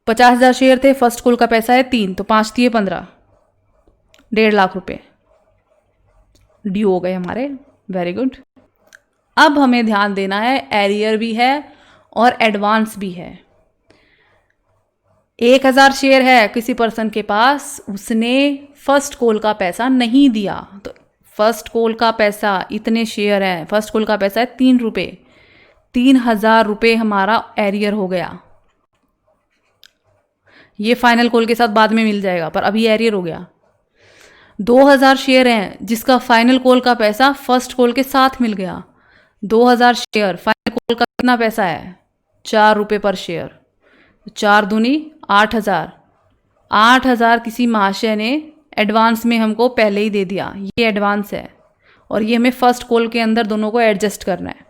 50,000 शेयर थे, फर्स्ट कॉल का पैसा है 3, तो 5 दिए 15, 1.5 लाख रुपए ड्यू हो गए हमारे। Very good. अब हमें ध्यान देना है, एरियर भी है और एडवांस भी है। 1000 शेयर है किसी पर्सन के पास, उसने फर्स्ट कॉल का पैसा नहीं दिया, तो फर्स्ट कॉल का पैसा, इतने शेयर हैं, फर्स्ट कॉल का पैसा है 3 रुपये, 3000 रुपये हमारा एरियर हो गया। ये फाइनल कॉल के साथ बाद में मिल जाएगा, पर अभी एरियर हो गया। 2000 शेयर हैं जिसका फाइनल कॉल का पैसा फर्स्ट कॉल के साथ मिल गया। 2000 शेयर, फाइनल कॉल का कितना पैसा है? 4 रुपये पर शेयर, 4 दूनी 8000। 8000 किसी महाशय ने एडवांस में हमको पहले ही दे दिया, ये एडवांस है, और ये हमें फर्स्ट कॉल के अंदर दोनों को एडजस्ट करना है।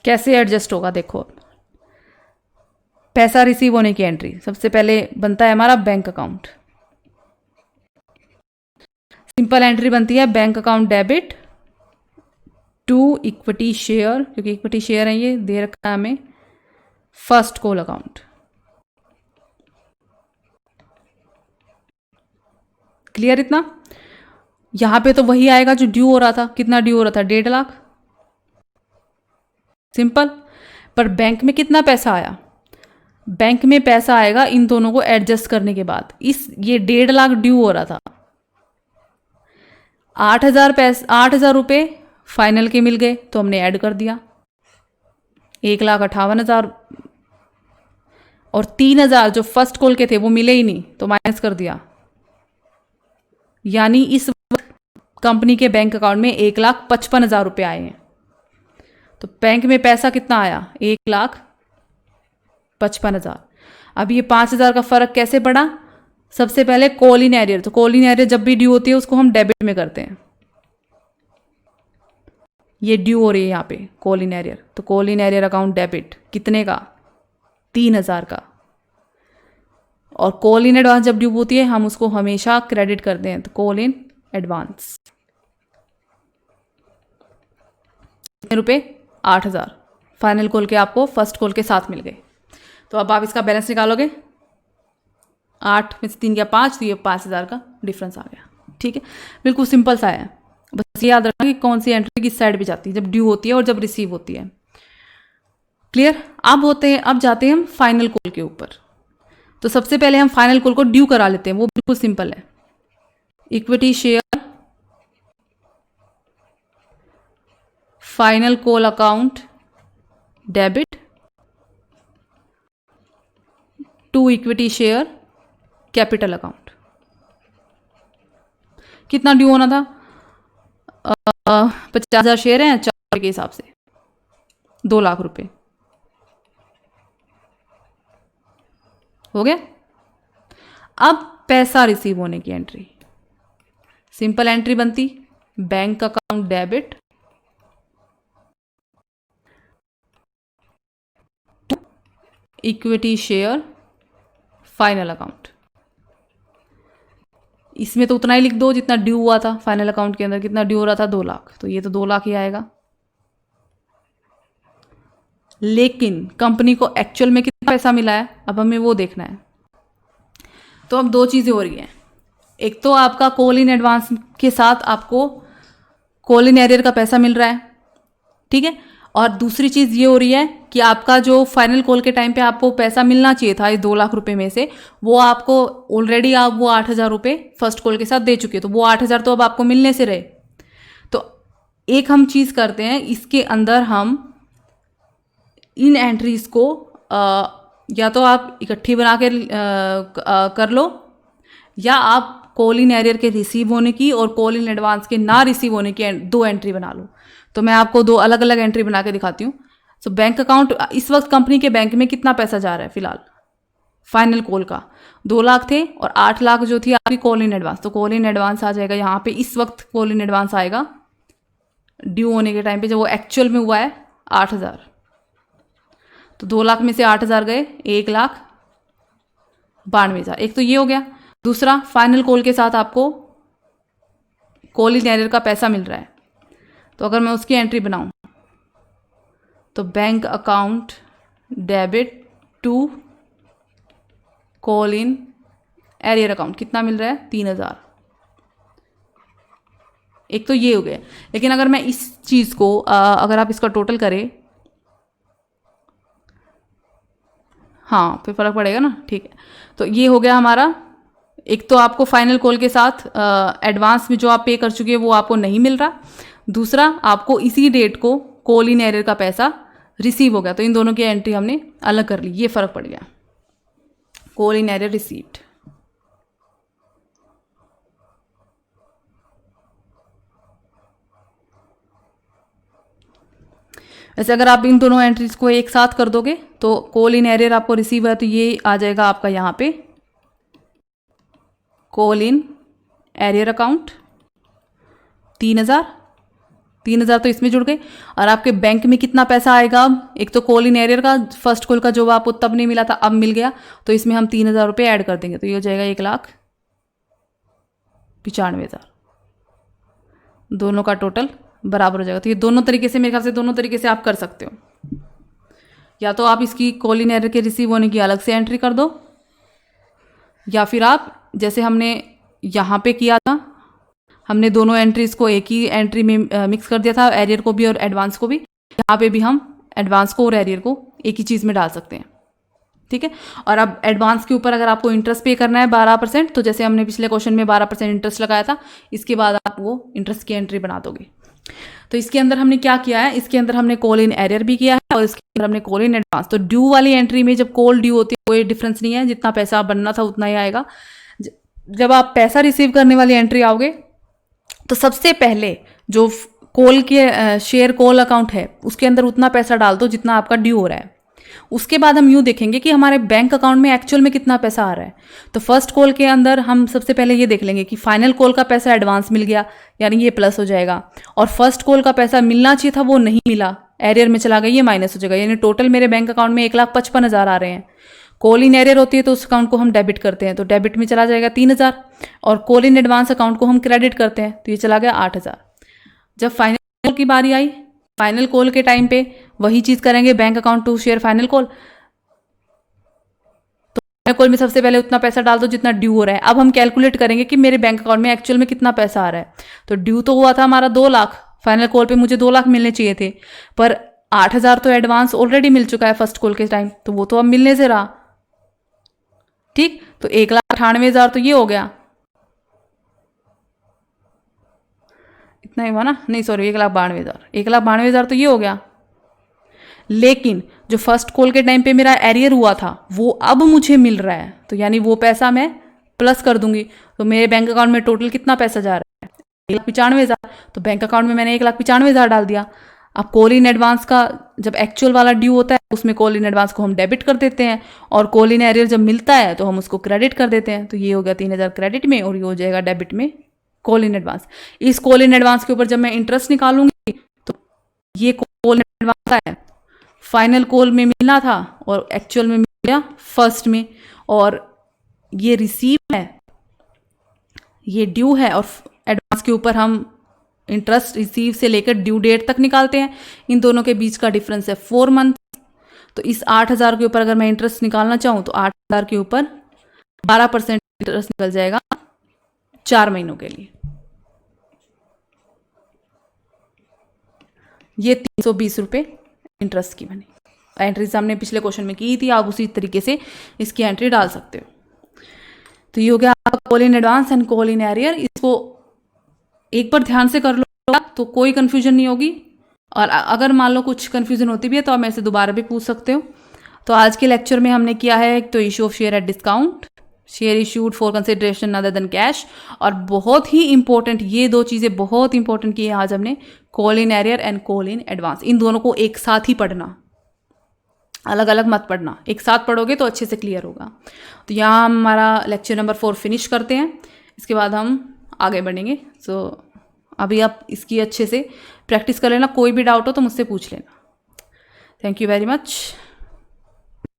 कैसे एडजस्ट होगा देखो, पैसा रिसीव होने की एंट्री सबसे पहले बनता है हमारा बैंक अकाउंट। सिंपल एंट्री बनती है bank account debit to equity share, क्योंकि इक्विटी शेयर है ये दे रखा है हमें, फर्स्ट कॉल अकाउंट। क्लियर इतना? यहां पे तो वही आएगा जो ड्यू हो रहा था। कितना ड्यू हो रहा था? 1.5 लाख। सिंपल। पर बैंक में कितना पैसा आया? बैंक में पैसा आएगा इन दोनों को एडजस्ट करने के बाद। ये 1.5 लाख ड्यू हो रहा था, 8,000 रुपये फाइनल के मिल गए तो हमने ऐड कर दिया, 1,58,000, और 3,000 जो फर्स्ट कॉल के थे वो मिले ही नहीं तो माइनस कर दिया। यानी इस कंपनी के बैंक अकाउंट में 1,55,000 रुपये आए हैं। तो बैंक में पैसा कितना आया? 1,55,000। अब ये 5,000 का फर्क कैसे पड़ा? सबसे पहले कॉल इन एरियर, तो कॉल इन एरियर जब भी ड्यू होती है उसको हम डेबिट में करते हैं। ये ड्यू हो रही है यहाँ पे कॉल इन एरियर, तो call in arrear account debit कितने का? 3,000 का। और कॉल इन एडवांस जब ड्यू होती है हम उसको हमेशा क्रेडिट करते हैं, तो कॉल इन एडवांस कितने रुपए? 8,000। फाइनल कॉल के आपको फर्स्ट कॉल के साथ मिल गए। तो अब आप इसका बैलेंस निकालोगे, 8 में से 3 गया 5, तो ये 5,000 का डिफरेंस आ गया। ठीक है, बिल्कुल सिंपल सा है। बस याद रखना कि कौन सी एंट्री किस साइड पे जाती है, जब ड्यू होती है और जब रिसीव होती है। क्लियर? अब जाते हैं हम फाइनल कॉल के ऊपर। तो सबसे पहले हम फाइनल कॉल को ड्यू करा लेते हैं, वो बिल्कुल सिंपल है। Equity share final call account debit to equity share capital account. कितना ड्यू होना था? 50,000 शेयर हैं 4 के हिसाब से 2 लाख रुपए हो गया। अब पैसा रिसीव होने की एंट्री, सिंपल एंट्री बनती, bank account debit equity share final account. इसमें तो उतना ही लिख दो जितना ड्यू हुआ था। फाइनल अकाउंट के अंदर कितना ड्यू हो रहा था? 2 लाख, तो ये तो 2 लाख ही आएगा। लेकिन कंपनी को एक्चुअल में कितना पैसा मिला है, अब हमें वो देखना है। तो अब 2 चीज़ें हो रही हैं। एक तो आपका कॉल इन एडवांस के साथ आपको कॉल इन एरियर का पैसा मिल रहा है, ठीक है। और दूसरी चीज़ ये हो रही है कि आपका जो फाइनल कॉल के टाइम पे आपको पैसा मिलना चाहिए था इस 2 लाख रुपए में से, वो आपको ऑलरेडी आप वो 8,000 रुपये फर्स्ट कॉल के साथ दे चुके हो, तो वो 8,000 तो अब आपको मिलने से रहे। तो एक हम चीज़ करते हैं, इसके अंदर हम इन एंट्रीज को या तो आप इकट्ठी बना के कर लो, या आप कॉल इन एरियर के रिसीव होने की और कॉल इन एडवांस के ना रिसीव होने की 2 एंट्री बना लो। तो मैं आपको 2 अलग अलग एंट्री बना के दिखाती हूँ। सो बैंक अकाउंट, इस वक्त कंपनी के बैंक में कितना पैसा जा रहा है फिलहाल? फाइनल कॉल का 2 लाख थे और 8 लाख जो थी आपकी कॉल इन एडवांस। तो कॉल इन एडवांस आ जाएगा यहाँ पे, इस वक्त कॉल इन एडवांस आएगा ड्यू होने के टाइम पे, जब वो एक्चुअल में हुआ है 8,000। तो 2 लाख में से 8,000 गए, 1,92,000। एक तो ये हो गया। दूसरा, फाइनल कॉल के साथ आपको कॉल इन एरियर का पैसा मिल रहा है। तो अगर मैं उसकी एंट्री बनाऊं तो bank account debit to call in arrear account कितना मिल रहा है? 3,000। एक तो ये हो गया। लेकिन अगर मैं इस चीज़ को अगर आप इसका टोटल करें, हाँ फिर फ़र्क पड़ेगा ना, ठीक है। तो ये हो गया हमारा। एक तो आपको फाइनल कॉल के साथ एडवांस में जो आप पे कर चुके हैं वो आपको नहीं मिल रहा। दूसरा, आपको इसी डेट को कॉल इन एरियर का पैसा रिसीव हो गया। तो इन दोनों की एंट्री हमने अलग कर ली, ये फ़र्क पड़ गया। Call in arrear received. वैसे अगर आप इन दोनों एंट्रीज को एक साथ कर दोगे तो कॉल इन एरियर आपको रिसीव है, तो ये आ जाएगा आपका यहाँ पे कॉल इन एरियर अकाउंट 3,000 तो इसमें जुड़ गए। और आपके बैंक में कितना पैसा आएगा अब? एक तो कॉल इन एरियर का फर्स्ट कॉल का जो आपको तब नहीं मिला था अब मिल गया, तो इसमें हम 3,000 रुपये ऐड कर देंगे, तो ये हो जाएगा 1,95,000। दोनों का टोटल बराबर हो जाएगा। तो ये दोनों तरीके से, मेरे ख्याल से दोनों तरीके से आप कर सकते हो। या तो आप इसकी कॉल इन एरियर के रिसीव होने की अलग से एंट्री कर दो, या फिर आप जैसे हमने यहाँ पे किया था, हमने दोनों एंट्रीज को एक ही एंट्री में मिक्स कर दिया था, एरियर को भी और एडवांस को भी। यहाँ पे भी हम एडवांस को और एरियर को एक ही चीज़ में डाल सकते हैं, ठीक है। और अब एडवांस के ऊपर अगर आपको इंटरेस्ट पे करना है 12%, तो जैसे हमने पिछले क्वेश्चन में 12% इंटरेस्ट लगाया था, इसके बाद आप वो इंटरेस्ट की एंट्री बना दोगे। तो इसके अंदर हमने क्या किया है, इसके अंदर हमने कॉल इन एरियर भी किया है और इसके अंदर हमने कॉल इन एडवांस। तो ड्यू वाली एंट्री में जब कॉल ड्यू होती है कोई डिफरेंस नहीं है, जितना पैसा बनना था उतना ही आएगा। जब आप पैसा रिसीव करने वाली एंट्री आओगे तो सबसे पहले जो कॉल के शेयर कॉल अकाउंट है उसके अंदर उतना पैसा डाल दो जितना आपका ड्यू हो रहा है। उसके बाद हम यूँ देखेंगे कि हमारे बैंक अकाउंट में एक्चुअल में कितना पैसा आ रहा है। तो फर्स्ट कॉल के अंदर हम सबसे पहले ये देख लेंगे कि फाइनल कॉल का पैसा एडवांस मिल गया, यानी ये प्लस हो जाएगा, और फर्स्ट कॉल का पैसा मिलना चाहिए था वो नहीं मिला, एरियर में चला गया, ये माइनस हो जाएगा। यानी टोटल मेरे बैंक अकाउंट में 1,55,000 आ रहे हैं। कॉल इन एरियर होती है तो उस अकाउंट को हम डेबिट करते हैं, तो डेबिट में चला जाएगा 3,000, और कॉल इन एडवांस अकाउंट को हम क्रेडिट करते हैं तो ये चला गया 8,000। जब फाइनल कॉल की बारी आई, फाइनल कॉल के टाइम पे वही चीज़ करेंगे, bank account to share final call. तो फाइनल कॉल में सबसे पहले उतना पैसा डाल दो जितना ड्यू हो रहा है। अब हम कैलकुलेट करेंगे कि मेरे बैंक अकाउंट में एक्चुअल में कितना पैसा आ रहा है। तो ड्यू तो हुआ था हमारा 2 लाख, फाइनल कॉल पे मुझे 2 लाख मिलने चाहिए थे, पर 8,000 तो एडवांस ऑलरेडी मिल चुका है फर्स्ट कॉल के टाइम, तो वो तो अब मिलने से रहा, ठीक। तो 1,98,000 तो ये हो गया, इतना ही हुआ ना, नहीं सॉरी 1,92,000 तो ये हो गया। लेकिन जो फर्स्ट कॉल के टाइम पे मेरा एरियर हुआ था वो अब मुझे मिल रहा है, तो यानी वो पैसा मैं प्लस कर दूंगी, तो मेरे बैंक अकाउंट में टोटल कितना पैसा जा रहा है 1,95,000, तो बैंक अकाउंट में मैंने 1,95,000 डाल दिया। अब कॉल इन एडवांस का जब एक्चुअल वाला ड्यू होता है उसमें कॉल इन एडवांस को हम डेबिट कर देते हैं, और कॉल इन एरियर जब मिलता है तो हम उसको क्रेडिट कर देते हैं। तो ये हो गया 3,000 क्रेडिट में, और ये हो जाएगा डेबिट में कॉल इन एडवांस। इस कॉल इन एडवांस के ऊपर जब मैं इंटरेस्ट निकालूंगी तो ये कॉल इन एडवांस है, फाइनल कॉल में मिलना था और एक्चुअल में मिल गया फर्स्ट में, और ये रिसीव है, ये ड्यू है, और एडवांस के ऊपर हम इंटरेस्ट रिसीव से लेकर ड्यू डेट तक निकालते हैं। इन दोनों के बीच का डिफरेंस है 4 मंथ। तो इस 8,000 के ऊपर अगर मैं इंटरेस्ट निकालना चाहूँ तो 8,000 के ऊपर 12% इंटरेस्ट निकल जाएगा 4 महीनों के लिए। ये 320 रुपये इंटरेस्ट की बनी। एंट्रीज हमने पिछले क्वेश्चन में की थी, आप उसी तरीके से इसकी एंट्री डाल सकते हो। तो ये हो गया आपका call in advance and call in arrear. इसको एक बार ध्यान से कर लो तो कोई कंफ्यूजन नहीं होगी, और अगर मान लो कुछ कंफ्यूजन होती भी है तो आप मेरे से दोबारा भी पूछ सकते हो। तो आज के लेक्चर में हमने किया है तो issue of share at discount, share issued for consideration other than cash, और बहुत ही इंपॉर्टेंट ये 2 चीज़ें बहुत इंपॉर्टेंट की है आज हमने, call in arrear and call in advance. इन दोनों को एक साथ ही पढ़ना, अलग अलग मत पढ़ना, एक साथ पढ़ोगे तो अच्छे से क्लियर होगा। तो यहाँ हमारा लेक्चर नंबर 4 फिनिश करते हैं, इसके बाद हम आगे बढ़ेंगे। सो अभी आप इसकी अच्छे से प्रैक्टिस कर लेना, कोई भी डाउट हो तो मुझसे पूछ लेना। Thank you very much.